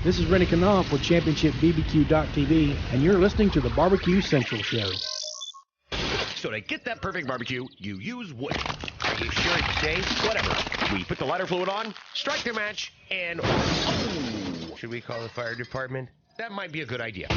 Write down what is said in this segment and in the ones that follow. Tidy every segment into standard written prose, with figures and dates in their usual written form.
This is Rennie Knopf with Championship BBQ.TV, and you're listening to the BBQ Central Show. So to get that perfect barbecue, you use wood. Are you sure it stays? Whatever. We put the lighter fluid on, strike the match, and... Oh! Should we call the fire department? That might be a good idea.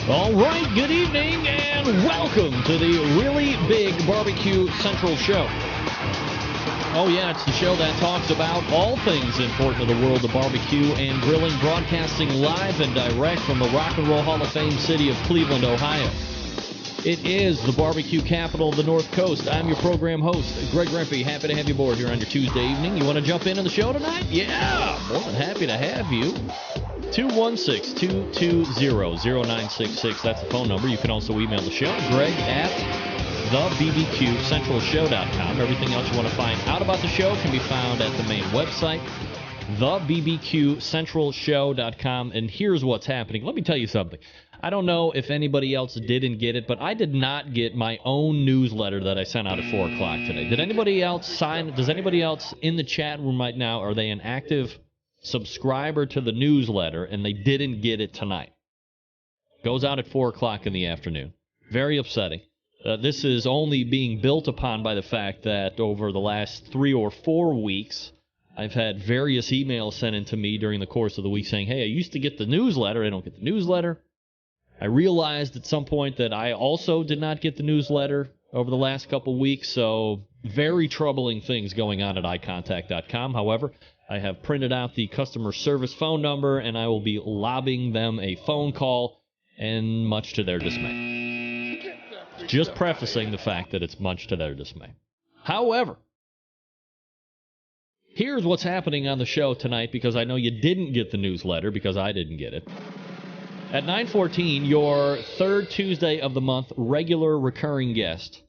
All right, good evening and welcome to the Really Big BBQ Central Show. Oh yeah, it's the show that talks about all things important to the world of barbecue and grilling, broadcasting live and direct from the Rock and Roll Hall of Fame city of Cleveland, Ohio. It is the barbecue capital of the North Coast. I'm your program host, Greg Rempe. Happy to have you aboard here on your Tuesday evening. You want to jump into the show tonight? Yeah, more than happy to have you. 216-220-0966. That's the phone number. You can also email the show, Greg at thebbqcentralshow.com. Everything else you want to find out about the show can be found at the main website, thebbqcentralshow.com. And here's what's happening. Let me tell you something. I don't know if anybody else didn't get it, but I did not get my own newsletter that I sent out at 4 o'clock today. Did anybody else sign? Does anybody else in the chat room right now, are they an active subscriber to the newsletter and they didn't get it tonight? Goes out at 4 o'clock in the afternoon. Very upsetting. This is only being built upon by the fact that over the last 3 or 4 weeks, I've had various emails sent in to me during the course of the week saying, hey, I used to get the newsletter. I don't get the newsletter. I realized at some point that I also did not get the newsletter over the last couple weeks, so very troubling things going on at iContact.com. However, I have printed out the customer service phone number, and I will be lobbing them a phone call, and much to their dismay. Just prefacing the fact that it's much to their dismay. However, here's what's happening on the show tonight, because I know you didn't get the newsletter, because I didn't get it. At 9:14, your third Tuesday of the month regular recurring guest,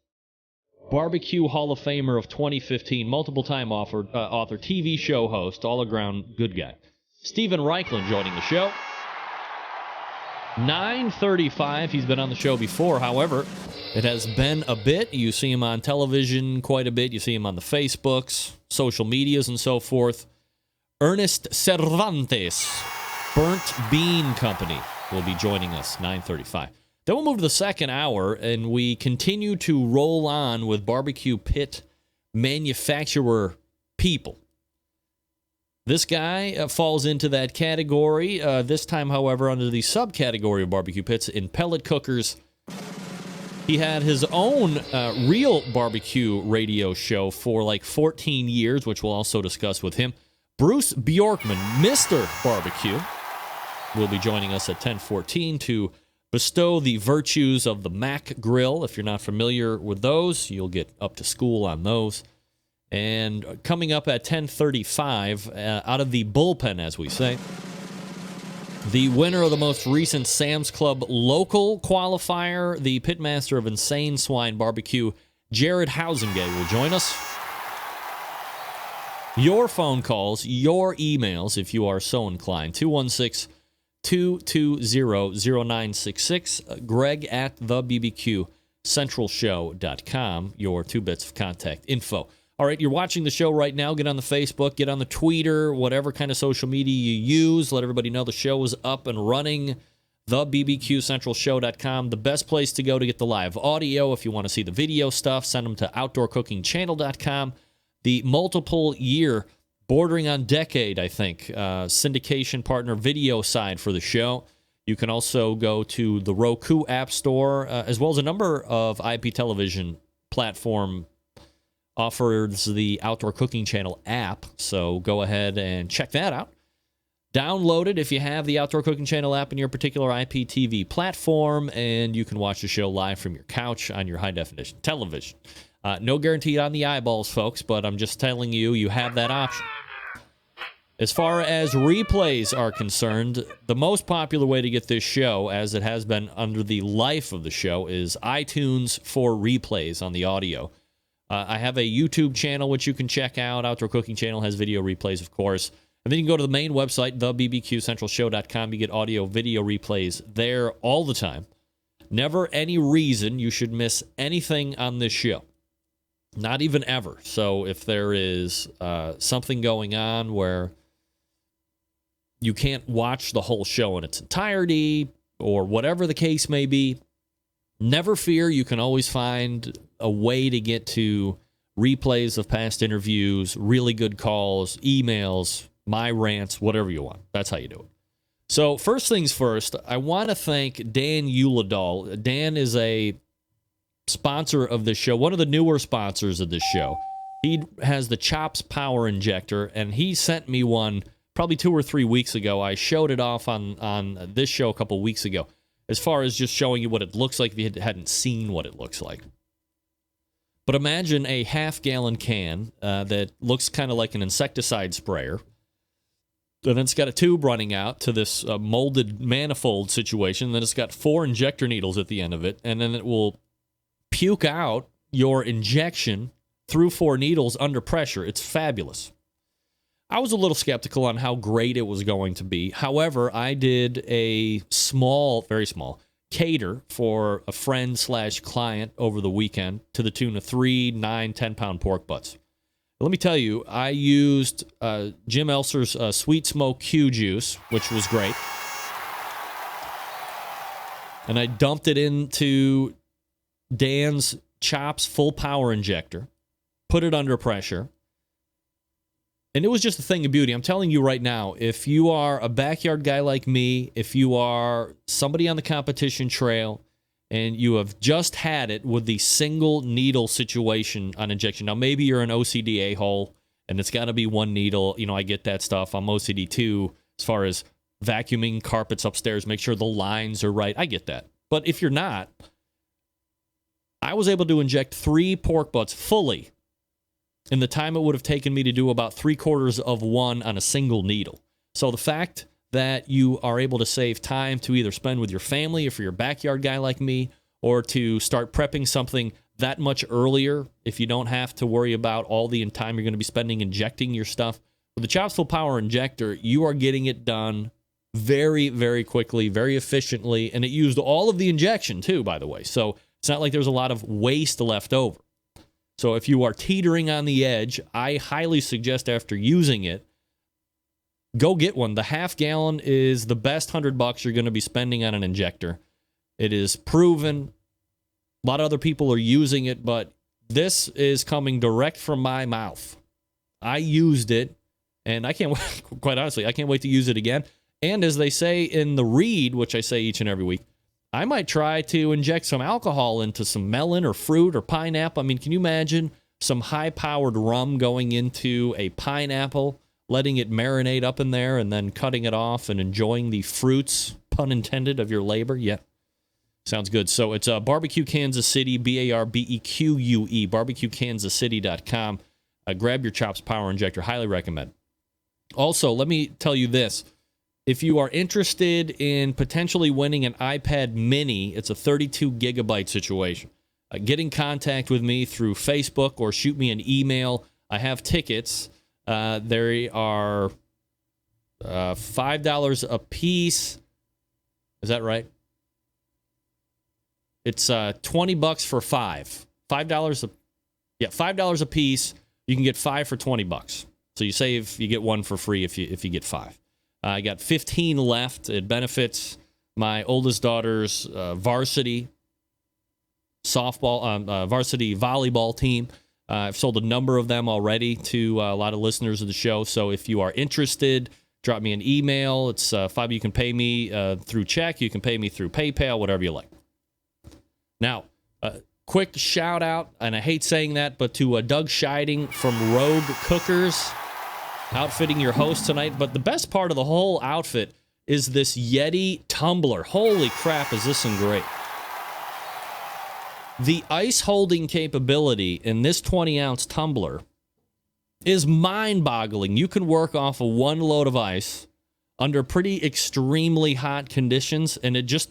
Barbecue Hall of Famer of 2015, multiple-time author, TV show host, all-around good guy, Steven Reichland joining the show. 9:35, he's been on the show before. However, it has been a bit. You see him on television quite a bit. You see him on the Facebooks, social medias, and so forth. Ernest Cervantes, Burnt Bean Company, will be joining us, 9:35. Then we'll move to the second hour, and we continue to roll on with barbecue pit manufacturer people. This guy falls into that category, this time, however, under the subcategory of barbecue pits in pellet cookers. He had his own real barbecue radio show for like 14 years, which we'll also discuss with him. Bruce Bjorkman, Mr. Barbecue, will be joining us at 10:14 to bestow the virtues of the Mac Grill. If you're not familiar with those, you'll get up to school on those. And coming up at 10:35, out of the bullpen, as we say, the winner of the most recent Sam's Club local qualifier, the pitmaster of Insane Swine Barbecue, Jared Housengate, will join us. Your phone calls, your emails, if you are so inclined, 216-220-0966, Greg at thebbqcentralshow.com, your 2 bits of contact info. All right, you're watching the show right now. Get on the Facebook, get on the Twitter, whatever kind of social media you use. Let everybody know the show is up and running. thebbqcentralshow.com, the best place to go to get the live audio. If you want to see the video stuff, send them to outdoorcookingchannel.com. The multiple-year, bordering on decade, I think, syndication partner video side for the show. You can also go to the Roku App Store, as well as a number of IP television platform offers the Outdoor Cooking Channel app, so go ahead and check that out. Download it if you have the Outdoor Cooking Channel app in your particular IPTV platform, and you can watch the show live from your couch on your high-definition television. No guarantee on the eyeballs, folks, but I'm just telling you, you have that option. As far as replays are concerned, the most popular way to get this show, as it has been under the life of the show, is iTunes for replays on the audio. I have a YouTube channel which you can check out. Outdoor Cooking Channel has video replays, of course. And then you can go to the main website, thebbqcentralshow.com. You get audio, video replays there all the time. Never any reason you should miss anything on this show. Not even ever. So if there is something going on where you can't watch the whole show in its entirety or whatever the case may be, never fear. You can always find a way to get to replays of past interviews, really good calls, emails, my rants, whatever you want. That's how you do it. So first things first, I want to thank Dan Uladal. Dan is a sponsor of this show, one of the newer sponsors of this show. He has the Chops Power Injector, and he sent me one probably 2 or 3 weeks ago. I showed it off on this show a couple weeks ago, as far as just showing you what it looks like if you hadn't seen what it looks like. But imagine a half-gallon can that looks kind of like an insecticide sprayer. And then it's got a tube running out to this molded manifold situation. Then it's got 4 injector needles at the end of it. And then it will puke out your injection through 4 needles under pressure. It's fabulous. I was a little skeptical on how great it was going to be. However, I did a small, very small, cater for a friend/client over the weekend to the tune of 3, 9, 10-pound pork butts. Let me tell you, I used Jim Elser's Sweet Smoke Q juice, which was great. And I dumped it into Dan's Chops full power injector, put it under pressure. And it was just a thing of beauty. I'm telling you right now, if you are a backyard guy like me, if you are somebody on the competition trail, and you have just had it with the single needle situation on injection. Now, maybe you're an OCD a-hole, and it's got to be 1 needle. You know, I get that stuff. I'm OCD too, as far as vacuuming carpets upstairs, make sure the lines are right. I get that. But if you're not, I was able to inject 3 pork butts fully in the time it would have taken me to do about 3/4 of one on a single needle. So the fact that you are able to save time to either spend with your family, if you're a backyard guy like me, or to start prepping something that much earlier if you don't have to worry about all the time you're going to be spending injecting your stuff. With the Chops Full Power Injector, you are getting it done very, very quickly, very efficiently, and it used all of the injection too, by the way. So it's not like there's a lot of waste left over. So if you are teetering on the edge, I highly suggest after using it, go get one. The half-gallon is the best $100 you're going to be spending on an injector. It is proven. A lot of other people are using it, but this is coming direct from my mouth. I used it, and I can't wait, quite honestly, I can't wait to use it again. And as they say in the read, which I say each and every week, I might try to inject some alcohol into some melon or fruit or pineapple. I mean, can you imagine some high-powered rum going into a pineapple, letting it marinate up in there, and then cutting it off and enjoying the fruits, pun intended, of your labor? Yeah. Sounds good. So it's Barbecue Kansas City, BARBEQUE, barbecuekansascity.com. Grab your Chops Power Injector. Highly recommend. Also, let me tell you this. If you are interested in potentially winning an iPad mini, it's a 32 gigabyte situation. Get in contact with me through Facebook or shoot me an email. I have tickets. They are $5 a piece. Is that right? It's $20 for 5. $5 a piece. You can get 5 for $20. So you save, you get 1 for free if you get 5. I got 15 left. It benefits my oldest daughter's varsity volleyball team. I've sold a number of them already to a lot of listeners of the show. So if you are interested, drop me an email. It's $5. You can pay me through check. You can pay me through PayPal, whatever you like. Now, quick shout out, and I hate saying that, but to Doug Scheiding from Rogue Cookers, outfitting your host tonight. But the best part of the whole outfit is this Yeti tumbler. Holy crap, is this thing great. The ice holding capability in this 20-ounce tumbler is mind-boggling. You can work off of one load of ice under pretty extremely hot conditions, and it just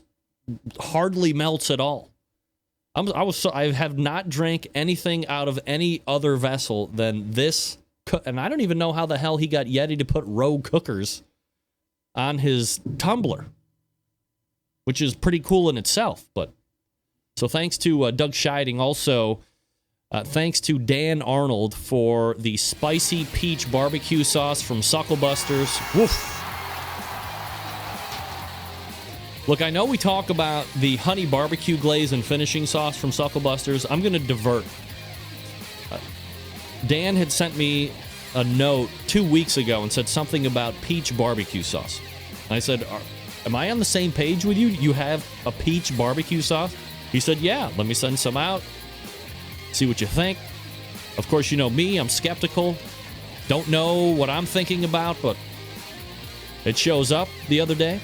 hardly melts at all. I have not drank anything out of any other vessel than this, and I don't even know how the hell he got Yeti to put Rogue cookers on his tumbler, which is pretty cool in itself. But so thanks to Doug Scheiding. Also, thanks to Dan Arnold for the spicy peach barbecue sauce from Sucklebusters. Woof. Look, I know we talk about the honey barbecue glaze and finishing sauce from Sucklebusters. I'm going to divert. Dan had sent me a note 2 weeks ago and said something about peach barbecue sauce. I said, am I on the same page with you? You have a peach barbecue sauce? He said, yeah, let me send some out. See what you think. Of course, you know me, I'm skeptical. Don't know what I'm thinking about, but it shows up the other day.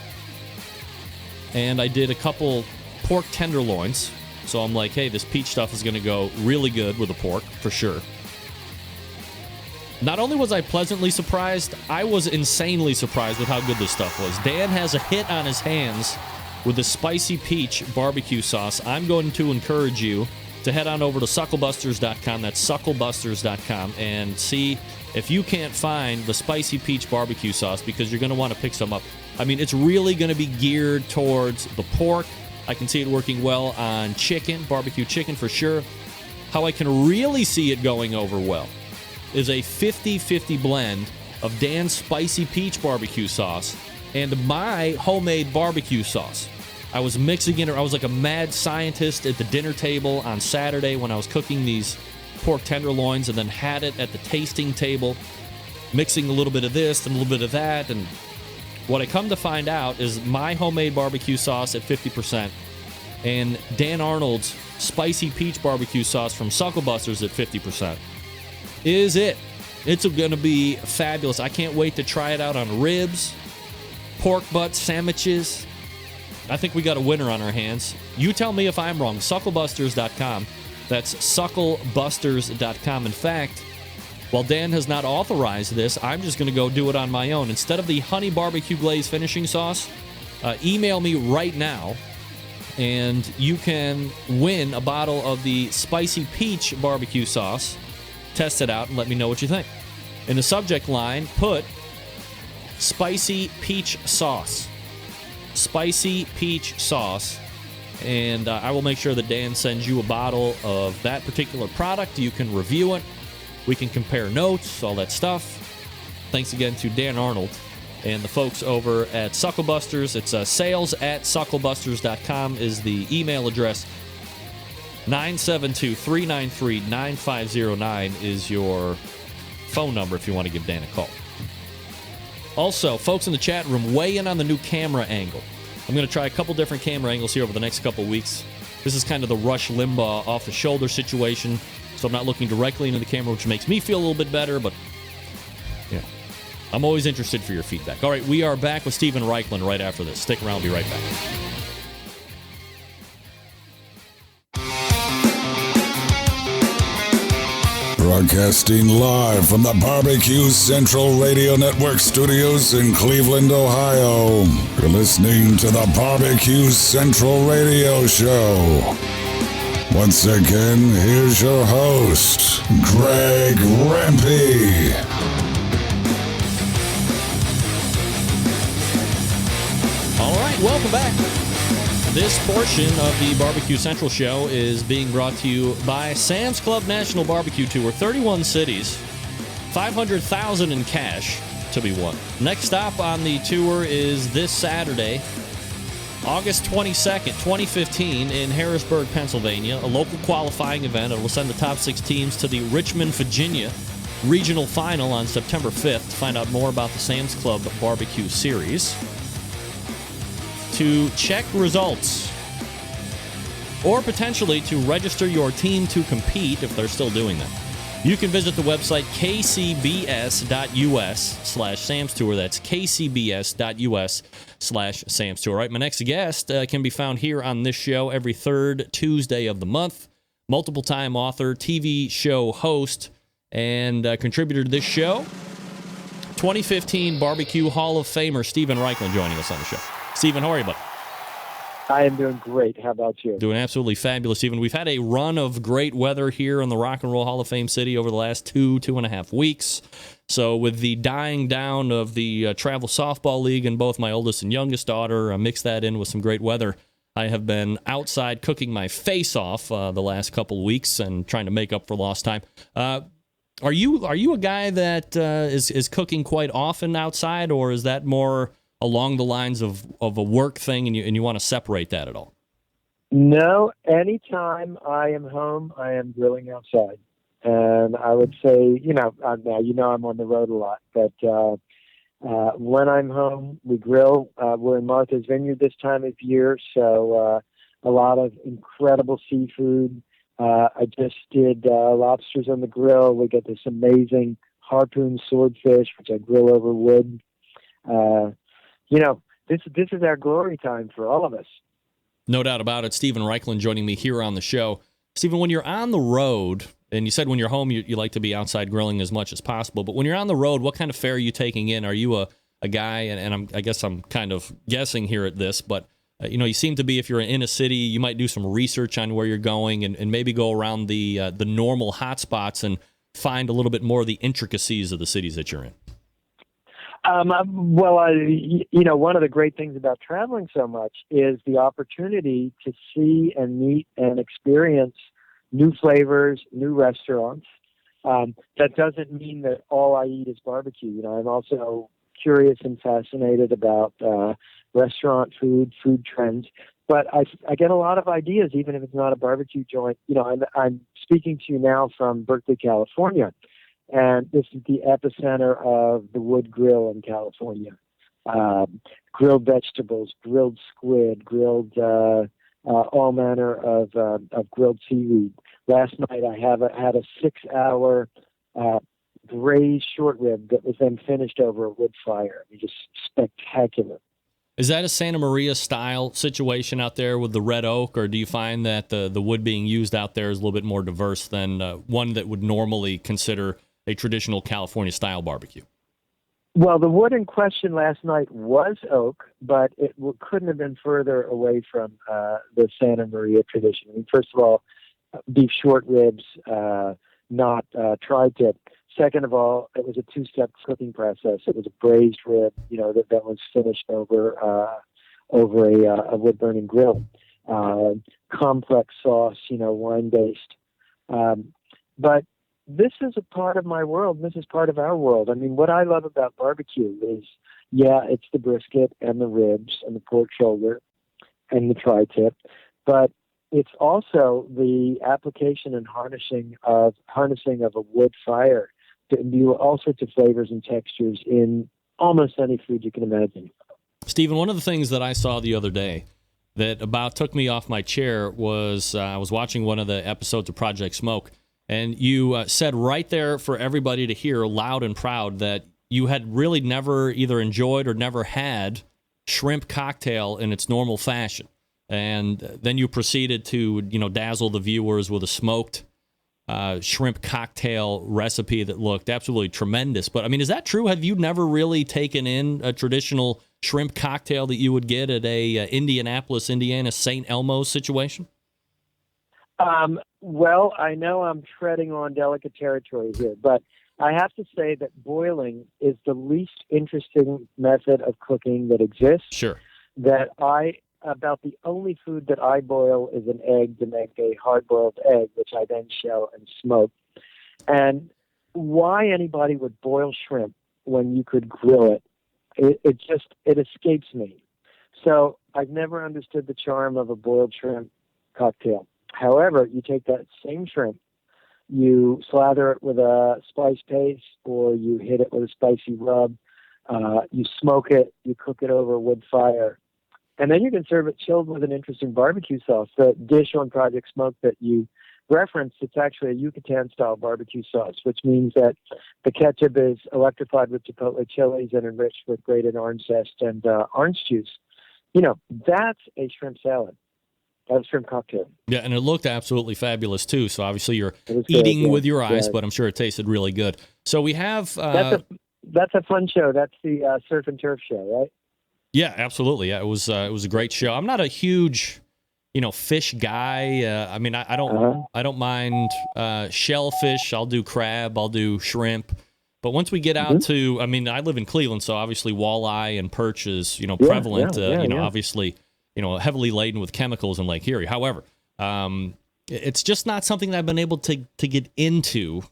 And I did a couple pork tenderloins. So I'm like, hey, this peach stuff is going to go really good with the pork, for sure. Not only was I pleasantly surprised, I was insanely surprised with how good this stuff was. Dan has a hit on his hands with the spicy peach barbecue sauce. I'm going to encourage you to head on over to sucklebusters.com. That's sucklebusters.com, and see if you can't find the spicy peach barbecue sauce, because you're going to want to pick some up. I mean, it's really going to be geared towards the pork. I can see it working well on chicken, barbecue chicken for sure. How I can really see it going over well is a 50-50 blend of Dan's spicy peach barbecue sauce and my homemade barbecue sauce. I was mixing it. I was like a mad scientist at the dinner table on Saturday when I was cooking these pork tenderloins, and then had it at the tasting table, mixing a little bit of this and a little bit of that. And what I come to find out is my homemade barbecue sauce at 50% and Dan Arnold's spicy peach barbecue sauce from Sucklebusters at 50% is it. It's going to be fabulous. I can't wait to try it out on ribs, pork butt sandwiches. I think we got a winner on our hands. You tell me if I'm wrong. Sucklebusters.com. That's sucklebusters.com. In fact, while Dan has not authorized this, I'm just going to go do it on my own. Instead of the honey barbecue glaze finishing sauce, email me right now, and you can win a bottle of the spicy peach barbecue sauce. Test it out and let me know what you think. In the subject line, put spicy peach sauce. Spicy peach sauce. And I will make sure that Dan sends you a bottle of that particular product. You can review it. We can compare notes, all that stuff. Thanks again to Dan Arnold and the folks over at Sucklebusters. It's sales@sucklebusters.com is the email address. 972-393-9509 is your phone number if you want to give Dan a call. Also, folks in the chat room, weigh in on the new camera angle. I'm going to try a couple different camera angles here over the next couple weeks. This is kind of the Rush Limbaugh off-the-shoulder situation, so I'm not looking directly into the camera, which makes me feel a little bit better, but yeah, I'm always interested for your feedback. All right, we are back with Steven Reichland right after this. Stick around, we'll be right back. Broadcasting live from the BBQ Central Radio Network studios in Cleveland, Ohio. You're listening to the BBQ Central Radio Show. Once again, here's your host, Greg Rempe. All right, welcome back. This portion of the BBQ Central Show is being brought to you by Sam's Club National Barbecue Tour. 31 cities, $500,000 in cash to be won. Next stop on the tour is this Saturday, August 22nd, 2015, in Harrisburg, Pennsylvania, a local qualifying event. It will send the top 6 teams to the Richmond, Virginia regional final on September 5th. To find out more about the Sam's Club Barbecue Series, to check results, or potentially to register your team to compete if they're still doing that, you can visit the website kcbs.us/Sam's Tour. That's kcbs.us/Sam's Tour. All right, my next guest can be found here on this show every third Tuesday of the month. Multiple-time author, TV show host, and contributor to this show. 2015 Barbecue Hall of Famer Steven Reichlin joining us on the show. Steven, how are you, bud? I am doing great. How about you? Doing absolutely fabulous, Steven. We've had a run of great weather here in the Rock and Roll Hall of Fame city over the last 2.5 weeks. So with the dying down of the travel softball league and both my oldest and youngest daughter, mix that in with some great weather, I have been outside cooking my face off the last couple of weeks and trying to make up for lost time. Are you a guy that is cooking quite often outside, or is that more along the lines of a work thing, and you want to separate that at all? No, anytime I am home, I am grilling outside. And I would say, now I'm on the road a lot, but when I'm home, we grill. We're in Martha's Vineyard this time of year, so a lot of incredible seafood. I just did lobsters on the grill. We get this amazing harpoon swordfish, which I grill over wood. This is our glory time for all of us. No doubt about it. Steven Reichlin joining me here on the show. Steven, when you're on the road, and you said when you're home you like to be outside grilling as much as possible, but when you're on the road, what kind of fare are you taking in? Are you a guy, and I guess I'm kind of guessing here at this, but you seem to be, if you're in a city, you might do some research on where you're going and maybe go around the normal hot spots and find a little bit more of the intricacies of the cities that you're in. One of the great things about traveling so much is the opportunity to see and meet and experience new flavors, new restaurants. That doesn't mean that all I eat is barbecue. I'm also curious and fascinated about restaurant food trends. But I get a lot of ideas, even if it's not a barbecue joint. I'm speaking to you now from Berkeley, California. And this is the epicenter of the wood grill in California. Grilled vegetables, grilled squid, grilled all manner of grilled seaweed. Last night I had a 6-hour braised short rib that was then finished over a wood fire. Just spectacular. Is that a Santa Maria style situation out there with the red oak, or do you find that the wood being used out there is a little bit more diverse than one that would normally consider a traditional California-style barbecue? Well, the wood in question last night was oak, but it couldn't have been further away from the Santa Maria tradition. First of all, beef short ribs, not tri-tip. Second of all, it was a 2-step cooking process. It was a braised rib, that was finished over a wood-burning grill. Complex sauce, wine-based. But this is a part of my world. This is part of our world. What I love about barbecue is, it's the brisket and the ribs and the pork shoulder and the tri-tip, but it's also the application and harnessing of a wood fire to imbue all sorts of flavors and textures in almost any food you can imagine. Steven, one of the things that I saw the other day that about took me off my chair was I was watching one of the episodes of Project Smoke, and you said right there for everybody to hear loud and proud that you had really never either enjoyed or never had shrimp cocktail in its normal fashion. And then you proceeded to, dazzle the viewers with a smoked shrimp cocktail recipe that looked absolutely tremendous. But, is that true? Have you never really taken in a traditional shrimp cocktail that you would get at a Indianapolis, Indiana, St. Elmo's situation? Well, I know I'm treading on delicate territory here, but I have to say that boiling is the least interesting method of cooking that exists. Sure. About the only food that I boil is an egg to make a hard-boiled egg, which I then shell and smoke. And why anybody would boil shrimp when you could grill it, it escapes me. So I've never understood the charm of a boiled shrimp cocktail. However, you take that same shrimp, you slather it with a spice paste, or you hit it with a spicy rub, you smoke it, you cook it over a wood fire, and then you can serve it chilled with an interesting barbecue sauce. The dish on Project Smoke that you referenced, it's actually a Yucatan-style barbecue sauce, which means that the ketchup is electrified with chipotle chilies and enriched with grated orange zest and orange juice. That's a shrimp salad. That was shrimp cocktail. Yeah, and it looked absolutely fabulous too. So obviously you're It was eating good, yeah. with your eyes, Yeah. but I'm sure it tasted really good. So we have That's a fun show. That's the surf and turf show, right? yeah, absolutely. Yeah, it was a great show. I'm not a huge, fish guy. I mean, I don't mind shellfish. I'll do crab. I'll do shrimp. But once we get out to, I mean, I live in Cleveland, so obviously walleye and perch is prevalent. Obviously, heavily laden with chemicals in Lake Erie. However, it's just not something that I've been able to get into.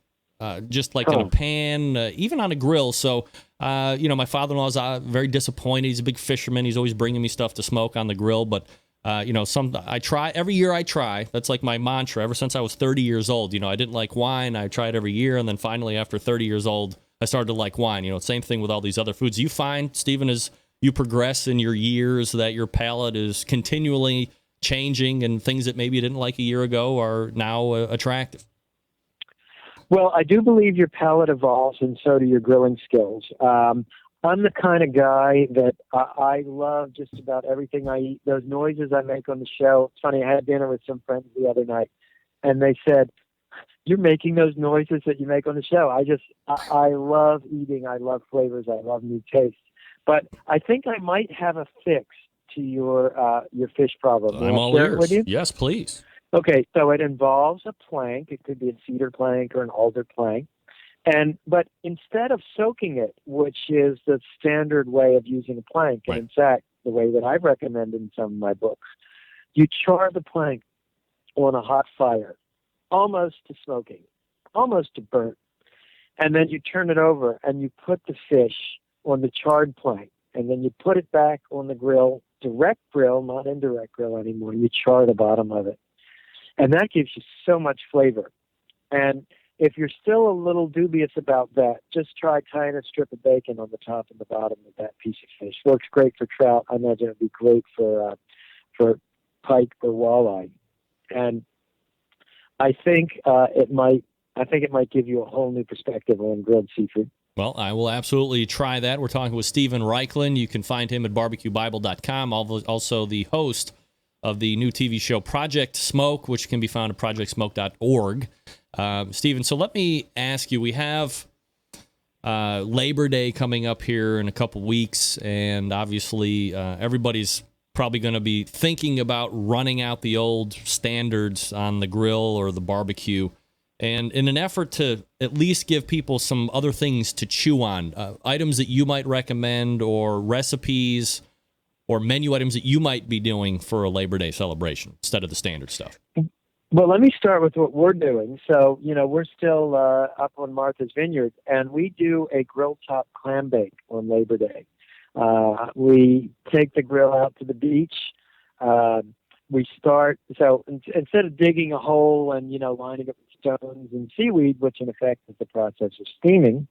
Just like in a pan, even on a grill. So, my father-in-law's very disappointed. He's a big fisherman. He's always bringing me stuff to smoke on the grill. But, I try. Every year I try. That's like my mantra ever since I was 30 years old. I didn't like wine. I tried every year. And then finally, after 30 years old, I started to like wine. Same thing with all these other foods. You find, Stephen, as you progress in your years, that your palate is continually changing and things that maybe you didn't like a year ago are now attractive. Well, I do believe your palate evolves, and so do your grilling skills. I'm the kind of guy that I love just about everything I eat. Those noises I make on the show. It's funny, I had dinner with some friends the other night, and they said, "You're making those noises that you make on the show." I love eating. I love flavors. I love new tastes. But I think I might have a fix to your fish problem. I'm all share it with ears. you? Yes, please. Okay, so it involves a plank. It could be a cedar plank or an alder plank. But instead of soaking it, which is the standard way of using a plank, and in fact, the way that I've recommended in some of my books, you char the plank on a hot fire, almost to smoking, almost to burnt. And then you turn it over and you put the fish on the charred plank. And then you put it back on the grill, direct grill, not indirect grill anymore. You char the bottom of it. And that gives you so much flavor. And if you're still a little dubious about that, just try tying a strip of bacon on the top and the bottom of that piece of fish. Works great for trout. I imagine it'd be great for pike or walleye. And I think it might give you a whole new perspective on grilled seafood. Well, I will absolutely try that. We're talking with Stephen Reichlin. You can find him at barbecuebible.com. Also the host of the new TV show Project Smoke, which can be found at projectsmoke.org. Stephen, so let me ask you, we have Labor Day coming up here in a couple weeks, and obviously everybody's probably going to be thinking about running out the old standards on the grill or the barbecue. And in an effort to at least give people some other things to chew on, items that you might recommend or recipes or menu items that you might be doing for a Labor Day celebration instead of the standard stuff? Well, let me start with what we're doing. So, we're still up on Martha's Vineyard, and we do a grill top clam bake on Labor Day. We take the grill out to the beach. We start, so instead of digging a hole and, lining it with stones and seaweed, which in effect is the process of steaming,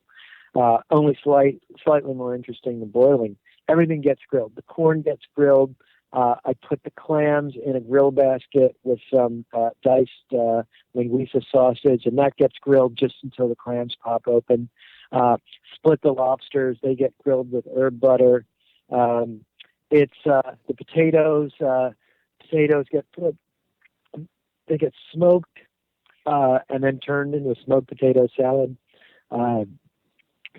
only slightly more interesting than boiling, everything gets grilled. The corn gets grilled. I put the clams in a grill basket with some diced linguiça sausage, and that gets grilled just until the clams pop open. Split the lobsters. They get grilled with herb butter. It's the potatoes. Potatoes get put. They get smoked and then turned into a smoked potato salad.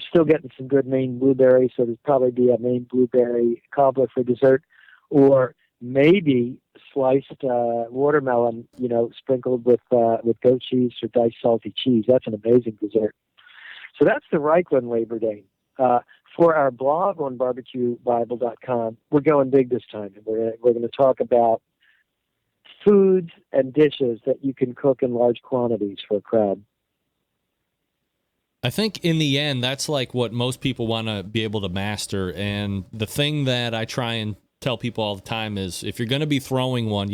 Still getting some good Maine blueberries, so there'd probably be a Maine blueberry cobbler for dessert, or maybe sliced watermelon, sprinkled with goat cheese or diced salty cheese. That's an amazing dessert. So that's the Reichlin Labor Day. For our blog on barbecuebible.com, we're going big this time. We're going to talk about foods and dishes that you can cook in large quantities for a crowd. I think in the end, that's like what most people want to be able to master. And the thing that I try and tell people all the time is if you're going to be throwing one,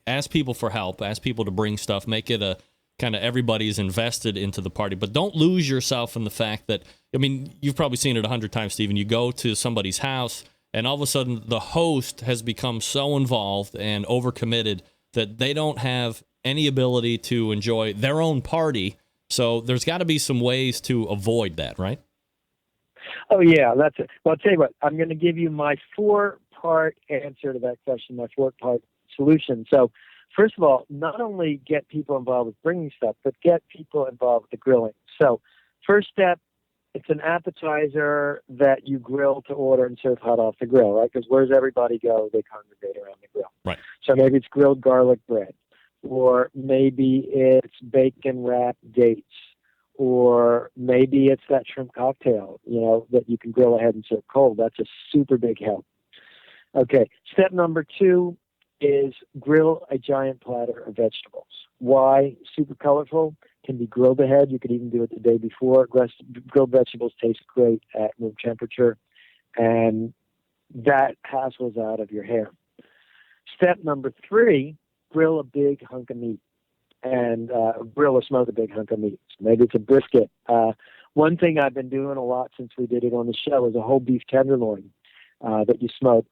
ask people for help, ask people to bring stuff, make it a kind of everybody's invested into the party. But don't lose yourself in the fact that, you've probably seen it 100 times, Stephen. You go to somebody's house and all of a sudden the host has become so involved and overcommitted that they don't have any ability to enjoy their own party. So there's got to be some ways to avoid that, right? Oh, yeah, that's it. Well, I'll tell you what, I'm going to give you my 4-part answer to that question, my 4-part solution. So first of all, not only get people involved with bringing stuff, but get people involved with the grilling. So first step, it's an appetizer that you grill to order and serve hot off the grill, right? Because where does everybody go? They congregate around the grill. Right. So maybe it's grilled garlic bread, or maybe it's bacon wrapped dates, or maybe it's that shrimp cocktail, that you can grill ahead and serve cold. That's a super big help. Okay, step number 2 is grill a giant platter of vegetables. Why? Super colorful, can be grilled ahead. You could even do it the day before. Grilled vegetables taste great at room temperature, and that hassle's out of your hair. Step number 3, grill a big hunk of meat, and grill or smoke a big hunk of meat. Maybe it's a brisket. One thing I've been doing a lot since we did it on the show is a whole beef tenderloin that you smoke.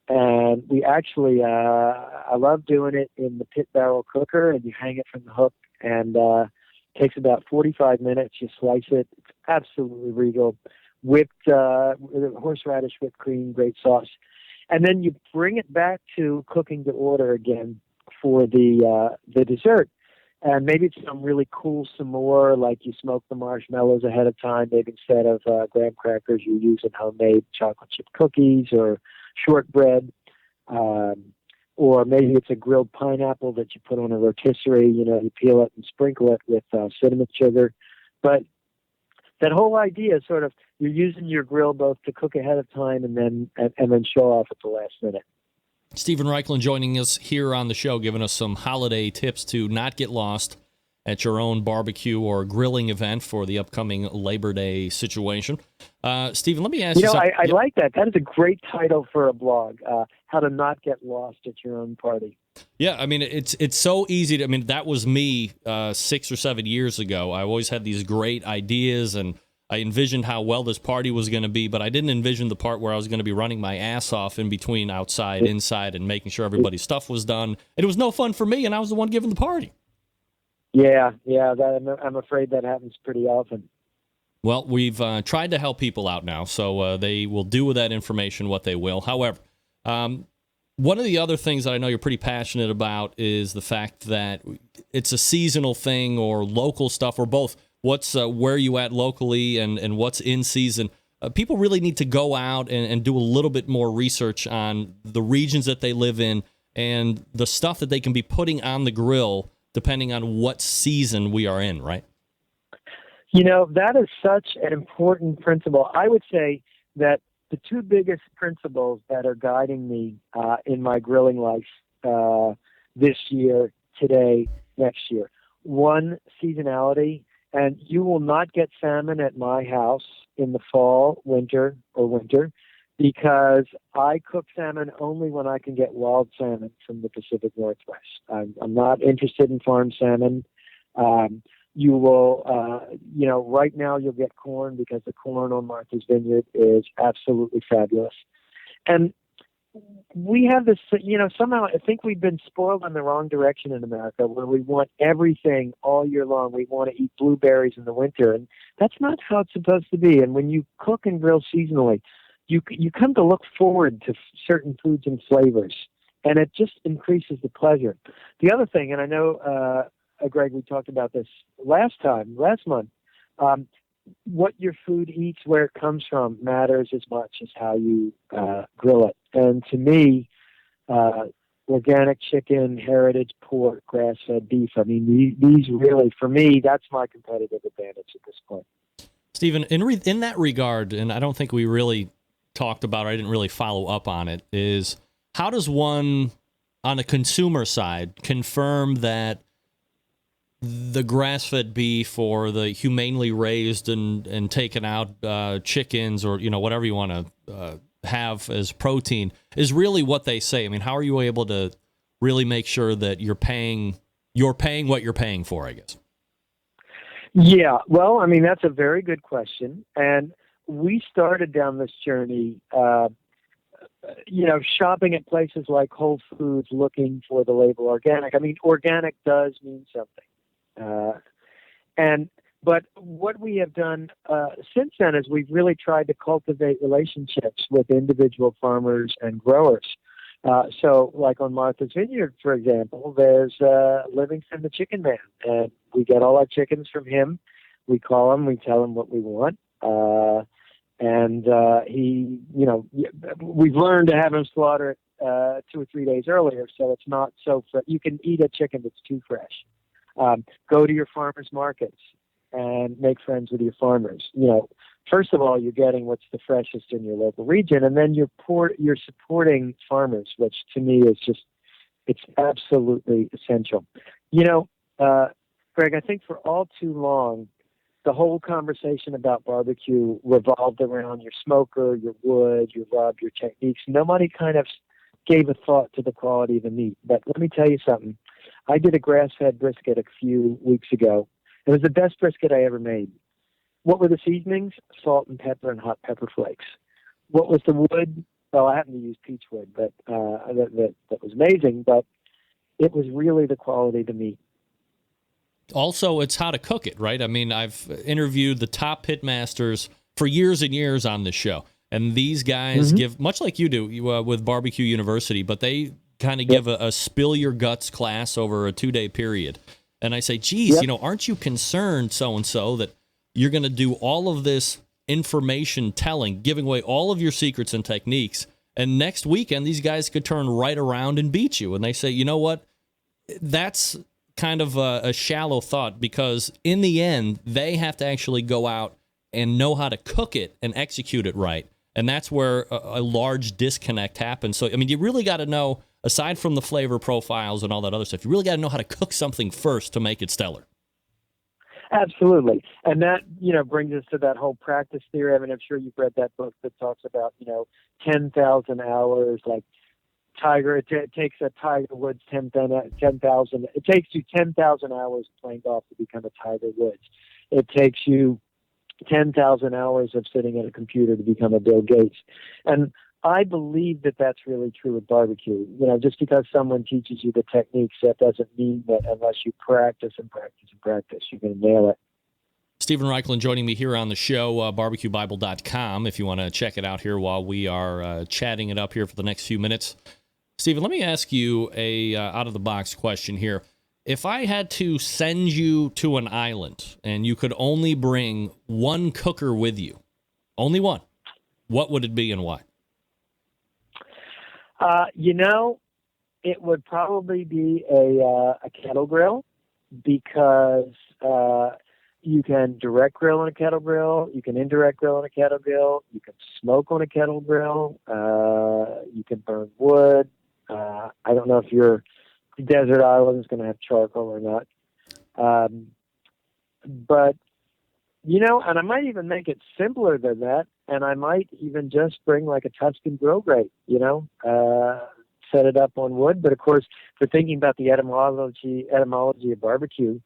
And we actually, I love doing it in the pit barrel cooker, and you hang it from the hook, and takes about 45 minutes. You slice it. It's absolutely regal. Whipped horseradish, whipped cream, great sauce. And then you bring it back to cooking to order again for the dessert. And maybe it's some really cool s'more, like you smoke the marshmallows ahead of time. Maybe instead of graham crackers, you're using homemade chocolate chip cookies or shortbread. Or maybe it's a grilled pineapple that you put on a rotisserie. You peel it and sprinkle it with cinnamon sugar. But that whole idea is sort of you're using your grill both to cook ahead of time and then show off at the last minute. Stephen Reichlin joining us here on the show, giving us some holiday tips to not get lost at your own barbecue or grilling event for the upcoming Labor Day situation. Stephen, let me ask you something. I like that. That is a great title for a blog, How to Not Get Lost at Your Own Party. Yeah, I mean, it's so easy to, that was me 6 or 7 years ago. I always had these great ideas, and I envisioned how well this party was going to be, but I didn't envision the part where I was going to be running my ass off in between outside, inside, and making sure everybody's stuff was done. It was no fun for me, and I was the one giving the party. Yeah, I'm afraid that happens pretty often. Well, we've tried to help people out now, so they will do with that information what they will. However, one of the other things that I know you're pretty passionate about is the fact that it's a seasonal thing or local stuff or both. What's where you at locally and what's in season. People really need to go out and do a little bit more research on the regions that they live in and the stuff that they can be putting on the grill depending on what season we are in, right? That is such an important principle. I would say that the 2 biggest principles that are guiding me in my grilling life this year, today, next year. 1, seasonality, and you will not get salmon at my house in the fall, winter, because I cook salmon only when I can get wild salmon from the Pacific Northwest. I'm not interested in farm salmon. You will, right now you'll get corn because the corn on Martha's Vineyard is absolutely fabulous. And we have this, somehow I think we've been spoiled in the wrong direction in America where we want everything all year long. We want to eat blueberries in the winter, and that's not how it's supposed to be. And when you cook and grill seasonally, you come to look forward to certain foods and flavors, and it just increases the pleasure. The other thing, and I know, Greg, we talked about this last month, what your food eats, where it comes from, matters as much as how you grill it. And to me, organic chicken, heritage pork, grass-fed beef, these really, for me, that's my competitive advantage at this point. Stephen, in that regard, and I don't think we really talked about it, I didn't really follow up on it, is how does one, on the consumer side, confirm that the grass-fed beef or the humanely raised and taken out chickens or whatever you want to have as protein is really what they say? How are you able to really make sure that you're paying what you're paying for, I guess? Yeah, well, that's a very good question, and we started down this journey, shopping at places like Whole Foods, looking for the label organic. Organic does mean something. But what we have done since then is we've really tried to cultivate relationships with individual farmers and growers So, like on Martha's Vineyard, for example, there's Livingston the Chicken Man, and we get all our chickens from him. We call him, we tell him what we want, and he, we've learned to have him slaughter it 2 or 3 days earlier, so it's not so fresh. You can eat a chicken that's too fresh. Go to your farmers markets and make friends with your farmers. First of all, you're getting what's the freshest in your local region, and then you're supporting farmers, which to me is it's absolutely essential. Greg, I think for all too long, the whole conversation about barbecue revolved around your smoker, your wood, your rub, your techniques. Nobody kind of gave a thought to the quality of the meat. But let me tell you something. I did a grass-fed brisket a few weeks ago. It was the best brisket I ever made. What were the seasonings? Salt and pepper and hot pepper flakes. What was the wood? Well, I happened to use peach wood, but that was amazing. But it was really the quality of the meat. Also, it's how to cook it, right? I mean, I've interviewed the top pit masters for years and years on this show, and these guys give, much like you do with Barbecue University, but they kind of give a spill your guts class over a 2-day period. And I say, geez, aren't you concerned, so-and-so, that you're going to do all of this information telling, giving away all of your secrets and techniques, and next weekend these guys could turn right around and beat you? And they say, you know what? That's kind of a shallow thought, because in the end, they have to actually go out and know how to cook it and execute it right. And that's where a large disconnect happens. So, I mean, you really got to know, aside from the flavor profiles and all that other stuff, you really got to know how to cook something first to make it stellar. Absolutely. And that, brings us to that whole practice theory. I mean, I'm sure you've read that book that talks about, 10,000 hours, like Tiger. It takes a Tiger Woods 10,000. It takes you 10,000 hours playing golf to become a Tiger Woods. It takes you 10,000 hours of sitting at a computer to become a Bill Gates. And I believe that that's really true with barbecue. Just because someone teaches you the techniques, that doesn't mean that unless you practice and practice and practice, you're going to nail it. Stephen Reichlin joining me here on the show, barbecuebible.com, if you want to check it out here while we are chatting it up here for the next few minutes. Stephen, let me ask you a out-of-the-box question here. If I had to send you to an island and you could only bring one cooker with you, only one, what would it be and why? It would probably be a kettle grill, because you can direct grill on a kettle grill, you can indirect grill on a kettle grill, you can smoke on a kettle grill, you can burn wood. I don't know if your desert island is going to have charcoal or not. But, and I might even make it simpler than that. And I might even just bring like a Tuscan grill grate, set it up on wood. But of course, for thinking about the etymology of barbecue,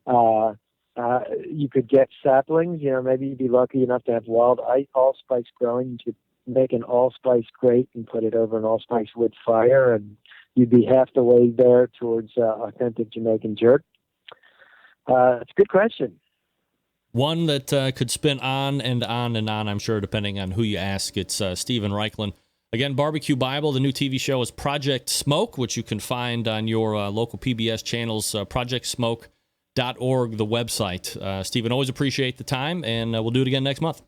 you could get saplings. Maybe you'd be lucky enough to have wild allspice growing. You could make an allspice grate and put it over an allspice wood fire, and you'd be half the way there towards authentic Jamaican jerk. It's a good question. One that could spin on and on and on, I'm sure, depending on who you ask. It's Stephen Reichlin. Again, Barbecue Bible, the new TV show is Project Smoke, which you can find on your local PBS channels, projectsmoke.org, the website. Stephen, always appreciate the time, and we'll do it again next month.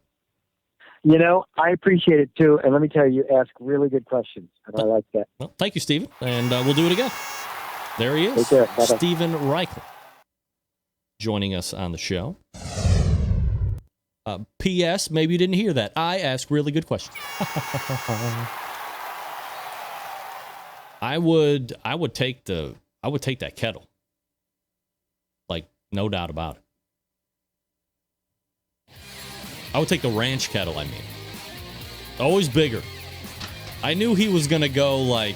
I appreciate it, too. And let me tell you, you ask really good questions, and I like that. Well, thank you, Stephen, and we'll do it again. There he is, Take care. Bye-bye. Stephen Reichlin, joining us on the show. P.S. Maybe you didn't hear that. I ask really good questions. I would take that kettle. Like, no doubt about it. I would take the ranch kettle, I mean. Always bigger. I knew he was going to go like...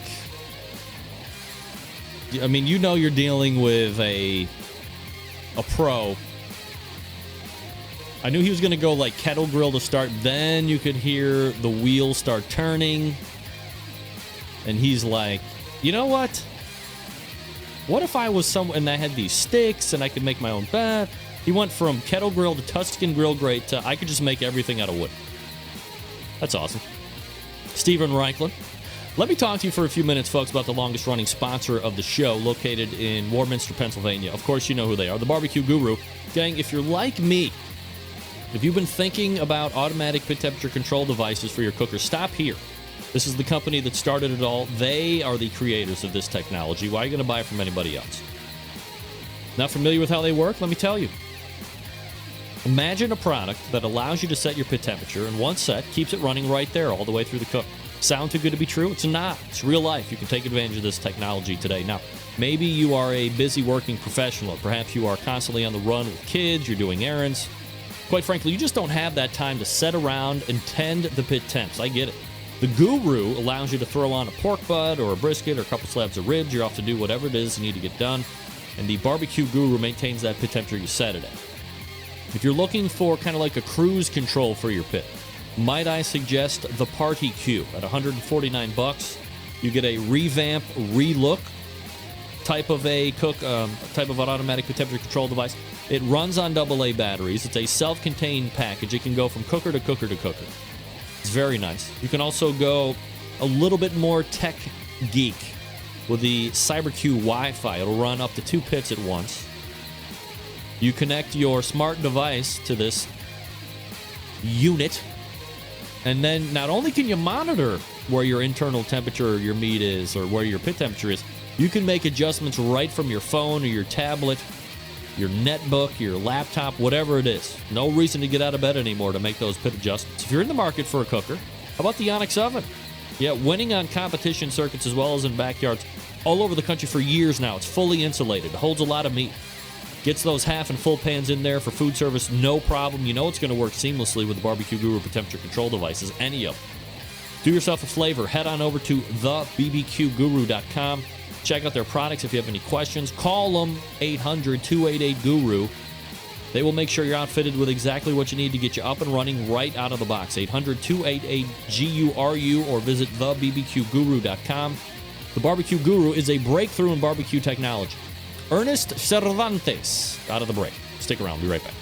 I mean, you're dealing with a pro. I knew he was going to go like kettle grill to start. Then you could hear the wheels start turning. And he's like, you know what? What if I was someone and I had these sticks and I could make my own bath? He went from kettle grill to Tuscan grill grate to I could just make everything out of wood. That's awesome. Stephen Reichlin, Let me talk to you for a few minutes, folks, about the longest-running sponsor of the show, located in Warminster, Pennsylvania. Of course, you know who they are, the Barbecue Guru. Gang, if you're like me, if you've been thinking about automatic pit temperature control devices for your cooker, stop here. This is the company that started it all. They are the creators of this technology. Why are you going to buy it from anybody else? Not familiar with how they work? Let me tell you. Imagine a product that allows you to set your pit temperature, and one set keeps it running right there all the way through the cook. Sound too good to be true? It's not. It's real life. You can take advantage of this technology today. Now, maybe you are a busy working professional. Perhaps you are constantly on the run with kids. You're doing errands. Quite frankly, you just don't have that time to sit around and tend the pit temps. I get it. The Guru allows you to throw on a pork butt or a brisket or a couple slabs of ribs. You're off to do whatever it is you need to get done. And the Barbecue Guru maintains that pit temperature you set it at. If you're looking for kind of like a cruise control for your pit, might I suggest the Party Q at $149? You get a revamp, relook type of a type of an automatic pit temperature control device. It runs on AA batteries. It's a self-contained package. It can go from cooker to cooker to cooker. It's very nice. You can also go a little bit more tech geek with the CyberQ Wi-Fi. It'll run up to 2 pits at once. You connect your smart device to this unit, and then not only can you monitor where your internal temperature or your meat is or where your pit temperature is, you can make adjustments right from your phone or your tablet, your netbook, your laptop, whatever it is. No reason to get out of bed anymore to make those pit adjustments. If you're in the market for a cooker, how about the Onyx Oven? Yeah, winning on competition circuits as well as in backyards all over the country for years now. It's fully insulated. It holds a lot of meat. Gets those half and full pans in there for food service, no problem. You know it's going to work seamlessly with the Barbecue Guru pit temperature control devices, any of them. Do yourself a flavor. Head on over to thebbqguru.com. Check out their products. If you have any questions, call them 800-288-GURU. They will make sure you're outfitted with exactly what you need to get you up and running right out of the box. 800-288-GURU or visit thebbqguru.com. The Barbecue Guru is a breakthrough in barbecue technology. Ernest Cervantes out of the break. Stick around. Be right back.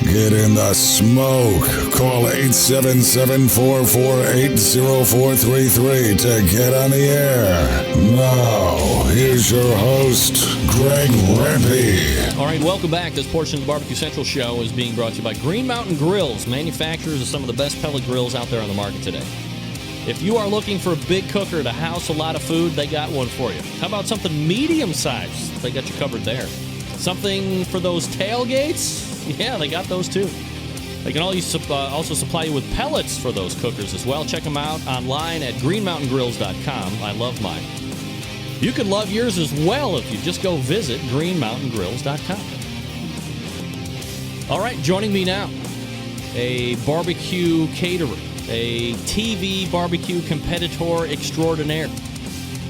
Get in the smoke. Call 877-448-0433 to get on the air. Now, here's your host, Greg Rempe. All right, welcome back. This portion of the Barbecue Central Show is being brought to you by Green Mountain Grills, manufacturers of some of the best pellet grills out there on the market today. If you are looking for a big cooker to house a lot of food, they got one for you. How about something medium-sized? They got you covered there. Something for those tailgates? Yeah, they got those too. They can also supply you with pellets for those cookers as well. Check them out online at greenmountaingrills.com. I love mine. You could love yours as well if you just go visit greenmountaingrills.com. All right, joining me now, a barbecue caterer, a TV barbecue competitor extraordinaire,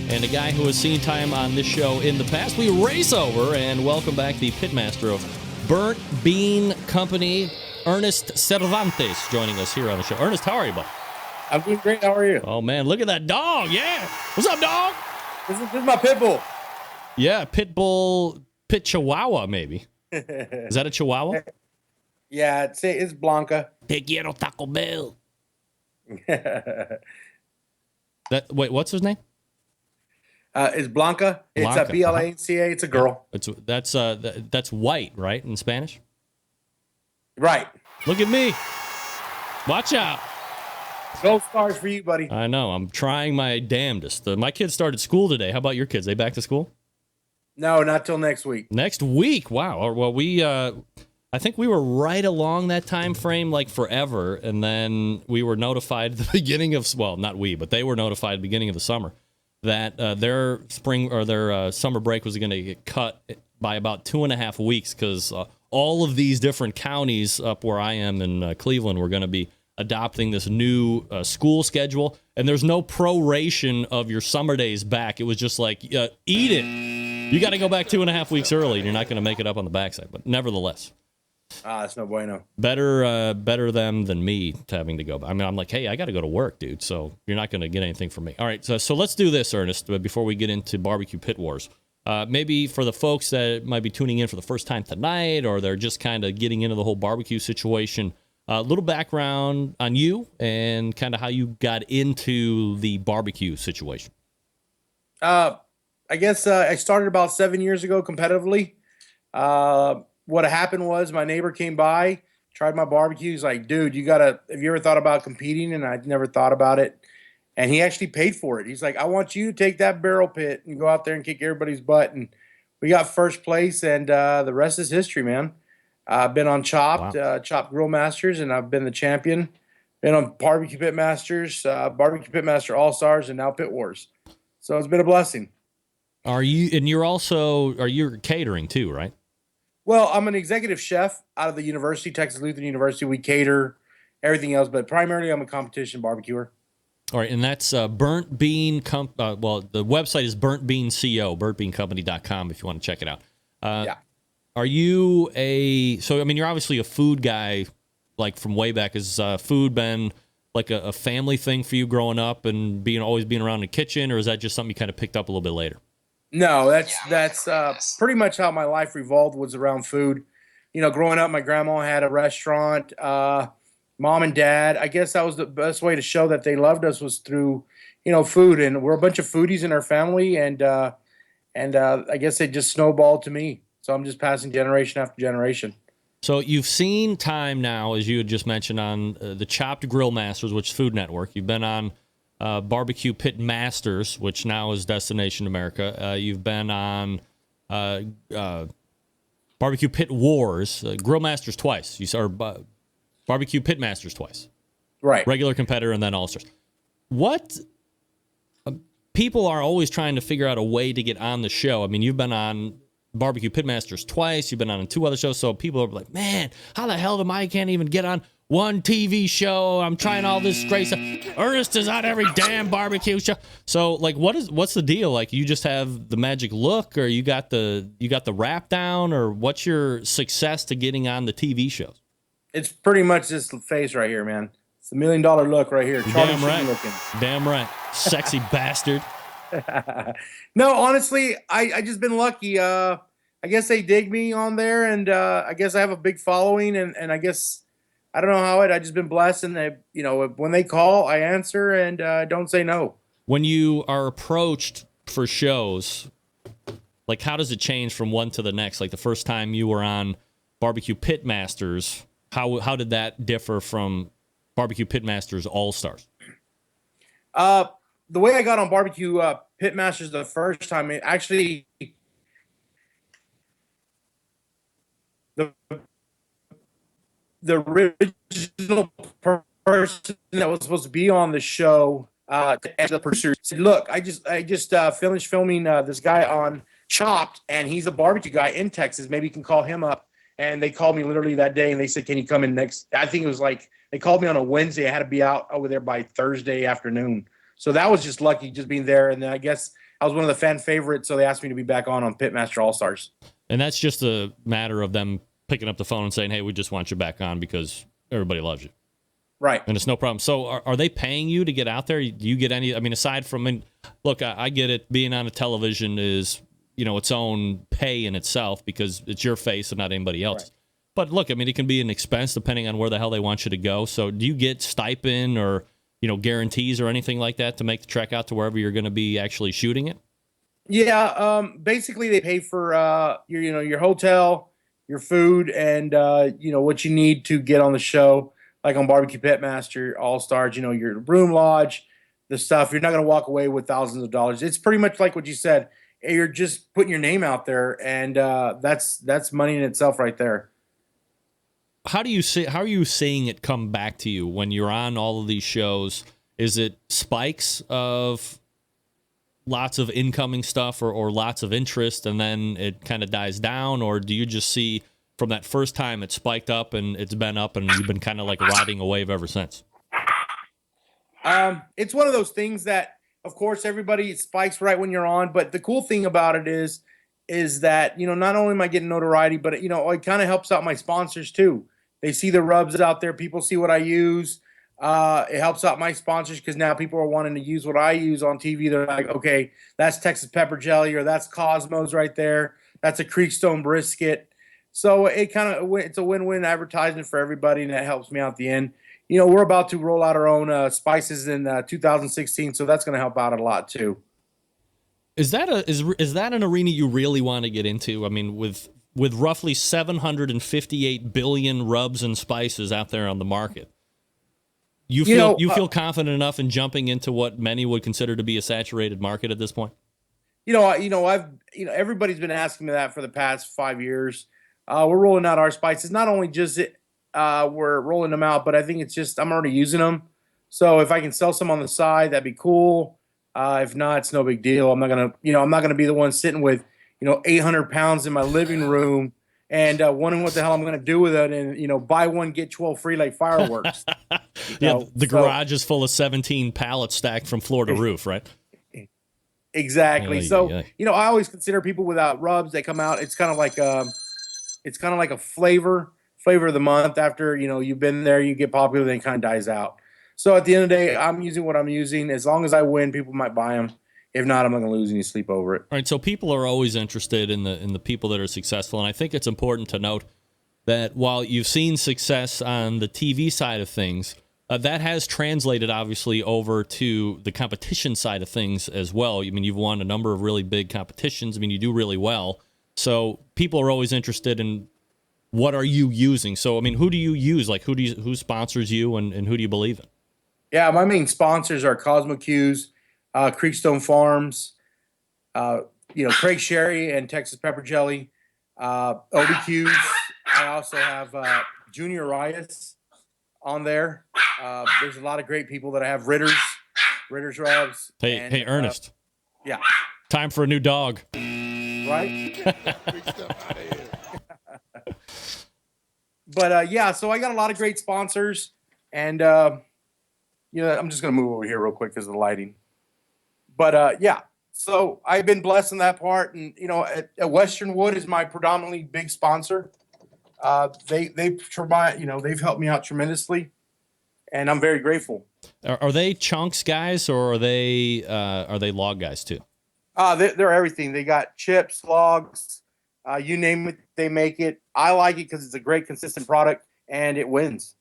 and a guy who has seen time on this show in the past. We race over and welcome back the pitmaster of Burnt Bean Company, Ernest Cervantes, joining us here on the show. Ernest, how are you, bud? I'm doing great. How are you? Oh, man, look at that dog. Yeah. What's up, dog? This is my pit bull. Yeah, pit chihuahua, maybe. Is that a chihuahua? Yeah, it's Blanca. Te quiero Taco Bell. Wait, what's his name? It's Blanca. It's a Blanca. It's a girl. That's white, right, in Spanish? Right. Look at me. Watch out. Gold stars for you, buddy. I know. I'm trying my damnedest. My kids started school today. How about your kids? They back to school? No, not till next week. Next week? Wow. Well, I think we were right along that time frame, like forever, and then we were notified at the beginning of, well, not we, but they were notified at the beginning of the summer that their spring or their summer break was going to get cut by about 2.5 weeks because all of these different counties up where I am in Cleveland were going to be adopting this new school schedule, and there's no proration of your summer days back. It was just like, eat it. You got to go back 2.5 weeks early, and you're not going to make it up on the backside. But nevertheless, It's no bueno. Better them than me having to go. I mean, I'm like, hey, I got to go to work, dude. So you're not going to get anything from me. All right. So let's do this, Ernest, before we get into barbecue pit wars. Maybe for the folks that might be tuning in for the first time tonight, or they're just kind of getting into the whole barbecue situation, a little background on you and kind of how you got into the barbecue situation. I guess I started about 7 years ago competitively. What happened was my neighbor came by, tried my barbecue. He's like, dude, have you ever thought about competing? And I'd never thought about it. And he actually paid for it. He's like, I want you to take that barrel pit and go out there and kick everybody's butt. And we got first place, and the rest is history, man. I've been on Chopped Grill Masters, and I've been the champion. Been on Barbecue Pit Masters, Barbecue Pit Master All-Stars, and now Pit Wars. So it's been a blessing. Are you catering too, right? Well, I'm an executive chef out of the university, Texas Lutheran University. We cater everything else, but primarily I'm a competition barbecuer. All right, and that's Burnt Bean. Well, the website is Burnt Bean Co. BurntBeanCompany.com if you want to check it out. Yeah. Are you so I mean, you're obviously a food guy, like from way back. Has food been like a family thing for you growing up and always being around the kitchen, or is that just something you kind of picked up a little bit later? No, that's pretty much how my life revolved, was around food. You know, growing up, my grandma had a restaurant. Mom and dad, I guess that was the best way to show that they loved us, was through, food. And we're a bunch of foodies in our family, and I guess it just snowballed to me. So I'm just passing generation after generation. So you've seen time now, as you had just mentioned, on the Chopped Grill Masters, which is Food Network. You've been on Barbecue Pit Masters, which now is Destination America. You've been on Barbecue Pit Wars, Grill Masters twice. Barbecue Pit Masters twice. Right. Regular competitor and then All-Stars. What people are always trying to figure out a way to get on the show. I mean, you've been on Barbecue Pit Masters twice. You've been on 2 other shows. So people are like, man, how the hell can't even get on one TV show? I'm trying all this great stuff. Ernest is on every damn barbecue show. So like, what's the deal? Like, you just have the magic look, or you got the rap down, or what's your success to getting on the TV shows? It's pretty much this face right here, man. It's the $1 million look right here. Damn right. Looking. Damn right. Sexy bastard. No, honestly, I just been lucky. I guess they dig me on there, and I guess I have a big following, and I guess I don't know how I just been blessed, and they, when they call, I answer, and don't say no. When you are approached for shows, like, how does it change from one to the next? Like the first time you were on Barbecue Pit Masters, how did that differ from Barbecue Pit Masters All-Stars? The way I got on Barbecue Pit Masters the first time, it actually the original person that was supposed to be on the show, as the producer, said, "Look, I just finished filming this guy on Chopped, and he's a barbecue guy in Texas. Maybe you can call him up." And they called me literally that day, and they said, "Can you come in next?" I think it was like they called me on a Wednesday. I had to be out over there by Thursday afternoon. So that was just lucky, just being there. And then I guess I was one of the fan favorites, so they asked me to be back on Pitmaster All-Stars. And that's just a matter of them picking up the phone and saying, hey, we just want you back on because everybody loves you. Right. And it's no problem. So are they paying you to get out there? Do you get any, aside from, look, I get it. Being on a television is, its own pay in itself because it's your face and not anybody else. Right. But look, it can be an expense depending on where the hell they want you to go. So do you get stipend or, guarantees or anything like that to make the trek out to wherever you're going to be actually shooting it? Yeah. Basically they pay for, your hotel, your food, and, what you need to get on the show. Like on Barbecue Pitmaster All-Stars, your room lodge, the stuff. You're not going to walk away with thousands of dollars. It's pretty much like what you said. You're just putting your name out there, and that's money in itself right there. How are you seeing it come back to you when you're on all of these shows? Is it spikes of lots of incoming stuff or lots of interest, and then it kind of dies down? Or do you just see from that first time it spiked up and it's been up and you've been kind of like riding a wave ever since? It's one of those things that, of course, everybody spikes right when you're on. But the cool thing about it is is that, not only am I getting notoriety, but, it kind of helps out my sponsors too. They see the rubs out there. People see what I use. It helps out my sponsors because now people are wanting to use what I use on TV. They're like, okay, that's Texas pepper jelly, or that's Cosmos right there. That's a Creekstone brisket. So it's a win-win advertisement for everybody, and that helps me out at the end. We're about to roll out our own spices in 2016, so that's going to help out a lot too. Is that an arena you really want to get into? I mean, with roughly 758 billion rubs and spices out there on the market, you feel confident enough in jumping into what many would consider to be a saturated market at this point? Everybody's been asking me that for the past 5 years. We're rolling out our spices. Not only just we're rolling them out, but I think it's just I'm already using them. So if I can sell some on the side, that'd be cool. If not, it's no big deal. I'm not gonna be the one sitting with 800 pounds in my living room and wondering what the hell I'm gonna do with it, and buy one get 12 free like fireworks. The garage is full of 17 pallets stacked from floor to roof, right? Exactly. I always consider people without rubs that come out. It's kind of like a flavor of the month. After you've been there, you get popular, then it kind of dies out. So at the end of the day, I'm using what I'm using. As long as I win, people might buy them. If not, I'm not going to lose any sleep over it. All right. So people are always interested in the people that are successful, and I think it's important to note that while you've seen success on the TV side of things, that has translated obviously over to the competition side of things as well. I mean, you've won a number of really big competitions. I mean, you do really well. So people are always interested in what are you using. So I mean, who do you use? Like who sponsors you, and who do you believe in? Yeah, my main sponsors are Cosmo Q's, Creekstone Farms, Craig Sherry and Texas Pepper Jelly, OBQs. I also have Junior Rias on there. There's a lot of great people that I have. Ritter's Rubs. Hey, Ernest. Yeah. Time for a new dog. Right? But so I got a lot of great sponsors, and I'm just gonna move over here real quick because of the lighting. But so I've been blessed in that part, and at Western Wood is my predominantly big sponsor. They've helped me out tremendously, and I'm very grateful. Are they chunks guys, or are they log guys too? They're everything. They got chips, logs, you name it, they make it. I like it because it's a great, consistent product, and it wins.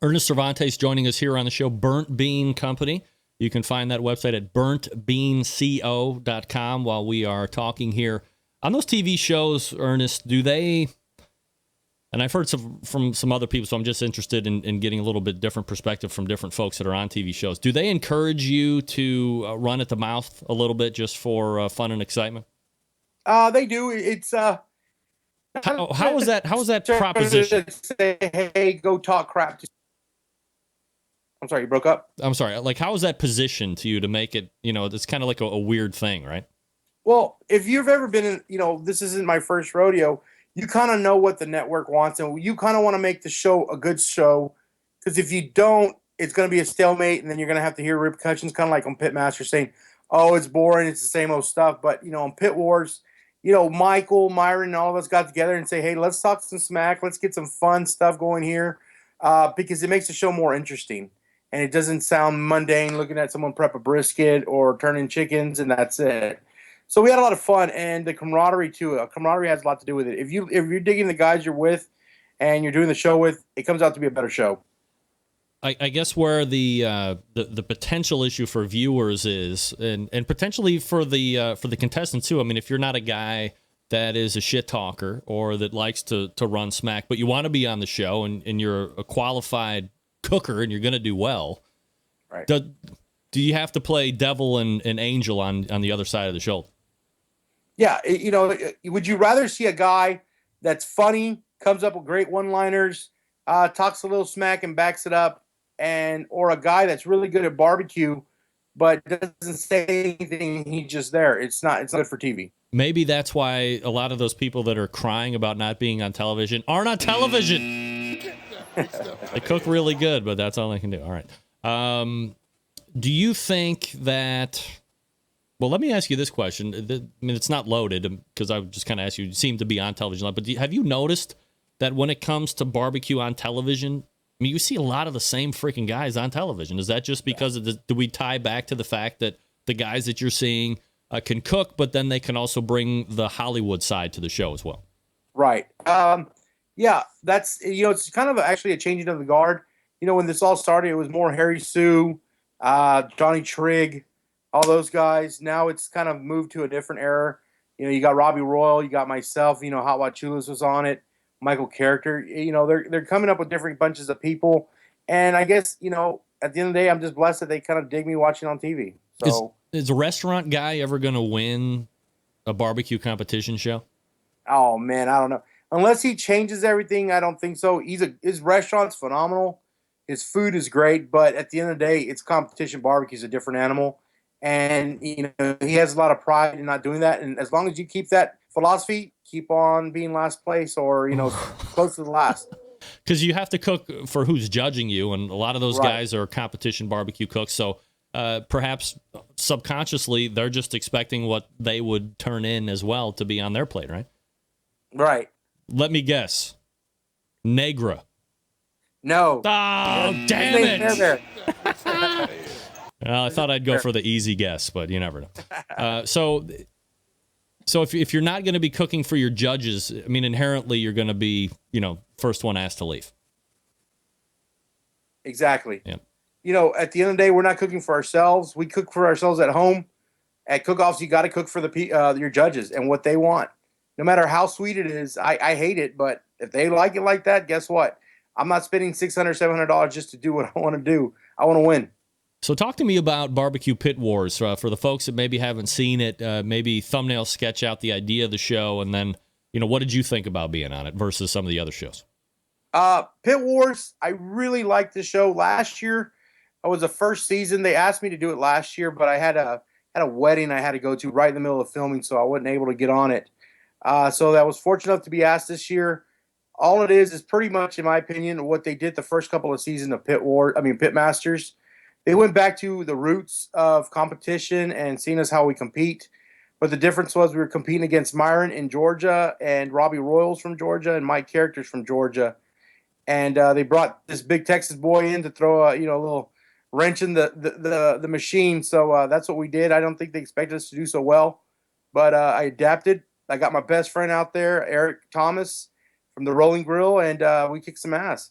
Ernest Cervantes joining us here on the show, Burnt Bean Company. You can find that website at burntbeanco.com. While we are talking here on those TV shows, Ernest, do they? And I've heard from some other people, so I'm just interested in getting a little bit different perspective from different folks that are on TV shows. Do they encourage you to run at the mouth a little bit just for fun and excitement? They do. It's how is that proposition? Say, hey, go talk crap. I'm sorry, you broke up? I'm sorry. Like, how is that positioned to you to make it? It's kind of like a weird thing, right? Well, if you've ever been in, this isn't my first rodeo. You kind of know what the network wants, and you kind of want to make the show a good show. Because if you don't, it's going to be a stalemate, and then you're going to have to hear repercussions, kind of like on Pitmaster saying, oh, it's boring, it's the same old stuff. But, on Pit Wars, Michael, Myron, and all of us got together and say, hey, let's talk some smack. Let's get some fun stuff going here, because it makes the show more interesting. And it doesn't sound mundane looking at someone prep a brisket or turning chickens, and that's it. So we had a lot of fun, and the camaraderie too. Camaraderie has a lot to do with it. If you're digging the guys you're with, and you're doing the show with, it comes out to be a better show. I guess where the potential issue for viewers is, and potentially for the contestants too. I mean, if you're not a guy that is a shit talker or that likes to run smack, but you want to be on the show and you're a qualified cooker and you're going to do well, right? Do you have to play devil and angel on the other side of the shoulder? Yeah, would you rather see a guy that's funny, comes up with great one-liners, talks a little smack and backs it up, or a guy that's really good at barbecue but doesn't say anything? He's just there. It's not good for TV. Maybe that's why a lot of those people that are crying about not being on television aren't on television. They cook really good, but that's all they can do. All right. Do you think that Well, let me ask you this question. I mean, it's not loaded because I just kind of asked you. You seem to be on television a lot, but have you noticed that when it comes to barbecue on television, I mean, you see a lot of the same freaking guys on television. Is that just because do we tie back to the fact that the guys that you're seeing can cook, but then they can also bring the Hollywood side to the show as well? Right. Yeah, that's, it's kind of actually a changing of the guard. When this all started, it was more Harry Sue, Johnny Trigg, all those guys. Now it's kind of moved to a different era. You got Robbie Royal, you got myself, Hot Wat Chulas was on it, Michael Character. They're coming up with different bunches of people. And I guess, at the end of the day, I'm just blessed that they kind of dig me watching on TV. So is a restaurant guy ever going to win a barbecue competition show? Oh, man, I don't know. Unless he changes everything, I don't think so. His restaurant's phenomenal. His food is great, but at the end of the day, it's competition. Barbecue's a different animal. And, he has a lot of pride in not doing that. And as long as you keep that philosophy, keep on being last place or, close to the last. Because you have to cook for who's judging you, and a lot of those guys are competition barbecue cooks. So perhaps subconsciously, they're just expecting what they would turn in as well to be on their plate, right? Right. Let me guess. Negra. No. Oh, damn it. Well, I thought I'd go for the easy guess, but you never know. So if you're not going to be cooking for your judges, I mean, inherently you're going to be, first one asked to leave. Exactly. Yeah. At the end of the day, we're not cooking for ourselves. We cook for ourselves at home. At cook-offs, you got to cook for your judges and what they want. No matter how sweet it is, I hate it, but if they like it like that, guess what? I'm not spending $600, $700 just to do what I want to do. I want to win. So talk to me about Barbecue Pit Wars. For the folks that maybe haven't seen it, maybe thumbnail sketch out the idea of the show, and then, what did you think about being on it versus some of the other shows? Pit Wars, I really liked the show. Last year, it was the first season. They asked me to do it last year, but I had a wedding I had to go to right in the middle of filming, so I wasn't able to get on it. So I was fortunate enough to be asked this year. All it is pretty much, in my opinion, what they did the first couple of seasons of Pit Masters. They went back to the roots of competition and seeing us how we compete. But the difference was we were competing against Myron in Georgia and Robbie Royals from Georgia and Mike Characters from Georgia. And they brought this big Texas boy in to throw a little wrench in the machine. So that's what we did. I don't think they expected us to do so well. But I adapted. I got my best friend out there, Eric Thomas, from the Rolling Grill, and we kicked some ass.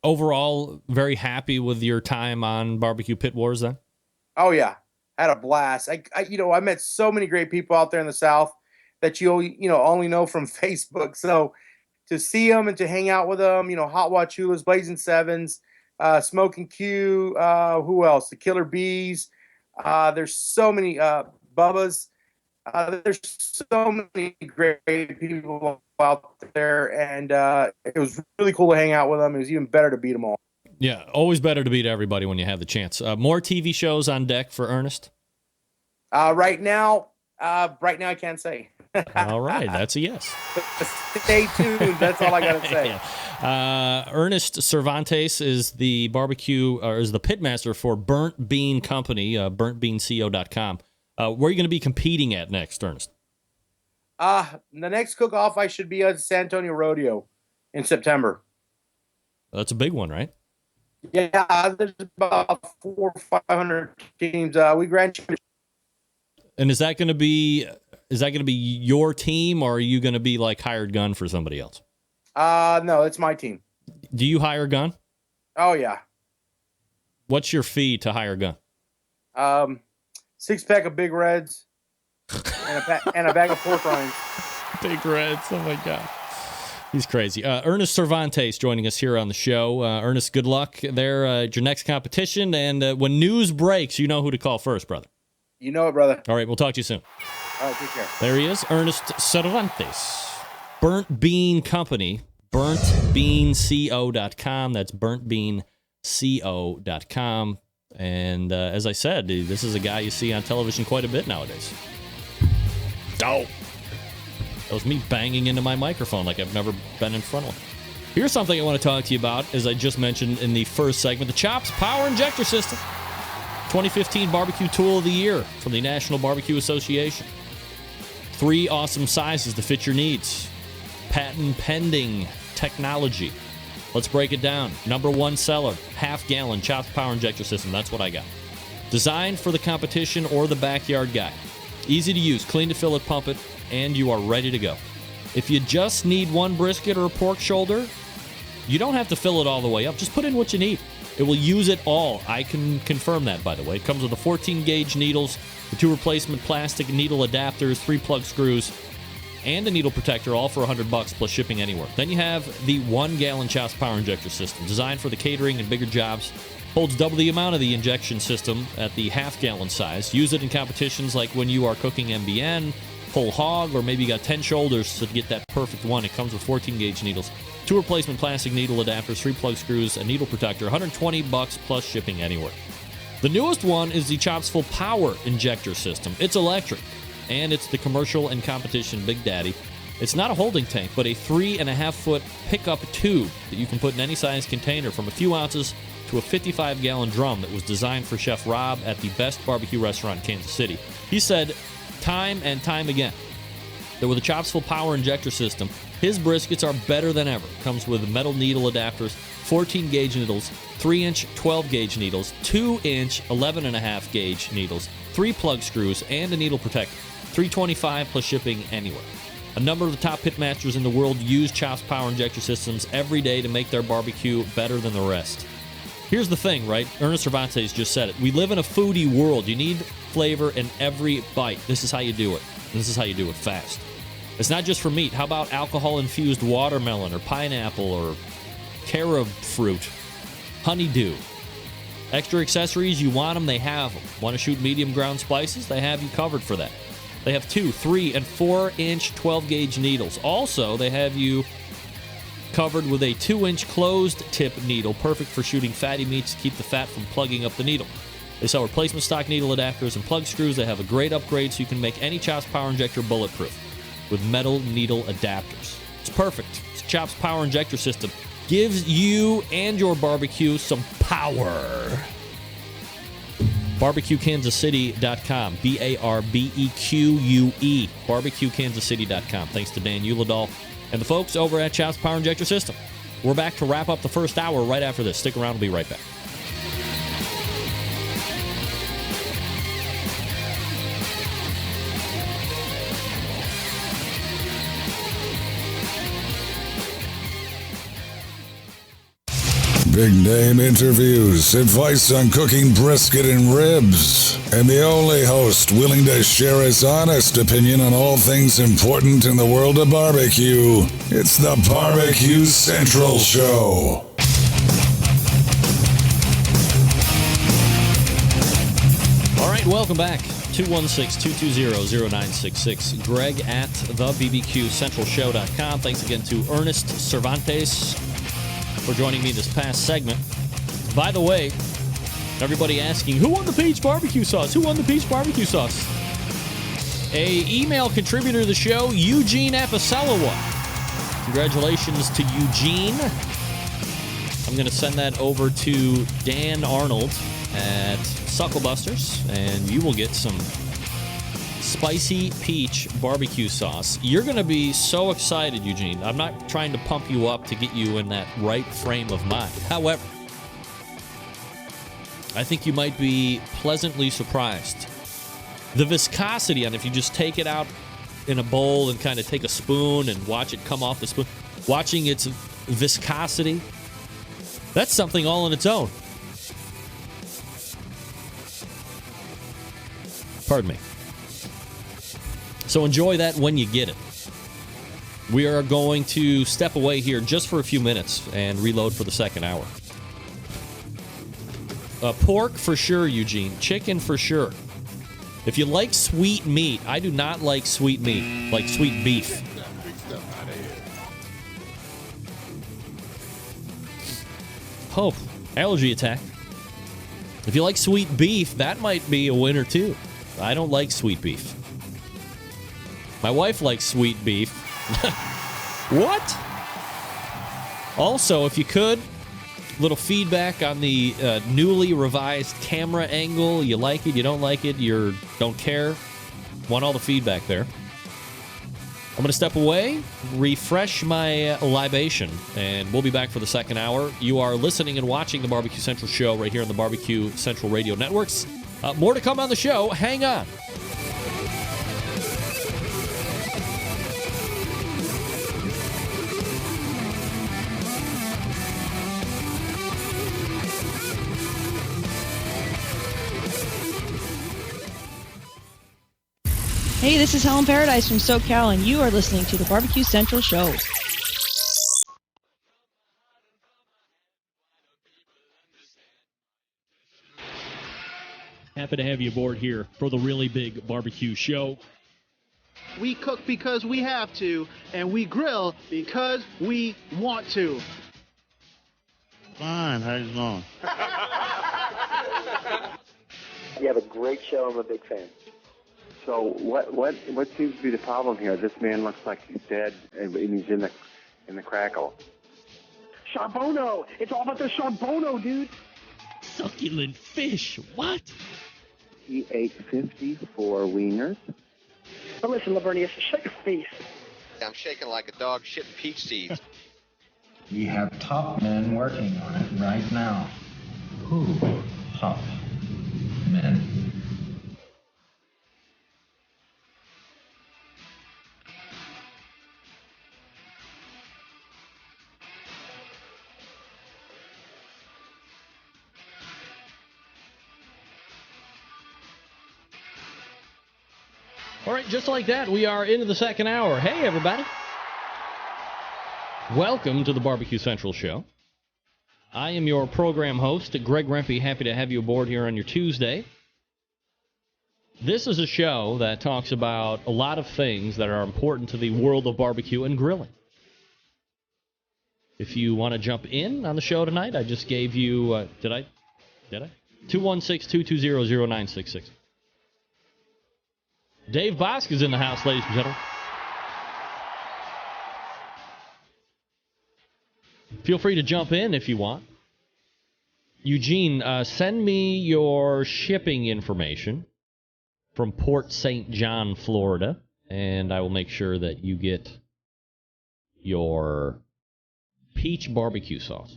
Overall, very happy with your time on Barbecue Pit Wars then? Oh, yeah. Had a blast. I met so many great people out there in the South that you only know from Facebook. So to see them and to hang out with them, Hot Wat Chulas, Blazing Sevens, Smoking Q, who else? The Killer Bees. There's so many Bubbas. There's so many great people out there, and it was really cool to hang out with them. It was even better to beat them all. Yeah, always better to beat everybody when you have the chance. More TV shows on deck for Ernest? Right now, I can't say. All right, that's a yes. Stay tuned. That's all I got to say. Ernest Cervantes is the pitmaster for Burnt Bean Company, burntbeanco.com. Where are you going to be competing at next, Ernest? The next cook-off, I should be at San Antonio Rodeo in September. That's a big one, right? Yeah, there's about 400 or 500 teams. We graduated. And is that going to be your team, or are you going to be like hired gun for somebody else? No, it's my team. Do you hire gun? Oh yeah. What's your fee to hire gun? 6-pack of Big Reds and a bag of pork rinds. Big Reds. Oh my God. He's crazy. Ernest Cervantes joining us here on the show. Ernest, good luck there at your next competition. And when news breaks, you know who to call first, brother. You know it, brother. All right, we'll talk to you soon. All right, take care. There he is, Ernest Cervantes. Burnt Bean Company, burntbeanco.com. That's burntbeanco.com. And as I said, this is a guy you see on television quite a bit nowadays. Dope. That was me banging into my microphone like I've never been in front of one. Here's something I want to talk to you about, as I just mentioned in the first segment, the Chops Power Injector System. 2015 Barbecue Tool of the Year from the National Barbecue Association. 3 awesome sizes to fit your needs. Patent pending technology. Let's break it down. Number 1 seller, half-gallon chopped power injector system. That's what I got. Designed for the competition or the backyard guy. Easy to use, clean to fill it, pump it, and you are ready to go. If you just need 1 brisket or a pork shoulder, you don't have to fill it all the way up. Just put in what you need. It will use it all. I can confirm that, by the way. It comes with the 14-gauge needles, the 2 replacement plastic needle adapters, 3 plug screws, and a needle protector, all for $100 plus shipping anywhere. Then you have the 1-gallon chopped power injector system, designed for the catering and bigger jobs. Holds double the amount of the injection system at the half-gallon size. Use it in competitions like when you are cooking MBN, whole hog, or maybe you got 10 shoulders to get that perfect one. It comes with 14-gauge needles, 2 replacement plastic needle adapters, 3 plug screws, a needle protector, $120 plus shipping anywhere. The newest one is the Chopsful Power Injector System. It's electric, and it's the commercial and competition Big Daddy. It's not a holding tank, but a 3.5-foot pickup tube that you can put in any size container from a few ounces to a 55-gallon drum that was designed for Chef Rob at the best barbecue restaurant in Kansas City. He said time and time again that with the Chopsful Power Injector System, his briskets are better than ever. Comes with metal needle adapters, 14-gauge needles, 3-inch 12-gauge needles, 2-inch 11.5-gauge needles, 3 plug screws, and a needle protector. $325 plus shipping anywhere. A number of the top pitmasters in the world use Chops Power Injector Systems every day to make their barbecue better than the rest. Here's the thing, right? Ernest Cervantes just said it. We live in a foodie world. You need flavor in every bite. This is how you do it. This is how you do it fast. It's not just for meat. How about alcohol-infused watermelon or pineapple or carob fruit, honeydew? Extra accessories, you want them, they have them. Want to shoot medium ground spices? They have you covered for that. They have 2, 3, and 4-inch 12-gauge needles. Also, they have you covered with a 2-inch closed-tip needle, perfect for shooting fatty meats to keep the fat from plugging up the needle. They sell replacement stock needle adapters and plug screws. They have a great upgrade so you can make any Chops Power Injector bulletproof with metal needle adapters. It's perfect. It's Chops Power Injector System. Gives you and your barbecue some power. BarbecueKansasCity.com. BarbeQue. BarbecueKansasCity.com. Thanks to Dan Uladol and the folks over at Chops Power Injector System. We're back to wrap up the first hour right after this. Stick around. We'll be right back. Big name interviews, advice on cooking brisket and ribs, and the only host willing to share his honest opinion on all things important in the world of barbecue. It's the BBQ Central Show. All right, welcome back. 216-220-0966. Greg at the BBQCentralShow.com. Thanks again to Ernest Cervantes for joining me this past segment. By the way, everybody asking, who won the peach barbecue sauce? Who won the peach barbecue sauce? A email contributor to the show, Eugene Apicella won. Congratulations to Eugene. I'm going to send that over to Dan Arnold at Sucklebusters, and you will get some spicy peach barbecue sauce. You're going to be so excited, Eugene. I'm not trying to pump you up to get you in that right frame of mind. However, I think you might be pleasantly surprised. The viscosity on it, if you just take it out in a bowl and kind of take a spoon and watch it come off the spoon, watching its viscosity, that's something all on its own. Pardon me. So enjoy that when you get it. We are going to step away here just for a few minutes and reload for the second hour. Pork for sure, Eugene. Chicken for sure. If you like sweet meat, I do not like sweet meat, like sweet beef. Oh, allergy attack. If you like sweet beef, that might be a winner too. I don't like sweet beef. My wife likes sweet beef. What? Also, if you could, Little feedback on the newly revised camera angle. You like it, you don't like it, you don't care. Want all the feedback there. I'm going to step away, refresh my libation, and we'll be back for the second hour. You are listening and watching the BBQ Central Show right here on the BBQ Central Radio Networks. More to come on the show. Hang on. Hey, this is Helen Paradise from SoCal, and you are listening to the BBQ Central Show. Happy to have you aboard here for the really big barbecue show. We cook because we have to, and we grill because we want to. Fine, how's it going? You have a great show. I'm a big fan. So what seems to be the problem here? This man looks like he's dead, and he's in the crackle. Charbono! It's all about the charbono, dude. Succulent fish. What? He ate 54 wieners. But listen, Lavernius, shut your face. I'm shaking like a dog shitting peach seeds. We have top men working on it right now. Who? Top men. All right, just like that, we are into the second hour. Hey, everybody. Welcome to the BBQ Central Show. I am your program host, Greg Rempe. Happy to have you aboard here on your Tuesday. This is a show that talks about a lot of things that are important to the world of barbecue and grilling. If you want to jump in on the show tonight, I just gave you, did I? 216-220-0966. Dave Bosk is in the house, ladies and gentlemen. Feel free to jump in if you want. Eugene, send me your shipping information from Port St. John, Florida, and I will make sure that you get your peach barbecue sauce.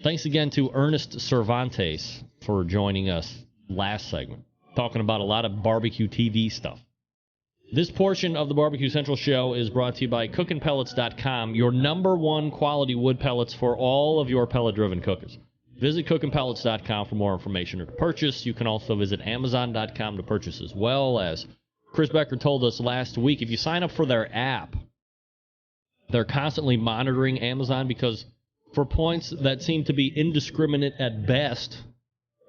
Thanks again to Ernest Cervantes for joining us last segment, talking about a lot of barbecue TV stuff. This portion of the BBQ Central Show is brought to you by cookinpellets.com, your number one quality wood pellets for all of your pellet-driven cookers. Visit cookinpellets.com for more information or to purchase. You can also visit amazon.com to purchase as well. As Chris Becker told us last week, if you sign up for their app, they're constantly monitoring Amazon because for points that seem to be indiscriminate at best,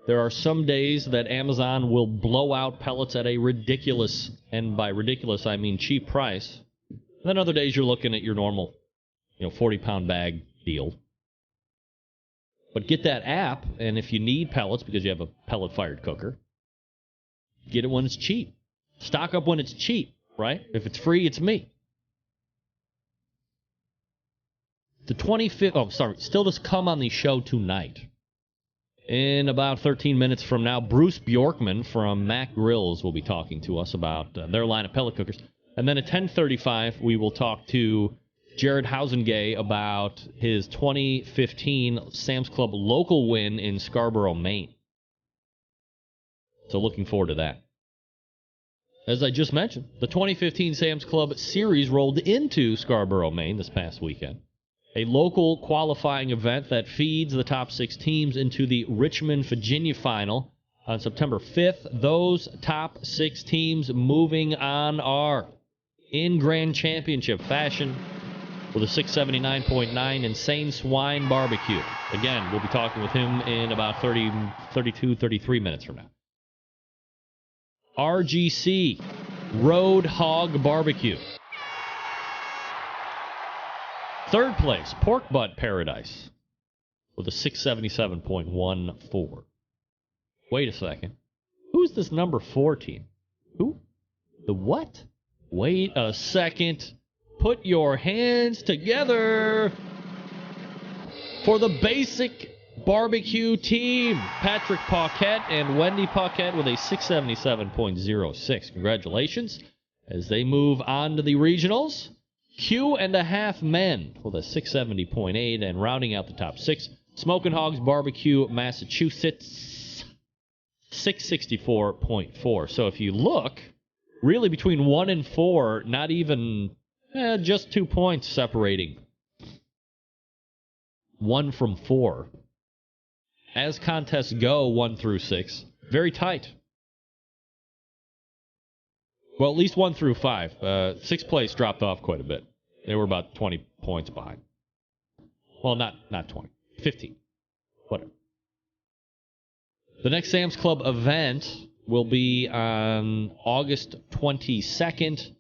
there are some days that Amazon will blow out pellets at a ridiculous, and by ridiculous I mean cheap price. And then other days you're looking at your normal, 40-pound bag deal. But get that app, and if you need pellets because you have a pellet-fired cooker, get it when it's cheap. Stock up when it's cheap, right? If it's free, it's me. The 25th, still to come on the show tonight. In about 13 minutes from now, Bruce Bjorkman from Mac Grills will be talking to us about their line of pellet cookers. And then at 10:35, we will talk to Jared Housengay about his 2015 Sam's Club local win in Scarborough, Maine. So looking forward to that. As I just mentioned, the 2015 Sam's Club Series rolled into Scarborough, Maine this past weekend. A local qualifying event that feeds the top 6 teams into the Richmond, Virginia final on September 5th. Those top 6 teams moving on are in Grand Championship fashion with a 679.9 Insane Swine Barbecue. Again, we'll be talking with him in about 33 minutes from now. RGC, Road Hog Barbecue. Third place, Pork Butt Paradise with a 677.14. Wait a second. Who's this number 4 team? Who? The what? Wait a second. Put your hands together. for the Basic Barbecue team. Patrick Paquette and Wendy Paquette with a 677.06. Congratulations as they move on to the regionals. Q and a Half Men with a 670.8, and rounding out the top 6, Smokin' Hogs Barbecue Massachusetts, 664.4. So if you look, really between 1 and 4, not even just 2 points separating 1 from 4. As contests go, 1 through 6, very tight. Well, at least 1 through 5. 6th place dropped off quite a bit. They were about 20 points behind. Well, not 20. 15. Whatever. The next Sam's Club event will be on August 22nd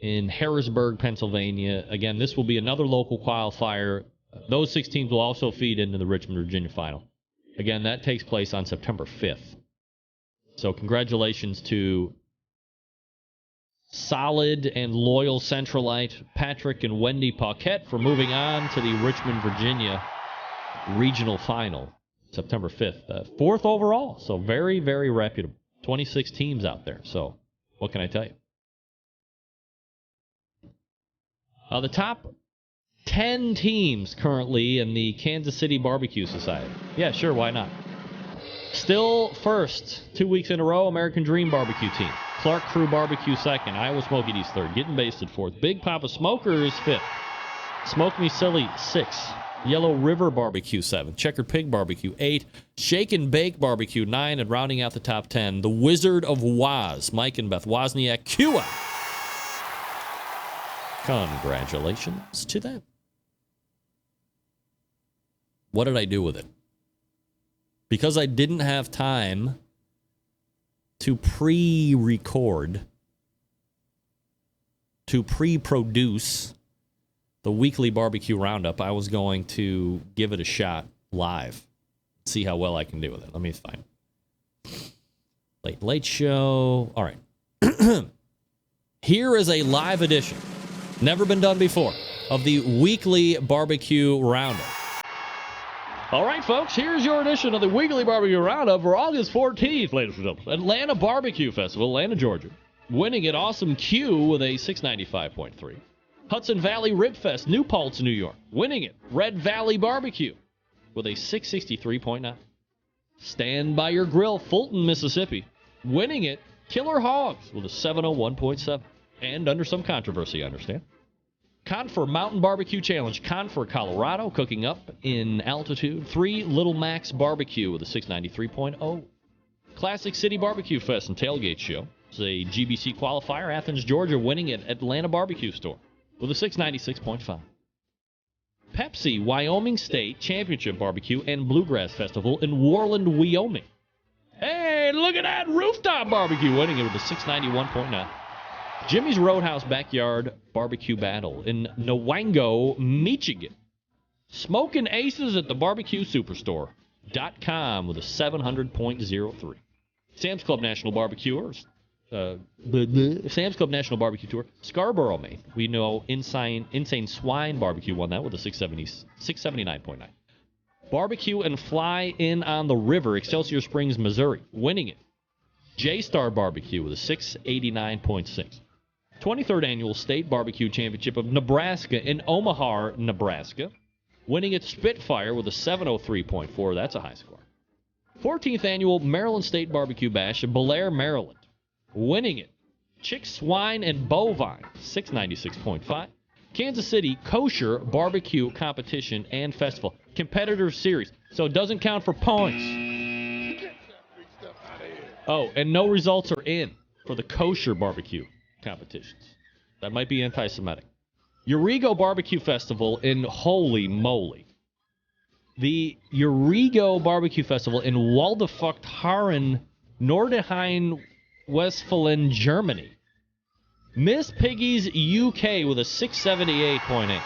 in Harrisburg, Pennsylvania. Again, this will be another local qualifier. Those 6 teams will also feed into the Richmond, Virginia final. Again, that takes place on September 5th. So congratulations to solid and loyal Centralite Patrick and Wendy Paquette for moving on to the Richmond, Virginia regional final, September 5th. 4th overall, so very, very reputable. 26 teams out there, so what can I tell you? The top 10 teams currently in the Kansas City Barbecue Society. Yeah, sure, why not? Still first, 2 weeks in a row, American Dream Barbecue Team. Clark Crew Barbecue second. Iowa Smoky D's third. Getting Basted fourth. Big Papa Smokers fifth. Smoke Me Silly sixth. Yellow River Barbecue seventh. Checkered Pig Barbecue 8. Shake and Bake Barbecue 9. And rounding out the top 10, the Wizard of Woz, Mike and Beth Wozniak, Kua. Congratulations to them. What did I do with it? Because I didn't have time to pre-record, to pre-produce the weekly barbecue roundup, I was going to give it a shot live. See how well I can do with it. Let me find Late Show. All right. Here is a live edition, never been done before, of the weekly barbecue roundup. All right, folks, here's your edition of the Weekly Barbecue Roundup for August 14th, ladies and gentlemen. Atlanta Barbecue Festival, Atlanta, Georgia. Winning at Awesome Q with a 695.3. Hudson Valley Rib Fest, New Paltz, New York. Winning it, Red Valley Barbecue with a 663.9. Stand By Your Grill, Fulton, Mississippi. Winning it, Killer Hogs with a 701.7. And under some controversy, I understand. Confer Mountain Barbecue Challenge, Confer, Colorado, cooking up in altitude. 3 Little Max Barbecue with a 693.0. Classic City Barbecue Fest and Tailgate Show. It's a GBC qualifier. Athens, Georgia, winning at Atlanta Barbecue Store with a 696.5. Pepsi Wyoming State Championship Barbecue and Bluegrass Festival in Worland, Wyoming. Hey, look at that rooftop barbecue, winning it with a 691.9. Jimmy's Roadhouse Backyard Barbecue Battle in Nwango, Michigan. Smoking Aces at the Barbecue Superstore.com with a 700.03. Sam's Club National Barbecue Tour, Scarborough, Maine. We know Insane Swine Barbecue won that with a 679.9. Barbecue and Fly In on the River, Excelsior Springs, Missouri, winning it. J-Star Barbecue with a 689.6. 23rd Annual State Barbecue Championship of Nebraska in Omaha, Nebraska, winning at Spitfire with a 703.4. That's a high score. 14th Annual Maryland State Barbecue Bash in Belair, Maryland, winning it. Chick, Swine, and Bovine, 696.5. Kansas City Kosher Barbecue Competition and Festival, Competitor Series, so it doesn't count for points. Oh, and no results are in for the kosher barbecue competitions. That might be anti-Semitic. Eurego Barbecue Festival in holy moly. The Eurego Barbecue Festival in Waldefeucht-Haaren, Nordrhein-Westfalen, Germany. Miss Piggy's UK with a 678.8.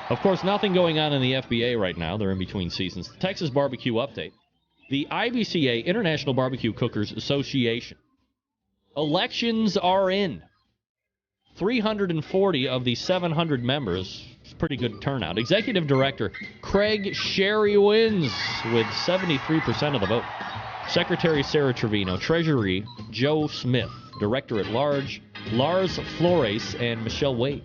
Of course, nothing going on in the FBA right now. They're in between seasons. Texas Barbecue Update. The IBCA, International Barbecue Cookers Association. Elections are in. 340 of the 700 members It's a pretty good turnout. Executive Director Craig Sherry wins with 73% of the vote. Secretary Sarah Trevino. Treasury Joe Smith. Director at Large Lars Flores and Michelle Wade.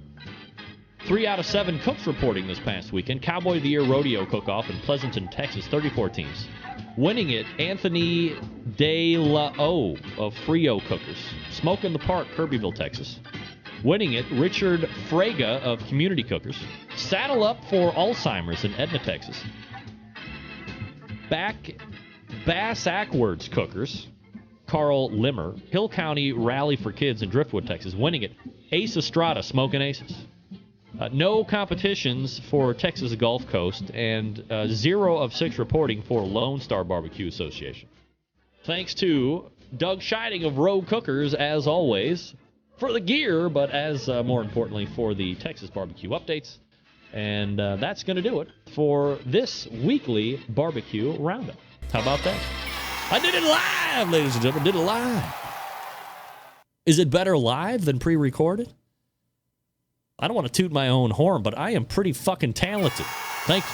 3 out of 7 cooks reporting this past weekend. Cowboy of the Year Rodeo Cook-Off in Pleasanton, Texas. 34 teams. Winning it, Anthony De La O of Frio Cookers. Smoke in the Park, Kirbyville, Texas. Winning it, Richard Fraga of Community Cookers. Saddle Up for Alzheimer's in Edna, Texas. Bass Ackwards Cookers, Carl Limmer. Hill County Rally for Kids in Driftwood, Texas. Winning it, Ace Estrada, Smoking Aces. No competitions for Texas Gulf Coast, and 0 of 6 reporting for Lone Star Barbecue Association. Thanks to Doug Scheiding of Rogue Cookers, as always, for the gear, but as more importantly for the Texas barbecue updates. And that's going to do it for this weekly barbecue roundup. How about that? I did it live, ladies and gentlemen. Did it live. Is it better live than pre-recorded? I don't want to toot my own horn, but I am pretty fucking talented. Thank you.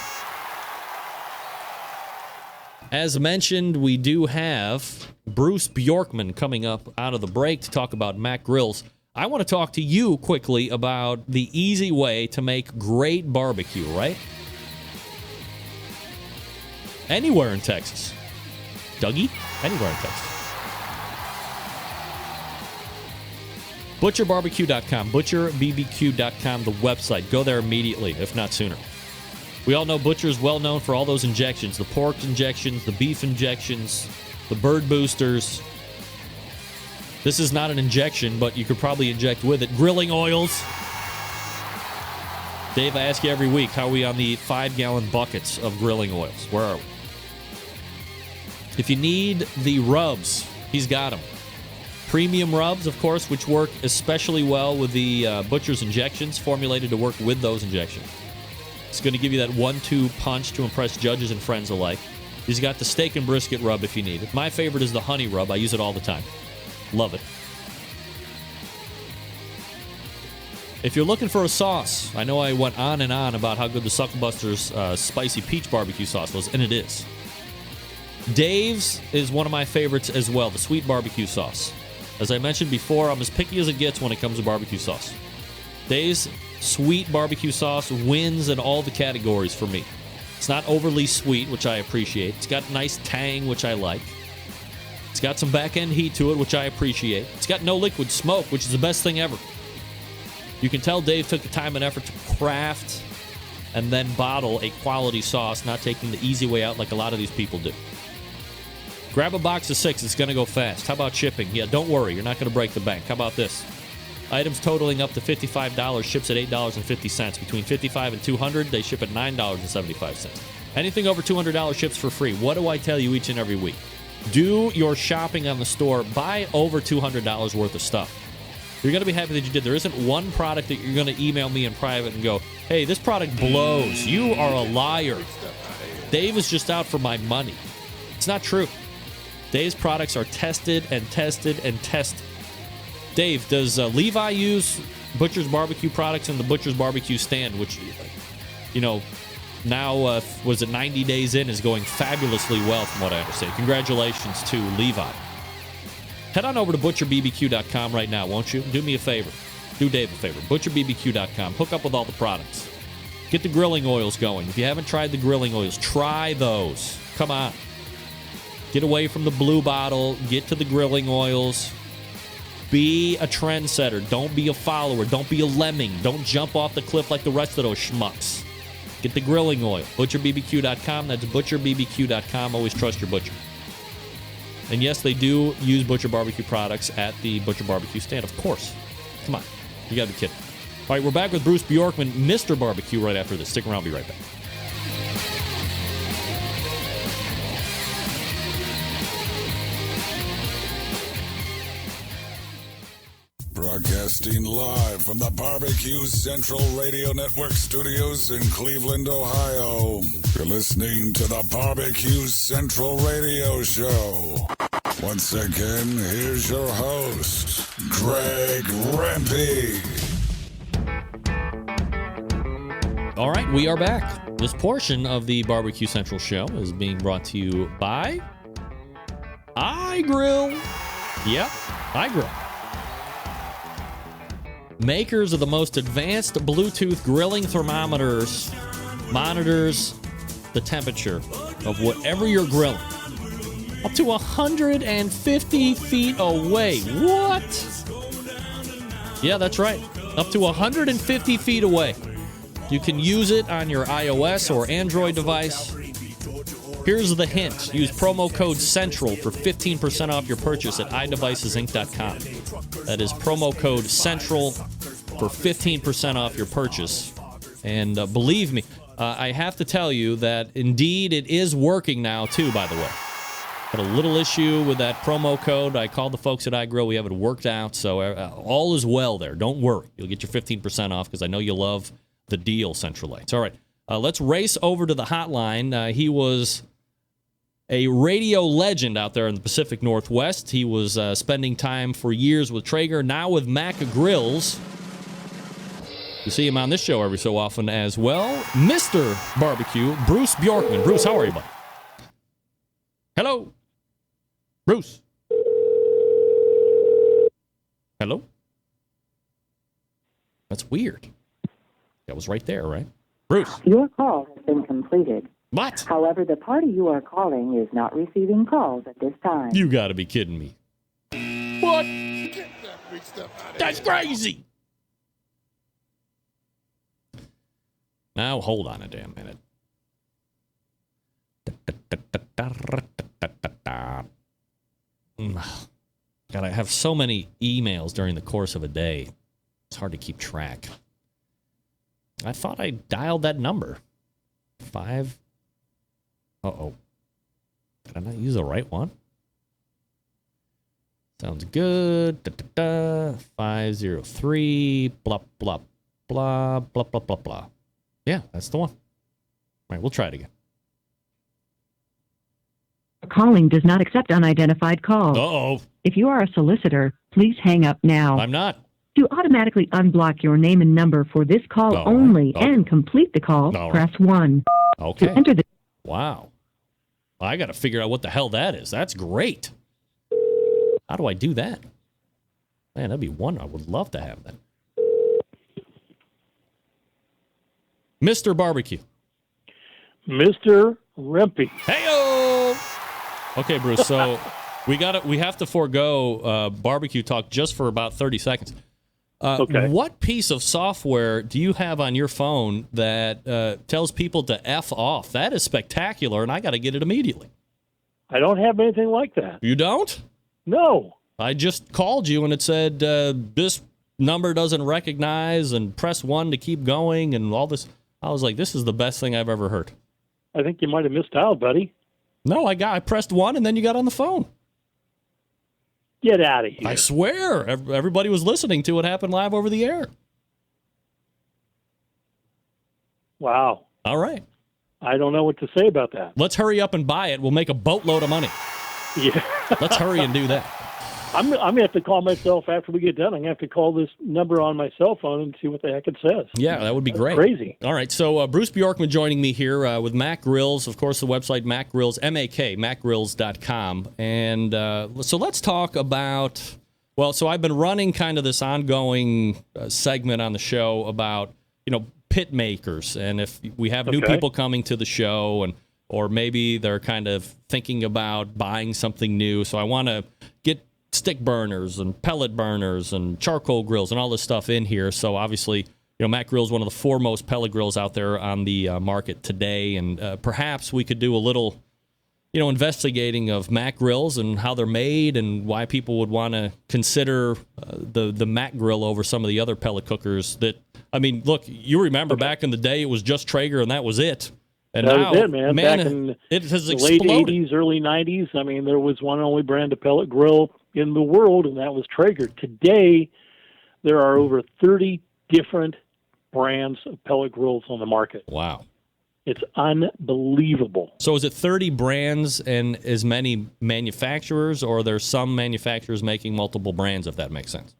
As mentioned, we do have Bruce Bjorkman coming up out of the break to talk about Mac Grills. I want to talk to you quickly about the easy way to make great barbecue, right? Anywhere in Texas. Dougie? Anywhere in Texas. ButcherBBQ.com, ButcherBBQ.com, the website. Go there immediately, if not sooner. We all know Butcher's well known for all those injections, the pork injections, the beef injections, the bird boosters. This is not an injection, but you could probably inject with it. Grilling oils. Dave, I ask you every week, how are we on the 5-gallon buckets of grilling oils? Where are we? If you need the rubs, he's got them. Premium rubs, of course, which work especially well with the Butcher's injections, formulated to work with those injections. It's going to give you that 1-2 punch to impress judges and friends alike. He's got the steak and brisket rub if you need it. My favorite is the honey rub. I use it all the time. Love it. If you're looking for a sauce, I know I went on and on about how good the Sucklebuster's spicy peach barbecue sauce was, and it is. Dave's is one of my favorites as well, the sweet barbecue sauce. As I mentioned before, I'm as picky as it gets when it comes to barbecue sauce. Dave's sweet barbecue sauce wins in all the categories for me. It's not overly sweet, which I appreciate. It's got nice tang, which I like. It's got some back-end heat to it, which I appreciate. It's got no liquid smoke, which is the best thing ever. You can tell Dave took the time and effort to craft and then bottle a quality sauce, not taking the easy way out like a lot of these people do. Grab a box of 6. It's going to go fast. How about shipping? Yeah, don't worry. You're not going to break the bank. How about this? Items totaling up to $55 ships at $8.50. Between $55 and $200, they ship at $9.75. Anything over $200 ships for free. What do I tell you each and every week? Do your shopping on the store. Buy over $200 worth of stuff. You're going to be happy that you did. There isn't one product that you're going to email me in private and go, hey, this product blows. You are a liar. Dave is just out for my money. It's not true. Dave's products are tested and tested and tested. Dave, does Levi use Butcher's Barbecue products in the Butcher's Barbecue stand, which, you know, now, was it 90 days in, is going fabulously well from what I understand. Congratulations to Levi. Head on over to ButcherBBQ.com right now, won't you? Do me a favor. Do Dave a favor. ButcherBBQ.com. Hook up with all the products. Get the grilling oils going. If you haven't tried the grilling oils, try those. Come on. Get away from the blue bottle. Get to the grilling oils. Be a trendsetter. Don't be a follower. Don't be a lemming. Don't jump off the cliff like the rest of those schmucks. Get the grilling oil. ButcherBBQ.com. That's ButcherBBQ.com. Always trust your butcher. And yes, they do use Butcher Barbecue products at the Butcher Barbecue stand. Of course. Come on. You gotta be kidding. All right, we're back with Bruce Bjorkman, Mr. Barbecue, right after this. Stick around. I'll be right back. Broadcasting live from the BBQ Central Radio Network studios in Cleveland, Ohio. You're listening to the BBQ Central Radio Show. Once again, here's your host, Greg Rempe. All right, we are back. This portion of the BBQ Central Show is being brought to you by iGrill. Yep, iGrill. Makers of the most advanced Bluetooth grilling thermometers, monitors the temperature of whatever you're grilling. Up to 150 feet away. What? Yeah, that's right. Up to 150 feet away. You can use it on your iOS or Android device. Here's the hint. Use promo code CENTRAL for 15% off your purchase at iDevicesinc.com. That is promo code CENTRAL for 15% off your purchase. And believe me, I have to tell you that indeed it is working now too, by the way. Had a little issue with that promo code. I called the folks at iGrill. We have it worked out, so all is well there. Don't worry. You'll get your 15% off because I know you love the deal, Central Lights. All right, let's race over to the hotline. He was a radio legend out there in the Pacific Northwest. He was spending time for years with Traeger, now with Mac Grills. You see him on this show every so often as well. Mr. Barbecue, Bruce Bjorkman. Bruce, how are you, buddy? Hello? Bruce? Hello? That's weird. That was right there, right? Bruce? Your call has been completed. What? However, the party you are calling is not receiving calls at this time. You gotta be kidding me. What? That's crazy. Now, hold on a damn minute. God, I have so many emails during the course of a day. It's hard to keep track. I thought I dialed that number. 5. Uh-oh. Did I not use the right one? Sounds good. 503. Blah, blah, blah, blah, blah, blah, blah. Yeah, that's the one. All right, we'll try it again. Calling does not accept unidentified calls. Uh-oh. If you are a solicitor, please hang up now. I'm not. To automatically unblock your name and number for this call only and complete the call, press 1. Okay. To enter the... Wow. I got to figure out what the hell that is. That's great. How do I do that? Man, that'd be one. I would love to have that. Mr. Barbecue. Mr. Rempy. Hey-o! Okay, Bruce, so we have to forego barbecue talk just for about 30 seconds. Okay. What piece of software do you have on your phone that tells people to F off? That is spectacular, and I got to get it immediately. I don't have anything like that. You don't? No. I just called you, and it said this number doesn't recognize, and press 1 to keep going, and all this. I was like, this is the best thing I've ever heard. I think you might have missed out, buddy. No, I pressed 1, and then you got on the phone. Get out of here. I swear. Everybody was listening to what happened live over the air. Wow. All right. I don't know what to say about that. Let's hurry up and buy it. We'll make a boatload of money. Yeah. Let's hurry and do that. I'm going to have to call myself after we get done. I'm going to have to call this number on my cell phone and see what the heck it says. Yeah, that would be great. Crazy. All right, so Bruce Bjorkman joining me here with Mac Grills. Of course, the website Mac Grills, macgrills.com. And so let's talk about, well, so I've been running kind of this ongoing segment on the show about, pit makers. And if we have new people coming to the show and or maybe they're kind of thinking about buying something new. So I want to get stick burners and pellet burners and charcoal grills and all this stuff in here. So obviously, Mac Grill is one of the foremost pellet grills out there on the market today. And perhaps we could do a little, investigating of Mac Grills and how they're made and why people would want to consider the Mac Grill over some of the other pellet cookers that, look, you remember back in the day, it was just Traeger and that was it. And that now, was it, man. Back in it has the exploded. late 80s, early 90s, there was one only brand of pellet grill in the world, and that was Traeger. Today, there are over 30 different brands of pellet grills on the market. Wow. It's unbelievable. So is it 30 brands and as many manufacturers, or are there some manufacturers making multiple brands, if that makes sense?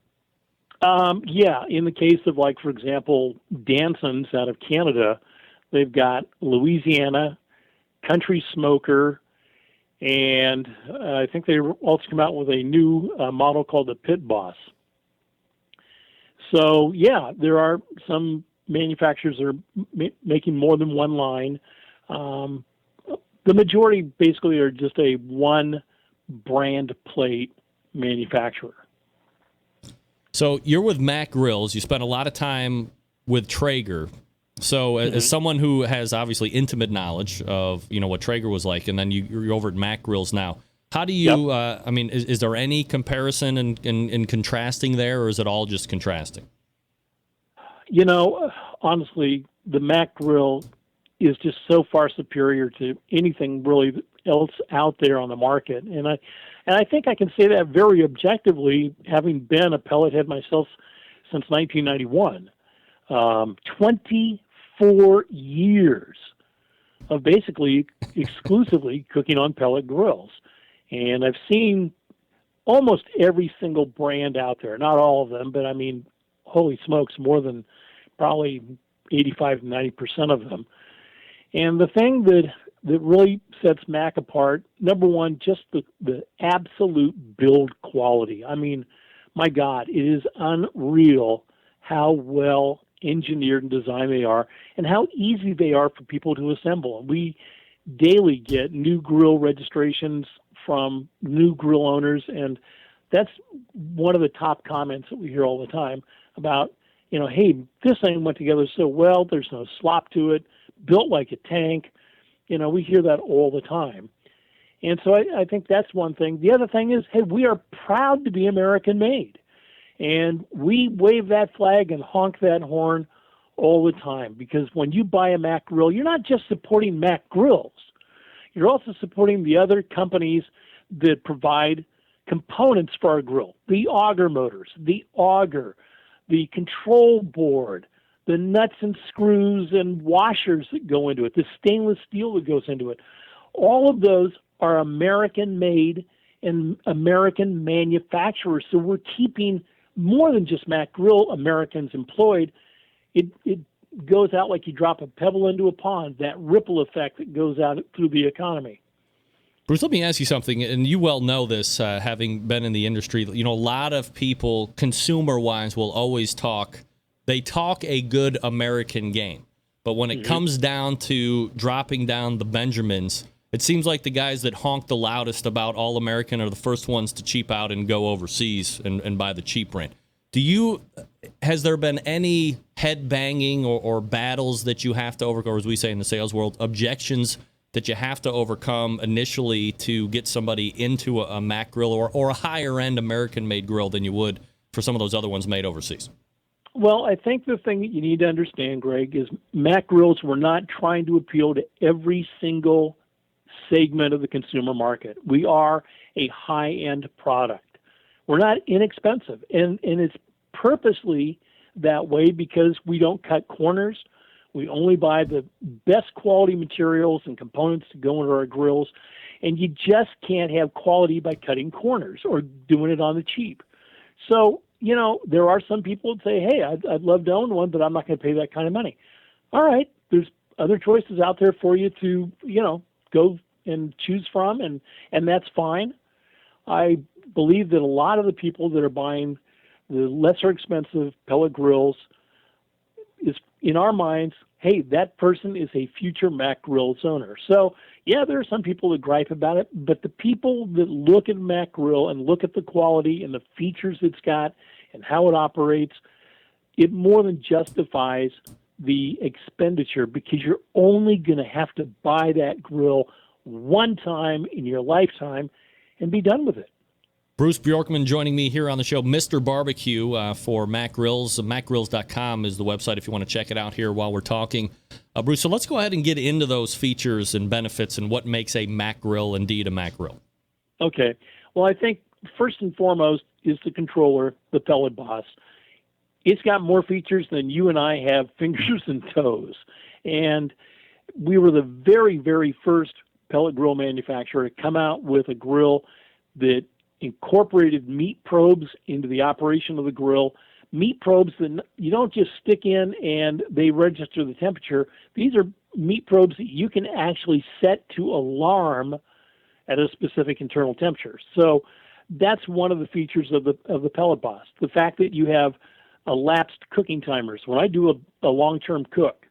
Yeah, in the case of, like, for example, Danson's out of Canada, they've got Louisiana, Country Smoker, and I think they also come out with a new model called the Pit Boss. So, yeah, there are some manufacturers that are making more than one line. The majority basically are just a one brand plate manufacturer. So you're with Mac Grills. You spent a lot of time with Traeger. So as someone who has obviously intimate knowledge of what Traeger was like, and then you're over at Mac Grills now, how do you? I mean, is there any comparison and contrasting there, or is it all just contrasting? Honestly, the Mac Grill is just so far superior to anything really else out there on the market, and I think I can say that very objectively, having been a pellet head myself since 1991. 24 years of basically exclusively cooking on pellet grills. And I've seen almost every single brand out there, not all of them, but I mean, holy smokes, more than probably 85 to 90% of them. And the thing that really sets Mac apart, number one, just the absolute build quality. I mean, my God, it is unreal how well engineered and designed they are and how easy they are for people to assemble. We daily get new grill registrations from new grill owners, and that's one of the top comments that we hear all the time about, hey, this thing went together so well, there's no slop to it, built like a tank. We hear that all the time. And so I think that's one thing. The other thing is, hey, we are proud to be American made. And we wave that flag and honk that horn all the time, because when you buy a Mac grill, you're not just supporting Mac grills. You're also supporting the other companies that provide components for our grill. The auger motors, the auger, the control board, the nuts and screws and washers that go into it, the stainless steel that goes into it. All of those are American made and American manufacturers. So we're keeping more than just Mac Grill Americans employed. It goes out like you drop a pebble into a pond, that ripple effect that goes out through the economy. Bruce, let me ask you something, and you well know this, having been in the industry. A lot of people, consumer-wise, will always talk. They talk a good American game. But when it comes down to dropping down the Benjamins, it seems like the guys that honk the loudest about All-American are the first ones to cheap out and go overseas and buy the cheap brand. Has there been any head-banging or battles that you have to overcome, or as we say in the sales world, objections that you have to overcome initially to get somebody into a Mac grill or a higher-end American-made grill than you would for some of those other ones made overseas? Well, I think the thing that you need to understand, Greg, is Mac grills were not trying to appeal to every single segment of the consumer market. We are a high-end product. We're not inexpensive, and it's purposely that way because we don't cut corners. We only buy the best quality materials and components to go into our grills, and you just can't have quality by cutting corners or doing it on the cheap. So, there are some people that say, hey, I'd love to own one, but I'm not going to pay that kind of money. All right, there's other choices out there for you to, go and choose from, and that's fine. I believe that a lot of the people that are buying the lesser expensive pellet grills is, in our minds, hey, that person is a future Mac Grills owner. So, yeah, there are some people that gripe about it, but the people that look at Mac Grill and look at the quality and the features it's got and how it operates, it more than justifies the expenditure, because you're only going to have to buy that grill one time in your lifetime and be done with it. Bruce Bjorkman joining me here on the show, Mr. Barbecue for Mac Grills. MacGrills.com is the website if you want to check it out here while we're talking. Bruce, so let's go ahead and get into those features and benefits and what makes a Mac Grill indeed a Mac Grill. Okay. Well, I think first and foremost is the controller, the Pellet Boss. It's got more features than you and I have fingers and toes. And we were the very, very first pellet grill manufacturer to come out with a grill that incorporated meat probes into the operation of the grill, meat probes that you don't just stick in and they register the temperature. These are meat probes that you can actually set to alarm at a specific internal temperature. So that's one of the features of the Pellet Boss. The fact that you have elapsed cooking timers. When I do a long-term cook,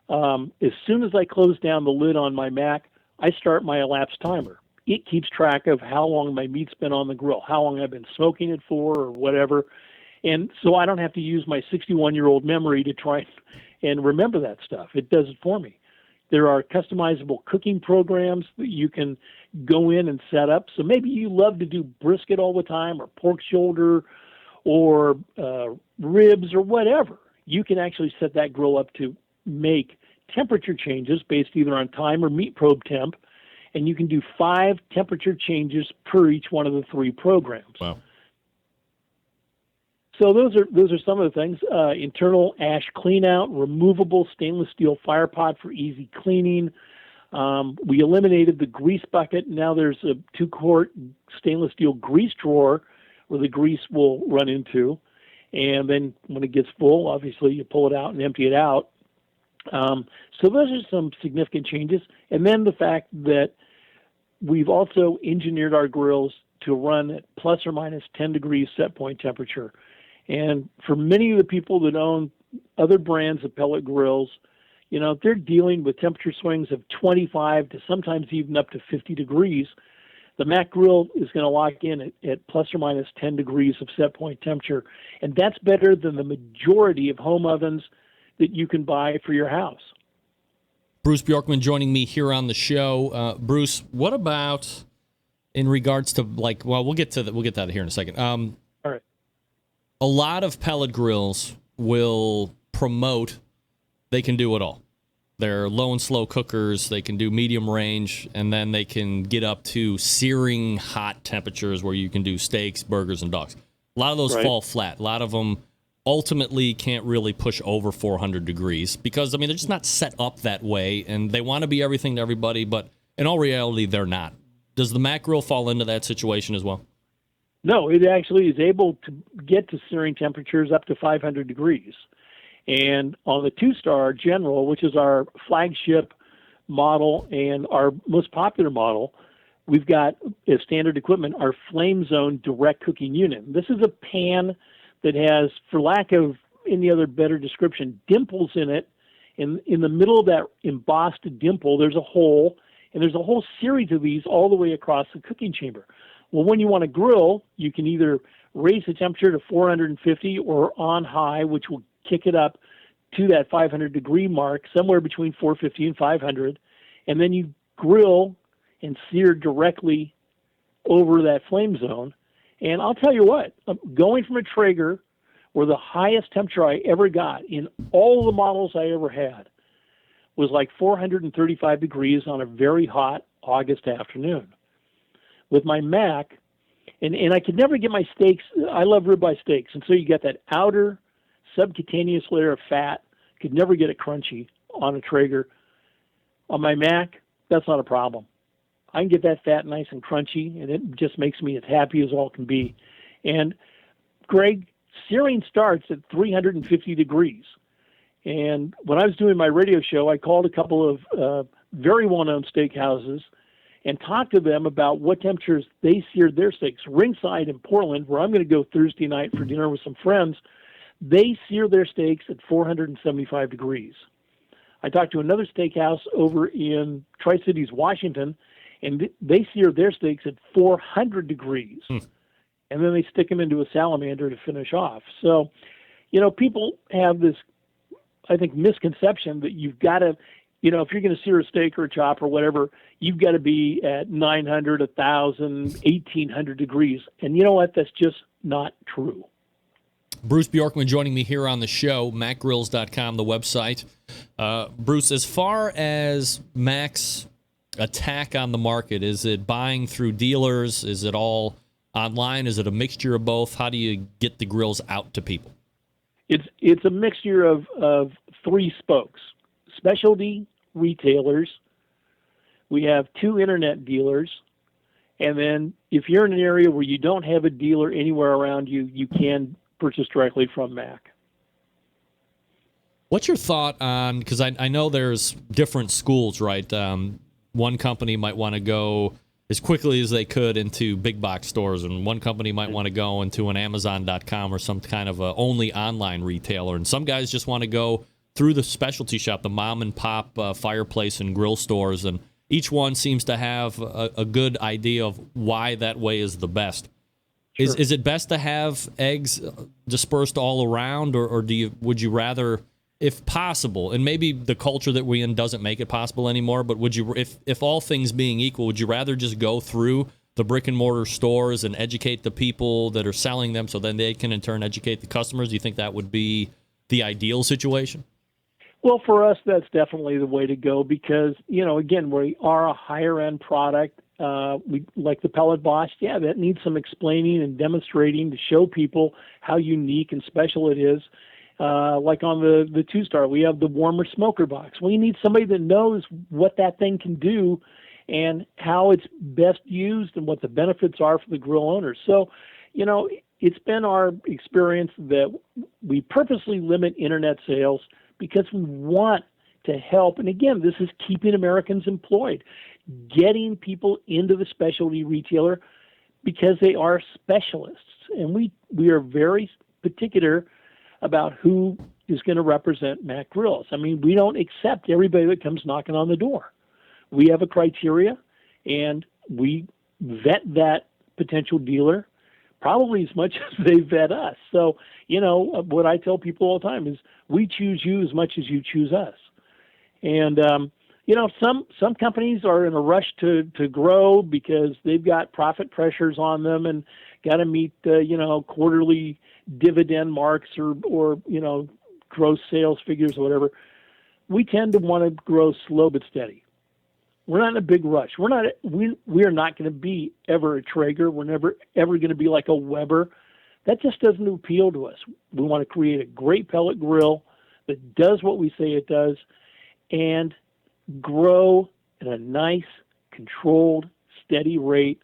as soon as I close down the lid on my Mac, I start my elapsed timer. It keeps track of how long my meat's been on the grill, how long I've been smoking it for, or whatever. And so I don't have to use my 61-year-old memory to try and remember that stuff. It does it for me. There are customizable cooking programs that you can go in and set up. So maybe you love to do brisket all the time, or pork shoulder, or ribs, or whatever. You can actually set that grill up to make temperature changes based either on time or meat probe temp, and you can do 5 temperature changes per each one of the 3 programs. Wow. So those are some of the things. Internal ash cleanout, removable stainless steel fire pot for easy cleaning. We eliminated the grease bucket. Now there's a 2-quart stainless steel grease drawer where the grease will run into. And then when it gets full, obviously you pull it out and empty it out. So those are some significant changes. And then the fact that we've also engineered our grills to run at plus or minus 10 degrees set point temperature. And for many of the people that own other brands of pellet grills, you know, they're dealing with temperature swings of 25 to sometimes even up to 50 degrees. The Mac grill is going to lock in at plus or minus 10 degrees of set point temperature. And that's better than the majority of home ovens that you can buy for your house. Bruce Bjorkman joining me here on the show. Bruce, what about in regards to we'll get to that here in a second. All right. A lot of pellet grills will promote they can do it all. They're low and slow cookers. They can do medium range, and then they can get up to searing hot temperatures where you can do steaks, burgers, and dogs. A lot of those fall flat. A lot of them ultimately can't really push over 400 degrees because, they're just not set up that way, and they want to be everything to everybody, but in all reality, they're not. Does the Mac grill fall into that situation as well? No, it actually is able to get to searing temperatures up to 500 degrees. And on the 2-star General, which is our flagship model and our most popular model, we've got, as standard equipment, our Flame Zone direct cooking unit. This is a pan that has, for lack of any other better description, dimples in it. In the middle of that embossed dimple, there's a hole, and there's a whole series of these all the way across the cooking chamber. Well, when you want to grill, you can either raise the temperature to 450 or on high, which will kick it up to that 500-degree mark, somewhere between 450 and 500, and then you grill and sear directly over that flame zone. And I'll tell you what, going from a Traeger, where the highest temperature I ever got in all the models I ever had was like 435 degrees on a very hot August afternoon. With my Mac, and I could never get my steaks, I love ribeye steaks, and so you get that outer subcutaneous layer of fat, could never get it crunchy on a Traeger. On my Mac, that's not a problem. I can get that fat nice and crunchy, and it just makes me as happy as all can be. And Greg, searing starts at 350 degrees. And when I was doing my radio show, I called a couple of very well-known steakhouses and talked to them about what temperatures they seared their steaks. Ringside in Portland, where I'm going to go Thursday night for dinner with some friends, they sear their steaks at 475 degrees. I talked to another steakhouse over in Tri-Cities, Washington, and they sear their steaks at 400 degrees. And then they stick them into a salamander to finish off. So, people have this, I think, misconception that you've got to, if you're going to sear a steak or a chop or whatever, you've got to be at 900, 1,000, 1,800 degrees. And you know what? That's just not true. Bruce Bjorkman joining me here on the show, macgrills.com, the website. Bruce, as far as Mac's attack on the market, is it buying through dealers? Is it all online? Is it a mixture of both? How do you get the grills out to people? It's a mixture of 3 spokes. Specialty retailers. We have 2 internet dealers. And then if you're in an area where you don't have a dealer anywhere around you, you can purchase directly from Mac. What's your thought on, because I know there's different schools, right? One company might want to go as quickly as they could into big box stores, and one company might want to go into an Amazon.com or some kind of a only online retailer, and some guys just want to go through the specialty shop, the mom and pop fireplace and grill stores, and each one seems to have a good idea of why that way is the best. Sure. Is it best to have eggs dispersed all around, or would you rather, if possible, and maybe the culture that we're in doesn't make it possible anymore, but would you, if all things being equal, would you rather just go through the brick and mortar stores and educate the people that are selling them so then they can in turn educate the customers? Do you think that would be the ideal situation? Well, for us, that's definitely the way to go because, again, we are a higher end product. We like the pellet boss. Yeah, that needs some explaining and demonstrating to show people how unique and special it is. Like on the 2-star, we have the warmer smoker box. We need somebody that knows what that thing can do and how it's best used and what the benefits are for the grill owners. So, it's been our experience that we purposely limit internet sales because we want to help. And again, this is keeping Americans employed, getting people into the specialty retailer because they are specialists. And we are very particular about who is going to represent Mac Grills. I mean, we don't accept everybody that comes knocking on the door. We have a criteria, and we vet that potential dealer probably as much as they vet us. So, what I tell people all the time is we choose you as much as you choose us. And, some companies are in a rush to grow because they've got profit pressures on them and got to meet, quarterly dividend marks or gross sales figures or whatever. We tend to want to grow slow but steady. We're not in a big rush. We are not going to be ever a Traeger. We're never ever going to be like a Weber. That just doesn't appeal to us. We want to create a great pellet grill that does what we say it does and grow at a nice, controlled, steady rate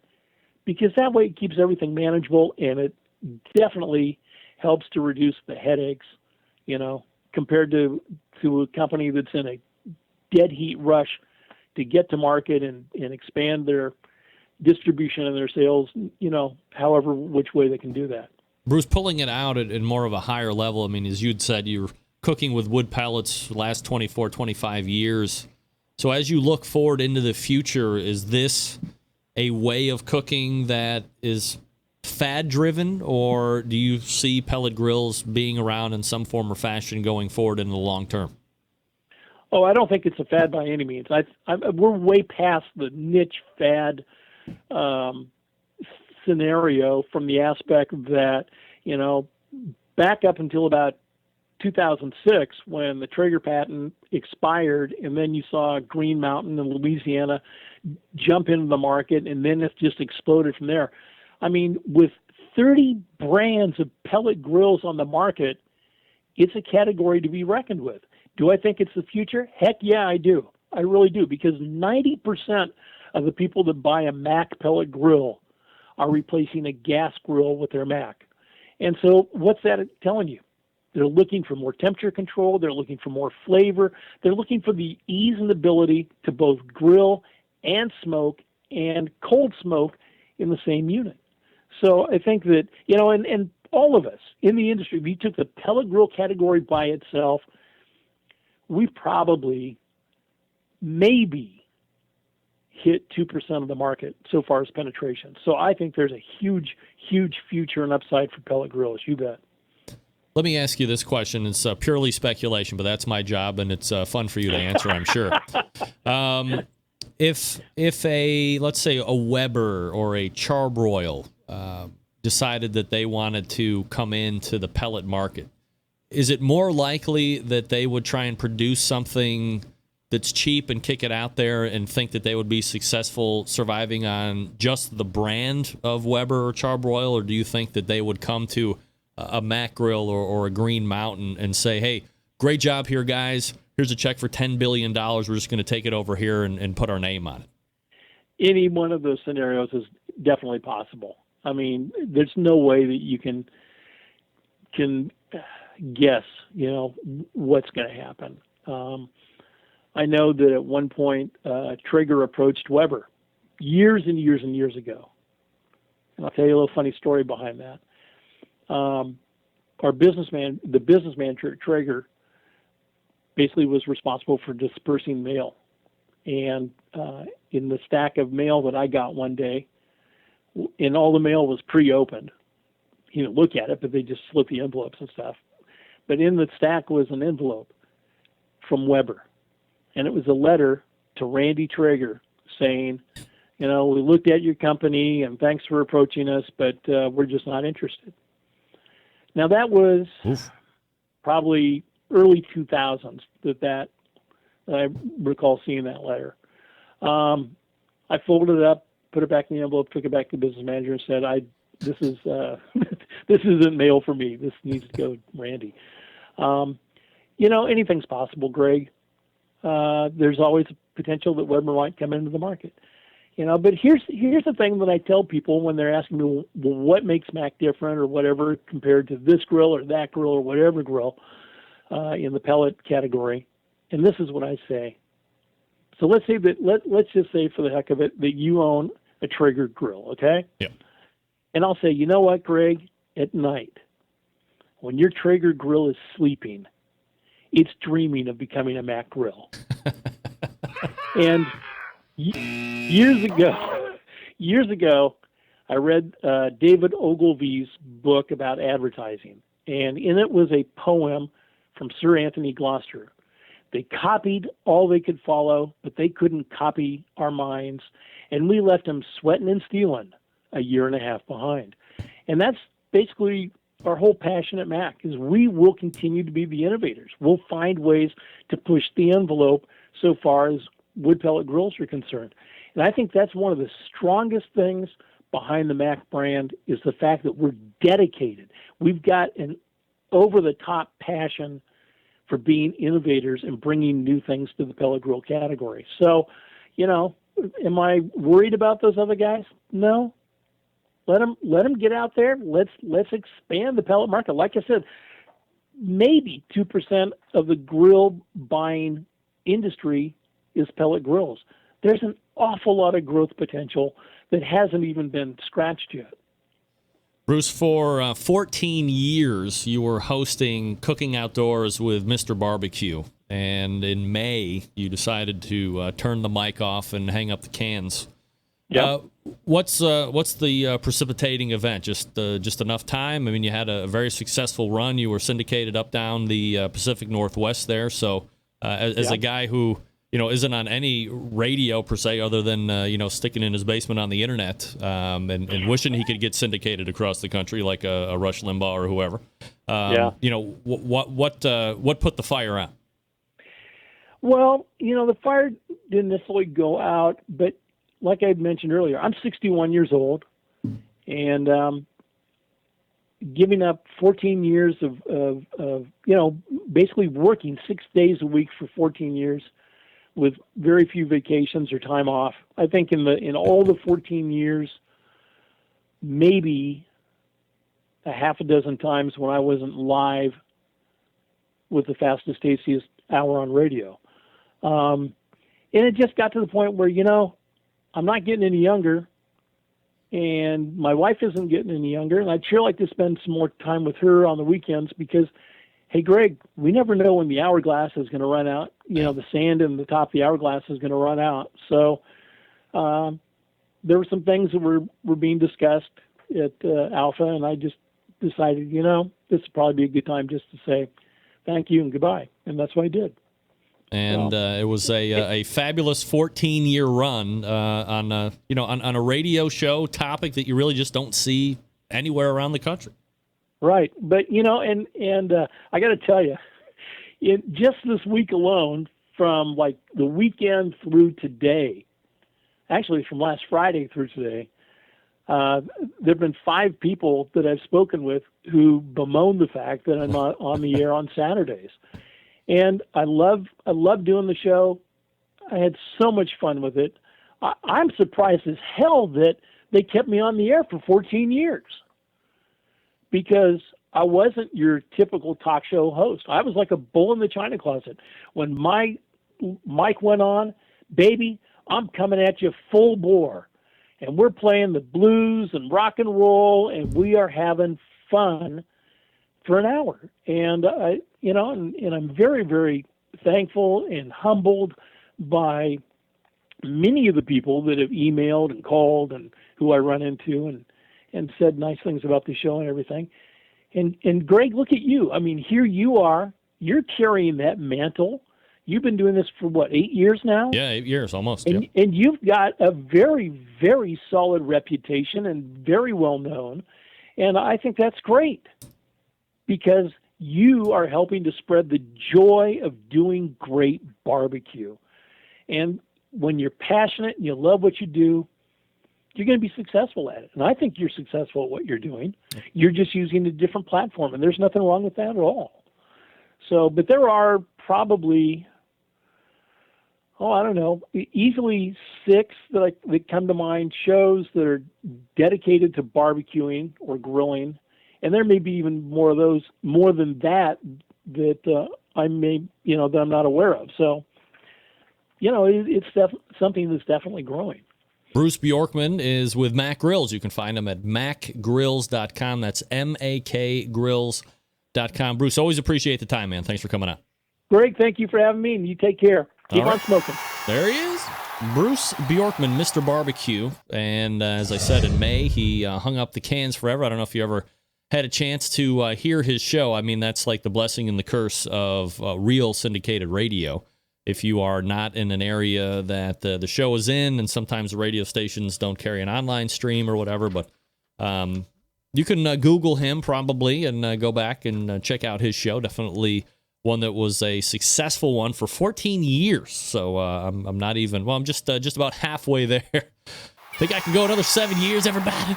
because that way it keeps everything manageable and it definitely helps to reduce the headaches, compared to a company that's in a dead heat rush to get to market and expand their distribution and their sales, however which way they can do that. Bruce, pulling it out at more of a higher level, I mean, as you'd said, you're cooking with wood pellets the last 24, 25 years. So as you look forward into the future, is this a way of cooking that is fad-driven, or do you see pellet grills being around in some form or fashion going forward in the long term? Oh, I don't think it's a fad by any means. We're way past the niche fad scenario from the aspect that, back up until about 2006 when the Traeger patent expired, and then you saw Green Mountain in Louisiana jump into the market, and then it just exploded from there. I mean, with 30 brands of pellet grills on the market, it's a category to be reckoned with. Do I think it's the future? Heck yeah, I do. I really do, because 90% of the people that buy a Mac pellet grill are replacing a gas grill with their Mac. And so what's that telling you? They're looking for more temperature control. They're looking for more flavor. They're looking for the ease and ability to both grill and smoke and cold smoke in the same unit. So I think that, and all of us in the industry, if you took the pellet grill category by itself, we've probably maybe hit 2% of the market so far as penetration. So I think there's a huge, huge future and upside for pellet grills. You bet. Let me ask you this question. It's purely speculation, but that's my job, and it's fun for you to answer, I'm sure. If let's say a Weber or a Charbroil decided that they wanted to come into the pellet market, is it more likely that they would try and produce something that's cheap and kick it out there and think that they would be successful surviving on just the brand of Weber or Charbroil, or do you think that they would come to a Mac Grill or a Green Mountain and say, hey, great job here, guys. Here's a check for $10 billion. We're just going to take it over here and put our name on it? Any one of those scenarios is definitely possible. I mean, there's no way that you can can guess, what's going to happen. I know that at one point, Traeger approached Weber years and years and years ago. And I'll tell you a little funny story behind that. The businessman Traeger, basically was responsible for dispersing mail. And in the stack of mail that I got one day, and all the mail was pre-opened. You didn't look at it, but they just slit the envelopes and stuff. But in the stack was an envelope from Weber. And it was a letter to Randy Traeger saying, we looked at your company and thanks for approaching us, but we're just not interested. Now that was probably early 2000s that I recall seeing that letter. I folded it up, put it back in the envelope, took it back to the business manager and said, this isn't mail for me. This needs to go to Randy. Anything's possible, Greg. There's always a potential that Weber might come into the market. But here's the thing that I tell people when they're asking me, well, what makes Mac different or whatever compared to this grill or that grill or whatever grill in the pellet category. And this is what I say. So let's say that let's just say for the heck of it that you own a Traeger grill, okay? Yeah. And I'll say, you know what, Greg? At night, when your Traeger grill is sleeping, it's dreaming of becoming a Mac grill. And years ago, I read David Ogilvy's book about advertising, and in it was a poem from Sir Anthony Gloucester. They copied all they could follow, but they couldn't copy our minds, and we left them sweating and stealing a year and a half behind. And that's basically our whole passion at Mac, is we will continue to be the innovators. We'll find ways to push the envelope so far as wood pellet grills are concerned. And I think that's one of the strongest things behind the Mac brand is the fact that we're dedicated. We've got an over-the-top passion for being innovators and bringing new things to the pellet grill category. So, am I worried about those other guys? No. Let them get out there. Let's expand the pellet market. Like I said, maybe 2% of the grill buying industry is pellet grills. There's an awful lot of growth potential that hasn't even been scratched yet. Bruce, for 14 years, you were hosting Cooking Outdoors with Mr. Barbecue. And in May, you decided to turn the mic off and hang up the cans. Yeah. What's the precipitating event? Just enough time? I mean, you had a very successful run. You were syndicated up down the Pacific Northwest there. So as a guy who isn't on any radio per se, other than sticking in his basement on the internet and wishing he could get syndicated across the country like a Rush Limbaugh or whoever. What put the fire out? Well, the fire didn't necessarily go out, but like I mentioned earlier, I'm 61 years old, and giving up 14 years of basically working 6 days a week for 14 years with very few vacations or time off. I think in all the 14 years, maybe a half a dozen times when I wasn't live with the fastest, tastiest hour on radio. And it just got to the point where, I'm not getting any younger, and my wife isn't getting any younger, and I'd sure like to spend some more time with her on the weekends because, hey, Greg, we never know when the hourglass is going to run out. The sand in the top of the hourglass is going to run out. So there were some things that were being discussed at Alpha, and I just decided, this would probably be a good time just to say thank you and goodbye, and that's what I did. And it was a fabulous 14-year run on a radio show topic that you really just don't see anywhere around the country. Right, but and I got to tell you, just this week alone, from like the weekend through today, actually from last Friday through today, there've been 5 people that I've spoken with who bemoan the fact that I'm not on the air on Saturdays. And I love doing the show. I had so much fun with it. I'm surprised as hell that they kept me on the air for 14 years because I wasn't your typical talk show host. I was like a bull in the china closet. When my mic went on, baby, I'm coming at you full bore. And we're playing the blues and rock and roll, and we are having fun for an hour. And, and I'm very, very thankful and humbled by many of the people that have emailed and called and who I run into and said nice things about the show and everything. And Greg, look at you. I mean, here you are. You're carrying that mantle. You've been doing this for, 8 years now? Yeah, 8 years almost. And, yep. and you've got a very, very solid reputation and very well known. And I think that's great because you are helping to spread the joy of doing great barbecue. And when you're passionate and you love what you do, you're going to be successful at it. And I think you're successful at what you're doing. You're just using a different platform, and there's nothing wrong with that at all. So, but there are probably, I don't know, easily 6 that come to mind, shows that are dedicated to barbecuing or grilling. And there may be even more of those, more than that I may, that I'm not aware of. So, it's something that's definitely growing. Bruce Bjorkman is with Mac Grills. You can find him at macgrills.com. That's MAKgrills.com. Bruce, always appreciate the time, man. Thanks for coming on. Greg, thank you for having me, and you take care. Keep on smoking. There he is. Bruce Bjorkman, Mr. Barbecue. And as I said, in May, he hung up the cans forever. I don't know if you ever had a chance to hear his show. I mean, that's like the blessing and the curse of real syndicated radio. If you are not in an area that the show is in, and sometimes the radio stations don't carry an online stream or whatever, but you can Google him probably and go back and check out his show. Definitely one that was a successful one for 14 years. So I'm not even, I'm just about halfway there. Think I can go another 7 years, everybody?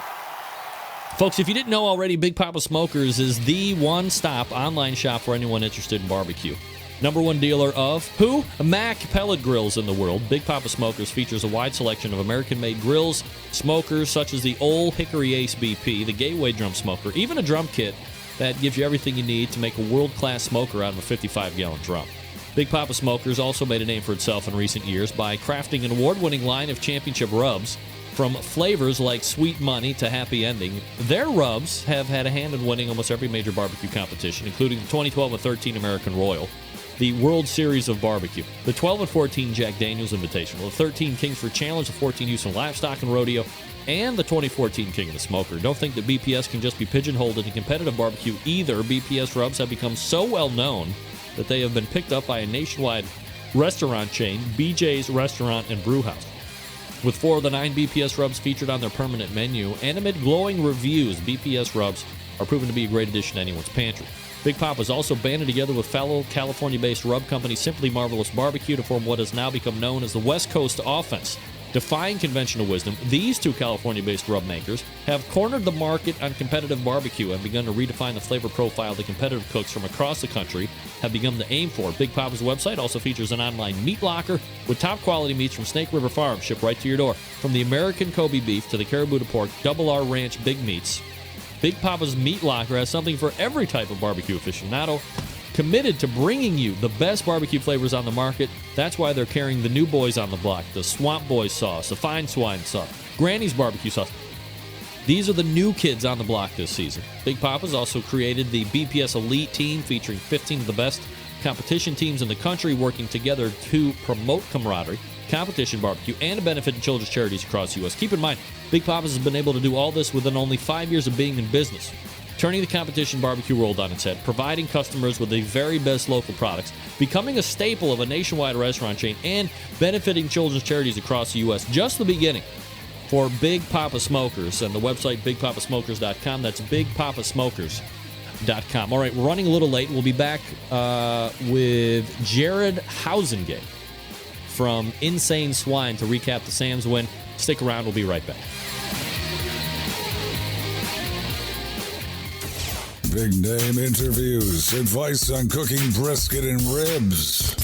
Folks, if you didn't know already, Big Papa Smokers is the one-stop online shop for anyone interested in barbecue. Number one dealer of who? Mac pellet grills in the world. Big Papa Smokers features a wide selection of American-made grills, smokers such as the Old Hickory Ace BP, the Gateway Drum Smoker, even a drum kit that gives you everything you need to make a world-class smoker out of a 55-gallon drum. Big Papa Smokers also made a name for itself in recent years by crafting an award-winning line of championship rubs. From flavors like Sweet Money to Happy Ending, their rubs have had a hand in winning almost every major barbecue competition, including the 2012 and 13 American Royal, the World Series of Barbecue, the 12 and 14 Jack Daniels Invitational, the 13 Kingsford Challenge, the 14 Houston Livestock and Rodeo, and the 2014 King of the Smoker. Don't think that BPS can just be pigeonholed into competitive barbecue either. BPS rubs have become so well known that they have been picked up by a nationwide restaurant chain, BJ's Restaurant and Brewhouse. With 4 of the 9 BPS rubs featured on their permanent menu, and amid glowing reviews, BPS rubs are proven to be a great addition to anyone's pantry. Big Papa's also banded together with fellow California-based rub company Simply Marvelous Barbecue to form what has now become known as the West Coast Offense. Defying conventional wisdom, these 2 California-based rub makers have cornered the market on competitive barbecue and begun to redefine the flavor profile that competitive cooks from across the country have begun to aim for. Big Papa's website also features an online meat locker with top-quality meats from Snake River Farm shipped right to your door. From the American Kobe beef to the Caribou to pork, Double R Ranch big meats, Big Papa's Meat Locker has something for every type of barbecue aficionado, committed to bringing you the best barbecue flavors on the market. That's why they're carrying the new boys on the block, the Swamp Boys sauce, the Fine Swine sauce, Granny's barbecue sauce. These are the new kids on the block this season. Big Papa's also created the BPS Elite Team, featuring 15 of the best competition teams in the country working together to promote camaraderie, competition barbecue, and to benefit children's charities across the U.S. Keep in mind, Big Papa's has been able to do all this within only 5 years of being in business, turning the competition barbecue world on its head, providing customers with the very best local products, becoming a staple of a nationwide restaurant chain, and benefiting children's charities across the U.S. Just the beginning for Big Papa Smokers, and the website bigpapasmokers.com. That's bigpapasmokers.com. All right, we're running a little late. We'll be back with Jared Hausengate from Insane Swine to recap the Sam's win. Stick around. We'll be right back. Big name interviews, advice on cooking brisket and ribs,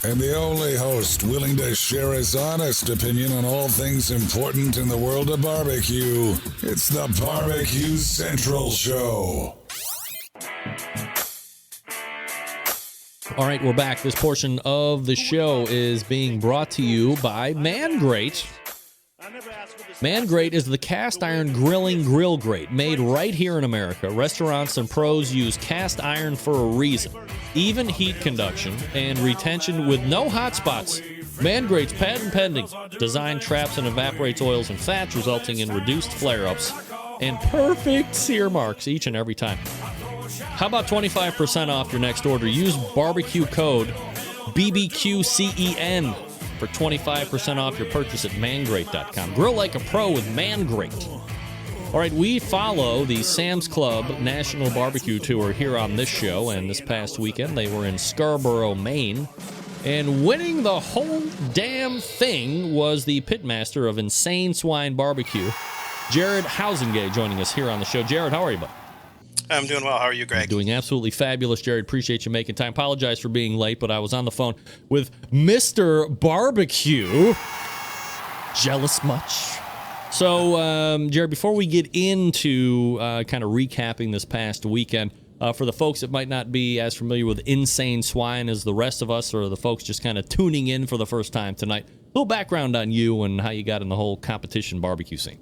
and the only host willing to share his honest opinion on all things important in the world of barbecue. It's the BBQ Central Show. All right, we're back. This portion of the show is being brought to you by Man Grate. Man Grate is the cast iron grilling grill grate made right here in America. Restaurants and pros use cast iron for a reason. Even heat conduction and retention with no hot spots. Man Grate's patent pending. Design traps and evaporates oils and fats, resulting in reduced flare-ups and perfect sear marks each and every time. How about 25% off your next order? Use barbecue code BBQCEN for 25% off your purchase at mangrate.com. Grill like a pro with Man Grate. All right, we follow the Sam's Club National Barbecue Tour here on this show, and this past weekend they were in Scarborough, Maine, and winning the whole damn thing was the pitmaster of Insane Swine Barbecue, Jared Housengate, joining us here on the show. Jared, how are you, bud? I'm doing well. How are you, Greg? Doing absolutely fabulous, Jared. Appreciate you making time. Apologize for being late, but I was on the phone with Mr. Barbecue. Jealous much? So, Jared, before we get into kind of recapping this past weekend, for the folks that might not be as familiar with Insane Swine as the rest of us, or the folks just kind of tuning in for the first time tonight, a little background on you and how you got in the whole competition barbecue scene.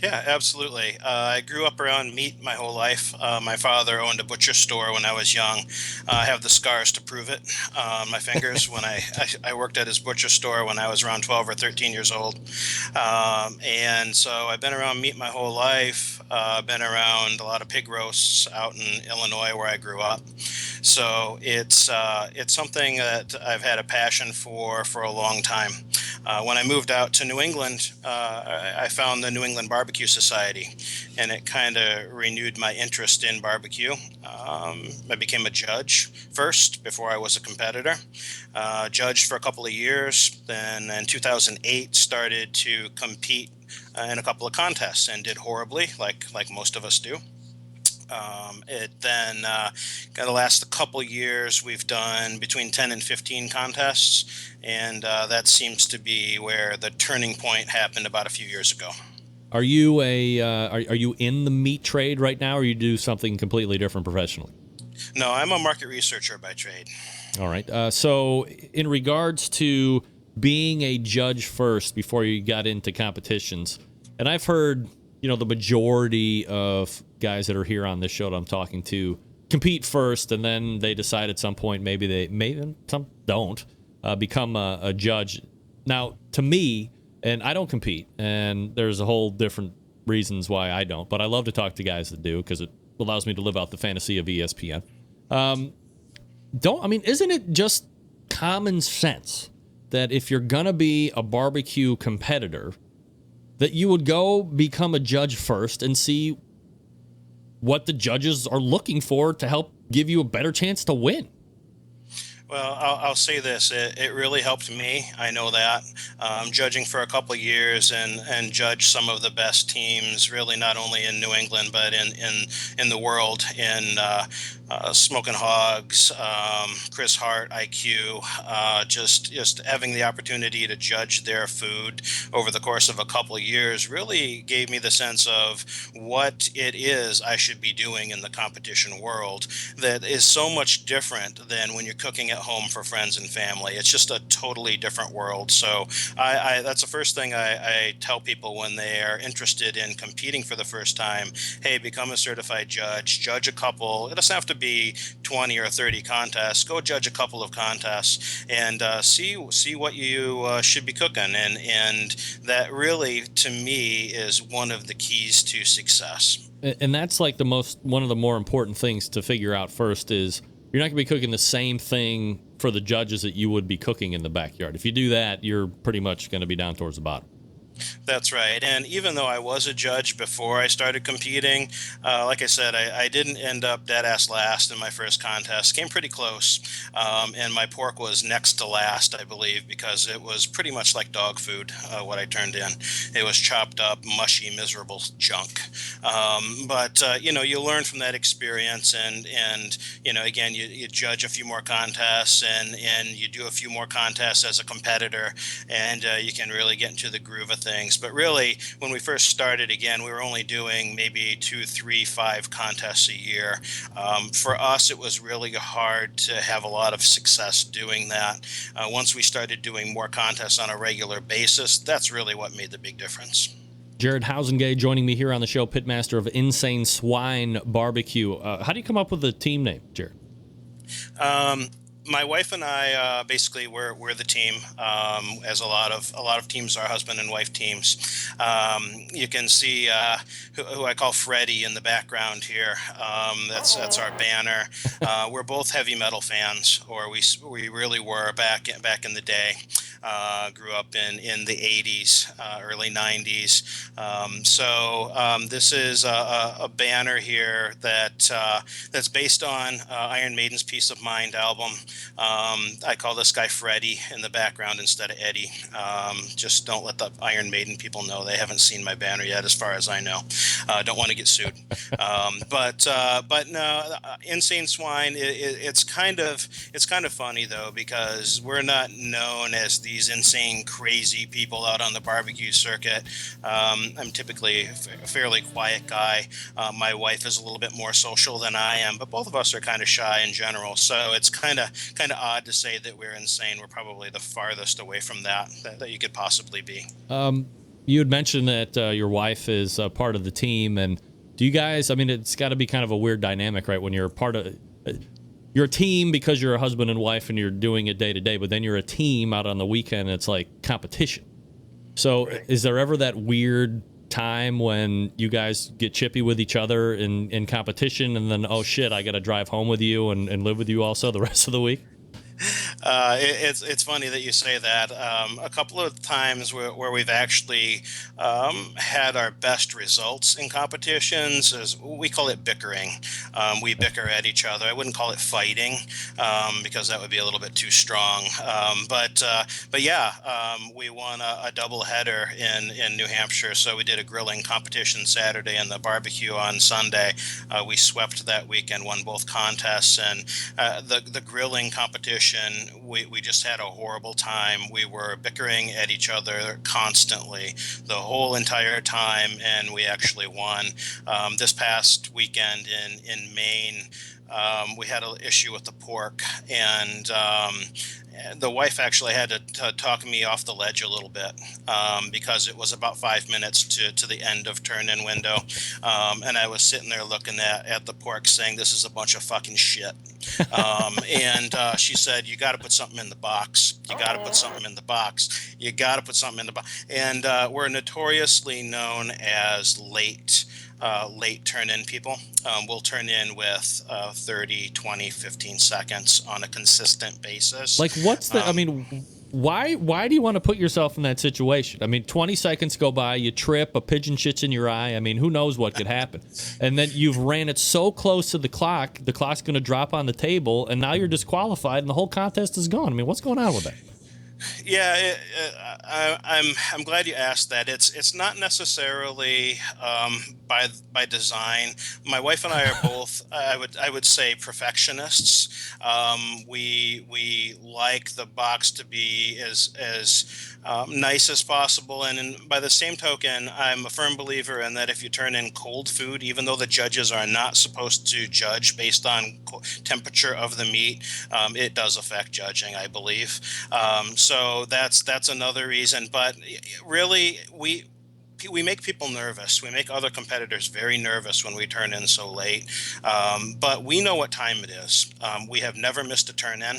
Yeah, absolutely. I grew up around meat my whole life. My father owned a butcher store when I was young. I have the scars to prove it on my fingers when I worked at his butcher store when I was around 12 or 13 years old. And so I've been around meat my whole life. Been around a lot of pig roasts out in Illinois where I grew up. So it's something that I've had a passion for a long time. When I moved out to New England, I found the New England Barbecue Society, and it kind of renewed my interest in barbecue. I became a judge first before I was a competitor. Judged for a couple of years, then in 2008 started to compete in a couple of contests and did horribly, like most of us do. It then got to last a couple years. We've done between 10 and 15 contests, and that seems to be where the turning point happened about a few years ago. Are you are you in the meat trade right now, or you do something completely different professionally? No, I'm a market researcher by trade. All right. So in regards to being a judge first before you got into competitions, and I've heard, the majority of guys that are here on this show that I'm talking to compete first, and then they decide at some point maybe some don't become a judge. Now, to me, and I don't compete, and there's a whole different reasons why I don't, but I love to talk to guys that do because it allows me to live out the fantasy of ESPN. Isn't it just common sense that if you're going to be a barbecue competitor, that you would go become a judge first and see what the judges are looking for to help give you a better chance to win? Well, I'll say this. It really helped me. I know that. Judging for a couple of years and judge some of the best teams, really not only in New England, but in the world, in Smoking Hogs, Chris Hart, IQ, just having the opportunity to judge their food over the course of a couple of years really gave me the sense of what it is I should be doing in the competition world that is so much different than when you're cooking at home for friends and family. It's just a totally different world. So I that's the first thing I tell people when they are interested in competing for the first time. Hey, become a certified judge a couple. It doesn't have to be 20 or 30 contests. Go judge a couple of contests and see what you should be cooking. And that really, to me, is one of the keys to success. And that's like one of the more important things to figure out first is you're not going to be cooking the same thing for the judges that you would be cooking in the backyard. If you do that, you're pretty much going to be down towards the bottom. That's right. And even though I was a judge before I started competing, like I said, I didn't end up dead ass last in my first contest. Came pretty close. And my pork was next to last, I believe, because it was pretty much like dog food, what I turned in. It was chopped up, mushy, miserable junk. But you learn from that experience. And again, you judge a few more contests and you do a few more contests as a competitor. And you can really get into the groove of things. But really, when we first started, again, we were only doing maybe 2, 3, 5 contests a year. For us, it was really hard to have a lot of success doing that. Once we started doing more contests on a regular basis, that's really what made the big difference. Jared Housengate joining me here on the show, pitmaster of Insane Swine Barbecue. How do you come up with the team name, Jared? My wife and I basically we're the team, as a lot of teams are husband and wife teams. You can see who I call Freddie in the background here. That's our banner. We're both heavy metal fans, or we really were back in the day. Grew up in the 80s, early 90s. This is a banner here that's based on Iron Maiden's Peace of Mind album. I call this guy Freddie in the background instead of Eddie. Just don't let the Iron Maiden people know. They haven't seen my banner yet, as far as I know. Don't want to get sued. But no, Insane Swine. It's kind of funny though, because we're not known as these insane, crazy people out on the barbecue circuit. I'm typically a fairly quiet guy. My wife is a little bit more social than I am, but both of us are kind of shy in general. So it's kind of odd to say that we're insane. We're probably the farthest away from that you could possibly be. You had mentioned that your wife is part of the team, and do you guys? I mean, it's got to be kind of a weird dynamic, right? When you're part of. You're a team because you're a husband and wife and you're doing it day to day, but then you're a team out on the weekend and it's like competition. So right. Is there ever that weird time when you guys get chippy with each other in competition and then, oh shit, I got to drive home with you and live with you also the rest of the week? It's funny that you say that. A couple of times where we've actually had our best results in competitions is, we call it bickering. We bicker at each other. I wouldn't call it fighting, because that would be a little bit too strong. But yeah, we won a double header in New Hampshire. So we did a grilling competition Saturday and the barbecue on Sunday. We swept that weekend, won both contests, and the grilling competition, we just had a horrible time. We were bickering at each other constantly the whole entire time, and we actually won. This past weekend in Maine, we had an issue with the pork, and the wife actually had to talk me off the ledge a little bit, because it was about 5 minutes to the end of turn-in window, and I was sitting there looking at the pork saying, this is a bunch of fucking shit. And she said, you got to put something in the box. You got to put something in the box. You got to put something in the box. And we're notoriously known as late turn-in people. We'll turn in with 30, 20, 15 seconds on a consistent basis. Like, what's the, I mean, why do you want to put yourself in that situation? I mean, 20 seconds go by, you trip, a pigeon shits in your eye. I mean, who knows what could happen? And then you've ran it so close to the clock's going to drop on the table, and now you're disqualified, and the whole contest is gone. I mean, what's going on with that? Yeah, I'm glad you asked that. It's not necessarily by design. My wife and I are both, I would say, perfectionists. We like the box to be as nice as possible, and by the same token, I'm a firm believer in that if you turn in cold food, even though the judges are not supposed to judge based on temperature of the meat, it does affect judging, I believe. So that's another reason. But really, we make people nervous. We make other competitors very nervous when we turn in so late. But we know what time it is. We have never missed a turn in.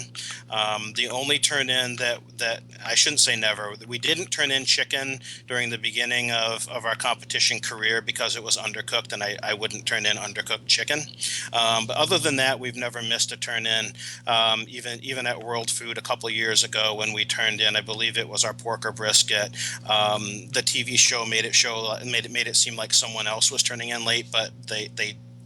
The only turn in that I shouldn't say never. We didn't turn in chicken during the beginning of our competition career because it was undercooked, and I wouldn't turn in undercooked chicken. But other than that, we've never missed a turn in. Even at World Food a couple of years ago when we turned in, I believe it was our pork or brisket. The TV show made it seem like someone else was turning in late, but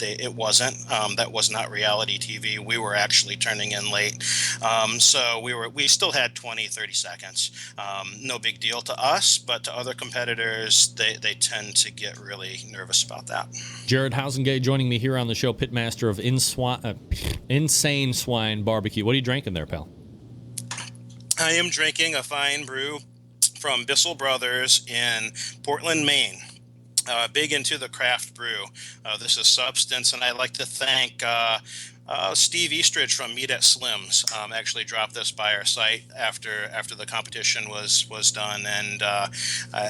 it wasn't. That was not reality TV. We were actually turning in late. So we still had 20, 30 seconds. No big deal to us, but to other competitors, they tend to get really nervous about that. Jared Housengate joining me here on the show, pitmaster of Insane Swine Barbecue. What are you drinking there, pal? I am drinking a fine brew from Bissell Brothers in Portland, Maine. Big into the craft brew. This is Substance, and I'd like to thank Steve Eastridge from Meat at Slim's. Actually dropped this by our site after the competition was done, and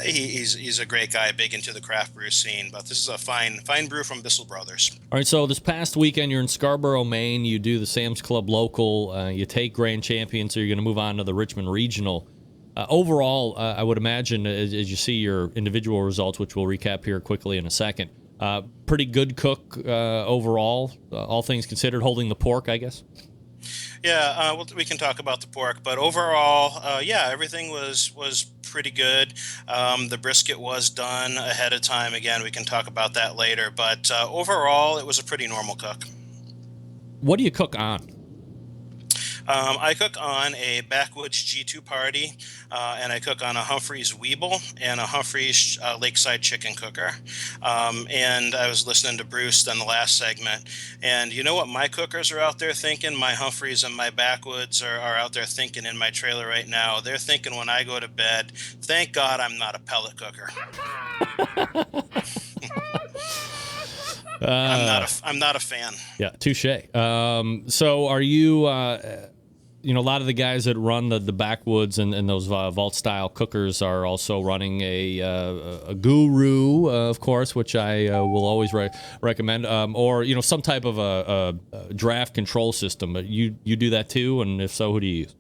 he's a great guy, big into the craft brew scene. But this is a fine brew from Bissell Brothers. All right, so this past weekend you're in Scarborough, Maine. You do the Sam's Club local. You take Grand Champion, so you're going to move on to the Richmond Regional. Overall, I would imagine, as you see your individual results, which we'll recap here quickly in a second, pretty good cook overall, all things considered, holding the pork, I guess? Yeah, we can talk about the pork, but overall, everything was pretty good. The brisket was done ahead of time. Again, we can talk about that later, but overall, it was a pretty normal cook. What do you cook on? I cook on a Backwoods G2 Party, and I cook on a Humphreys Weeble and a Humphreys Lakeside Chicken Cooker. And I was listening to Bruce on the last segment, and you know what my cookers are out there thinking? My Humphreys and my Backwoods are out there thinking in my trailer right now. They're thinking when I go to bed, thank God I'm not a pellet cooker. I'm not a fan. Yeah, touche. So are you? A lot of the guys that run the Backwoods and those vault style cookers are also running a Guru, of course, which I will always recommend, or some type of a draft control system. But you do that too, and if so, who do you use?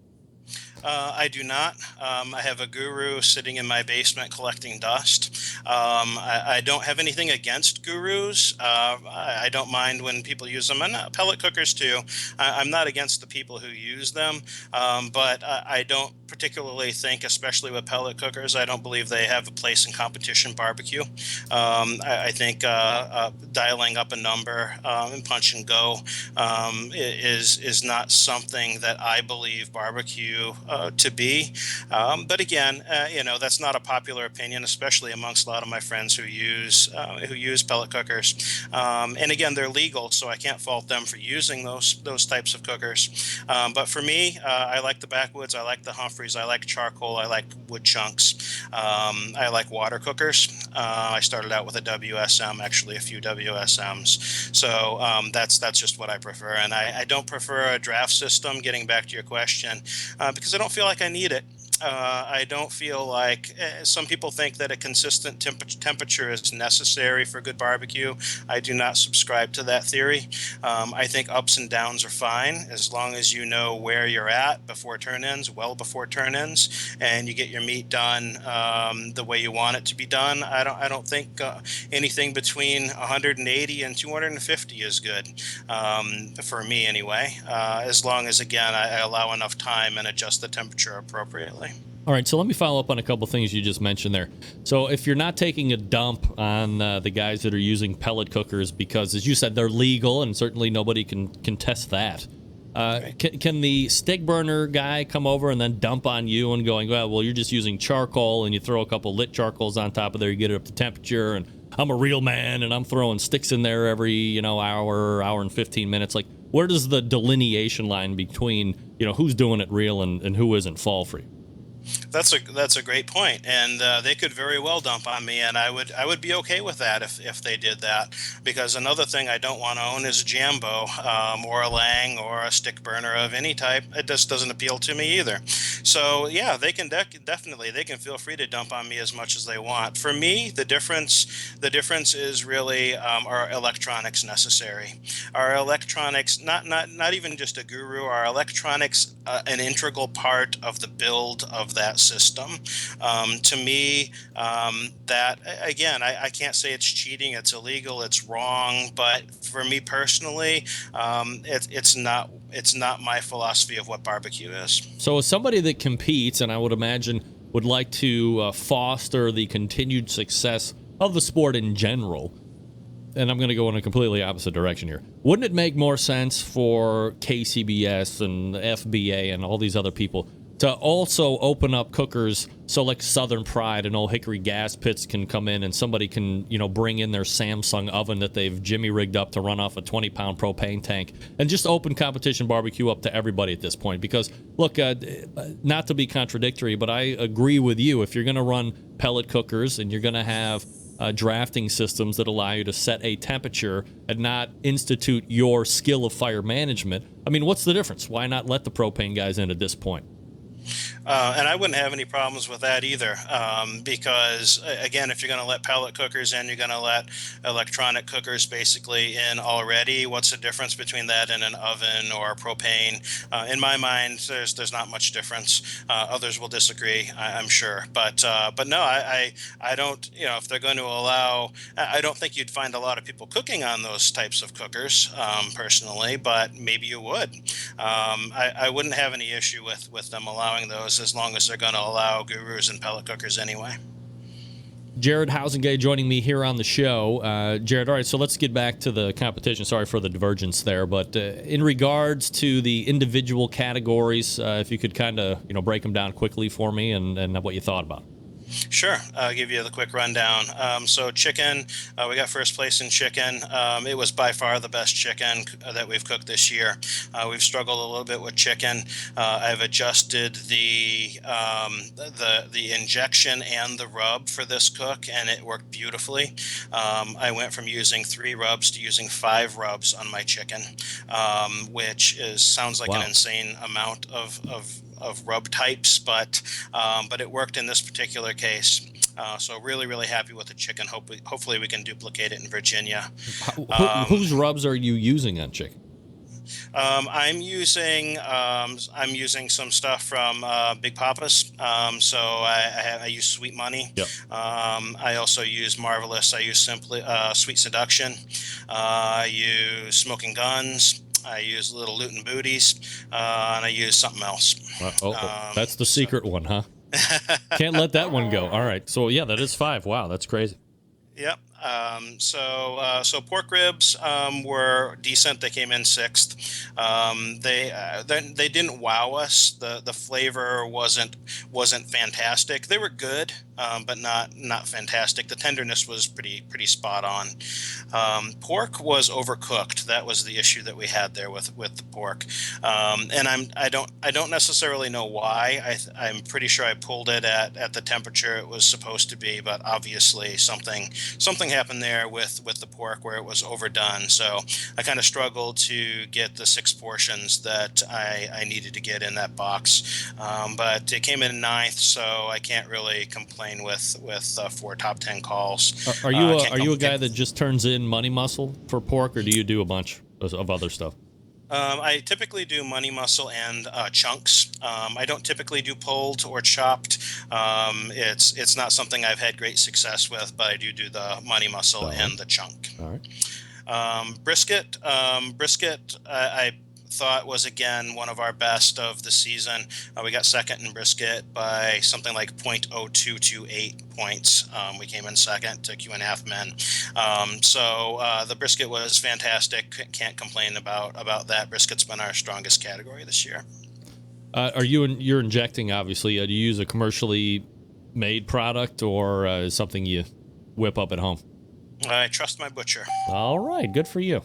I do not. I have a Guru sitting in my basement collecting dust. I don't have anything against Gurus. I don't mind when people use them, and pellet cookers too. I'm not against the people who use them, but I don't particularly think, especially with pellet cookers, I don't believe they have a place in competition barbecue. I think dialing up a number and punch and go is not something that I believe barbecue to be. But again, that's not a popular opinion, especially amongst a lot of my friends who use pellet cookers. And again, they're legal, so I can't fault them for using those types of cookers. But for me, I like the Backwoods, I like the Humphreys, I like charcoal, I like wood chunks, I like water cookers. I started out with a WSM, actually a few WSMs. So that's just what I prefer. And I don't prefer a draft system, getting back to your question, because I don't feel like I need it. I don't feel like some people think that a consistent temperature is necessary for good barbecue. I do not subscribe to that theory. I think ups and downs are fine as long as you know where you're at before turn-ins, well before turn-ins, and you get your meat done the way you want it to be done. I don't think anything between 180 and 250 is good for me anyway. As long as again I allow enough time and adjust the temperature appropriately. All right, so let me follow up on a couple things you just mentioned there. So if you're not taking a dump on the guys that are using pellet cookers because, as you said, they're legal, and certainly nobody can contest that, can the stick burner guy come over and then dump on you and going, well, you're just using charcoal, and you throw a couple lit charcoals on top of there, you get it up to temperature, and I'm a real man, and I'm throwing sticks in there every hour and 15 minutes. Like, where does the delineation line between who's doing it real and who isn't fall for you? That's a great point, and they could very well dump on me, and I would be okay with that if they did that. Because another thing I don't want to own is a Jambo or a Lang or a stick burner of any type. It just doesn't appeal to me either. So yeah, they can definitely feel free to dump on me as much as they want. For me, the difference is really are electronics necessary? Are electronics not even just a Guru? Are electronics an integral part of the build of that system? To me, that again, I can't say it's cheating, it's illegal, it's wrong, but for me personally, it's not my philosophy of what barbecue is. So as somebody that competes, and I would imagine would like to foster the continued success of the sport in general, and I'm going to go in a completely opposite direction here. Wouldn't it make more sense for KCBS and FBA and all these other people to also open up cookers so like Southern Pride and Old Hickory gas pits can come in and somebody can, bring in their Samsung oven that they've jimmy rigged up to run off a 20-pound propane tank and just open competition barbecue up to everybody at this point. Because, look, not to be contradictory, but I agree with you. If you're going to run pellet cookers and you're going to have drafting systems that allow you to set a temperature and not institute your skill of fire management, I mean, what's the difference? Why not let the propane guys in at this point? And I wouldn't have any problems with that either, because, again, if you're going to let pellet cookers in, you're going to let electronic cookers basically in already. What's the difference between that and an oven or propane? In my mind, there's not much difference. Others will disagree, I'm sure. But no, I don't, if they're going to allow, I don't think you'd find a lot of people cooking on those types of cookers, personally, but maybe you would. I wouldn't have any issue with them allowing those, as long as they're going to allow gurus and pellet cookers anyway. Jared Housengate joining me here on the show. Jared, all right, so let's get back to the competition. Sorry for the divergence there, but in regards to the individual categories, if you could kind of break them down quickly for me and what you thought about. Sure. I'll give you the quick rundown. So chicken, we got first place in chicken. It was by far the best chicken that we've cooked this year. We've struggled a little bit with chicken. I've adjusted the injection and the rub for this cook, and it worked beautifully. I went from using 3 rubs to using 5 rubs on my chicken, which sounds like an insane amount of rub types, but it worked in this particular case. So really, really happy with the chicken. Hopefully we can duplicate it in Virginia. Whose rubs are you using on chicken? I'm using some stuff from Big Papa's. So I use Sweet Money. Yep. I also use Marvelous. I use simply Sweet Seduction. I use Smoking Guns. I use Little Lutin' Booties, and I use something else. That's the secret one, huh? Can't let that one go. All right. So, yeah, that is 5. Wow, that's crazy. Yep. So pork ribs were decent. They came in 6th. They didn't wow us. The flavor wasn't fantastic. They were good, but not fantastic. The tenderness was pretty spot on. Pork was overcooked. That was the issue that we had there with the pork. And I don't necessarily know why. I'm pretty sure I pulled it at the temperature it was supposed to be, but obviously something happened there with the pork where it was overdone. So I kind of struggled to get the 6 portions that I needed to get in that box. But it came in 9th, so I can't really complain with 4 top 10 calls. Are you a guy that just turns in money muscle for pork, or do you do a bunch of other stuff? I typically do money muscle and chunks. I don't typically do pulled or chopped. It's not something I've had great success with, but I do the money muscle and the chunk. All right. Brisket. I thought was again one of our best of the season. We got second in brisket by something like 0.0228 points. We came in second to Q&A Men. So the brisket was fantastic. Can't complain about that. Brisket's been our strongest category this year. You're injecting, obviously. Do you use a commercially made product or something you whip up at home? I trust my butcher. All right, good for you.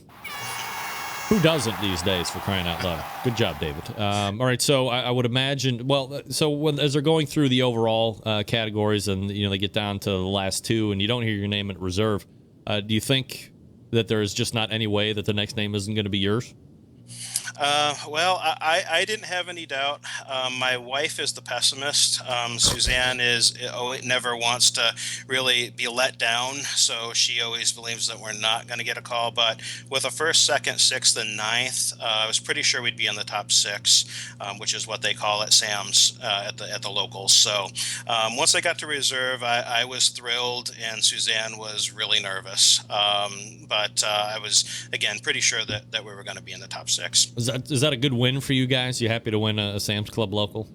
Who doesn't these days, for crying out loud? Good job, David. All right, so I would imagine, as they're going through the overall categories and they get down to the last 2 and you don't hear your name at reserve, do you think that there is just not any way that the next name isn't going to be yours? Well, I didn't have any doubt. My wife is the pessimist. Suzanne never wants to really be let down, so she always believes that we're not going to get a call. But with a 1st, 2nd, 6th, and 9th, I was pretty sure we'd be in the top 6, which is what they call it, Sam's at the locals. So once I got to reserve, I was thrilled, and Suzanne was really nervous. But I was, again, pretty sure that we were going to be in the top 6. Is that a good win for you guys? You happy to win a Sam's Club local?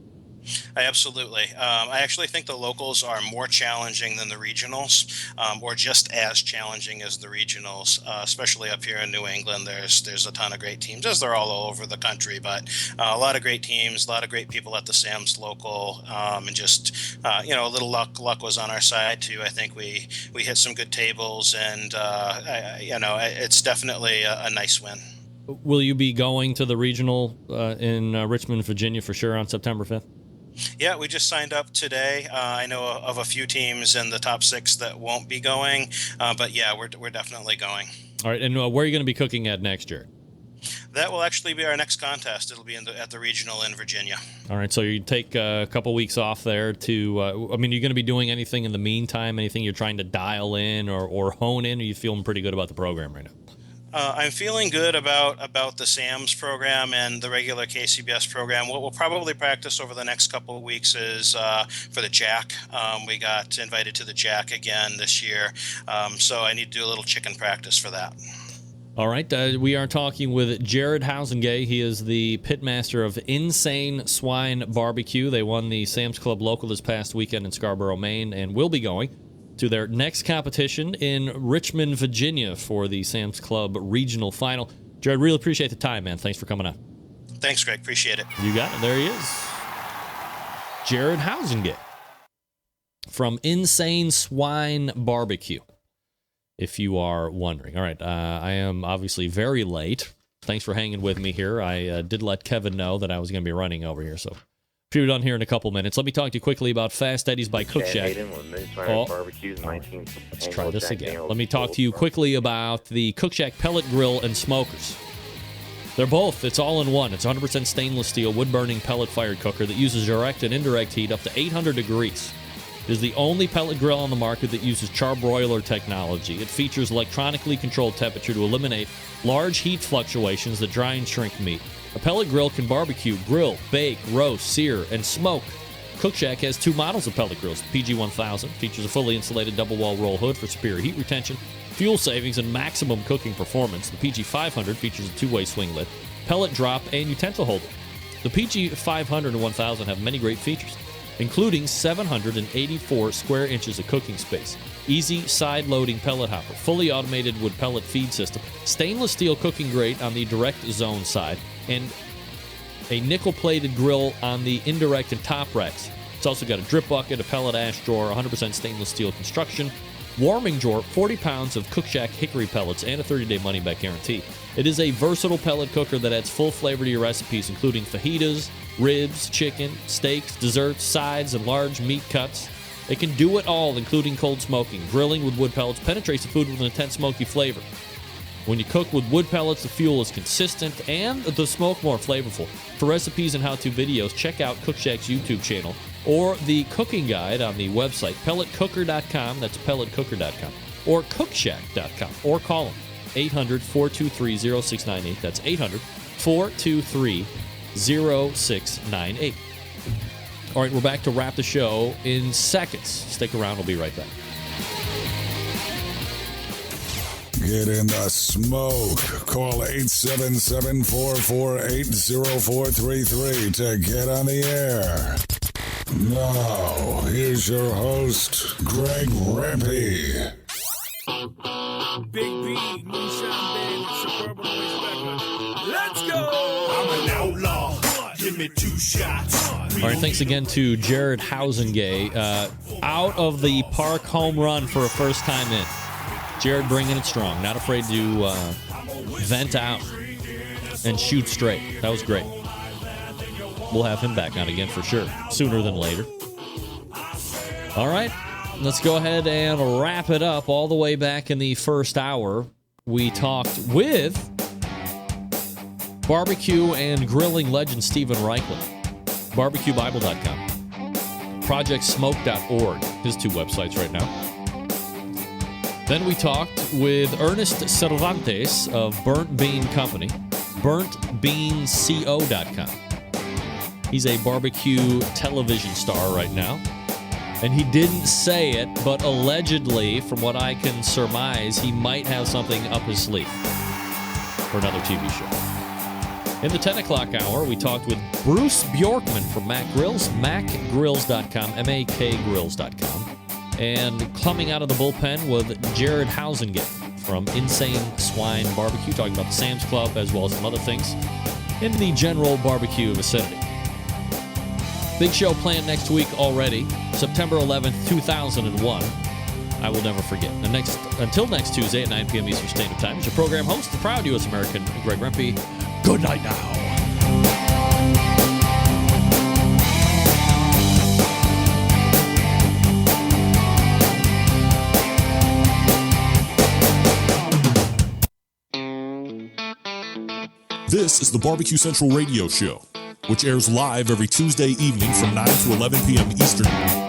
Absolutely. I actually think the locals are more challenging than the regionals, or just as challenging as the regionals, especially up here in New England. There's a ton of great teams, as they're all over the country, but a lot of great teams, a lot of great people at the Sam's local, and just, a little luck was on our side too. I think we hit some good tables, and, it's definitely a nice win. Will you be going to the regional in Richmond, Virginia for sure on September 5th? Yeah, we just signed up today. I know of a few teams in the top 6 that won't be going, but yeah, we're definitely going. All right, and where are you going to be cooking at next year? That will actually be our next contest. It'll be at the regional in Virginia. All right, so you take a couple weeks off there to, you're going to be doing anything in the meantime, anything you're trying to dial in or hone in, or are you feeling pretty good about the program right now? I'm feeling good about the SAMS program and the regular KCBS program. What we'll probably practice over the next couple of weeks is for the Jack. We got invited to the Jack again this year, so I need to do a little chicken practice for that. All right, we are talking with Jared Housengay. He is the pitmaster of Insane Swine Barbecue. They won the Sam's Club Local this past weekend in Scarborough, Maine, and will be going to their next competition in Richmond, Virginia for the Sam's Club Regional Final. Jared, really appreciate the time, man. Thanks for coming on. Thanks, Greg. Appreciate it. You got it. There he is. Jared Housengay from Insane Swine Barbecue, if you are wondering. All right, I am obviously very late. Thanks for hanging with me here. I did let Kevin know that I was going to be running over here, so should be done here in a couple minutes. Let me talk to you quickly about Fast Eddie's by Cook Shack. Let's try this again. Let me talk to you quickly about the Cook Shack pellet grill and smokers. They're both. It's all in one. It's 100% stainless steel, wood-burning pellet-fired cooker that uses direct and indirect heat up to 800 degrees. It is the only pellet grill on the market that uses charbroiler technology. It features electronically controlled temperature to eliminate large heat fluctuations that dry and shrink meat. A pellet grill can barbecue, grill, bake, roast, sear, and smoke. Cook Shack has 2 models of pellet grills. The PG-1000 features a fully insulated double-wall roll hood for superior heat retention, fuel savings, and maximum cooking performance. The PG-500 features a 2-way swing lid, pellet drop, and utensil holder. The PG-500 and 1000 have many great features, including 784 square inches of cooking space, easy side-loading pellet hopper, fully automated wood pellet feed system, stainless steel cooking grate on the direct zone side, and a nickel-plated grill on the indirect and top racks. It's also got a drip bucket, a pellet ash drawer, 100% stainless steel construction, warming drawer, 40 pounds of Cook Shack hickory pellets, and a 30-day money-back guarantee. It is a versatile pellet cooker that adds full flavor to your recipes, including fajitas, ribs, chicken, steaks, desserts, sides, and large meat cuts. It can do it all, including cold smoking. Grilling with wood pellets penetrates the food with an intense smoky flavor. When you cook with wood pellets, the fuel is consistent and the smoke more flavorful. For recipes and how-to videos, check out Cook Shack's YouTube channel or the cooking guide on the website, pelletcooker.com. That's pelletcooker.com. Or cookshack.com. Or call them, 800-423-0698. That's 800-423-0698. All right, we're back to wrap the show in seconds. Stick around. We'll be right back. Get in the smoke. Call 877-448-0433 to get on the air. Now, here's your host, Greg Rempe. Big B, Moonshine Band, Suburban Wastebacker. Let's go! I'm an outlaw. Give me 2 shots. All right, thanks again to Jared Housengay. Out of the park home run for a first time in. Jared bringing it strong, not afraid to vent out and shoot straight. That was great. We'll have him back on again for sure, sooner than later. All right, let's go ahead and wrap it up. All the way back in the first hour, we talked with barbecue and grilling legend Stephen Reichland, barbecuebible.com, projectsmoke.org, his 2 websites right now. Then we talked with Ernest Cervantes of Burnt Bean Company, burntbeanco.com. He's a barbecue television star right now. And he didn't say it, but allegedly, from what I can surmise, he might have something up his sleeve for another TV show. In the 10 o'clock hour, we talked with Bruce Bjorkman from Mac Grills, macgrills.com, makgrills.com. And coming out of the bullpen with Jared Hausengate from Insane Swine Barbecue, talking about the Sam's Club as well as some other things in the general barbecue vicinity. Big show planned next week already, September 11th, 2001. I will never forget. Until next Tuesday at 9 p.m. Eastern Standard Time, is your program host, the proud U.S. American Greg Rempe. Good night now. This is the BBQ Central Radio Show, which airs live every Tuesday evening from 9 to 11 p.m. Eastern.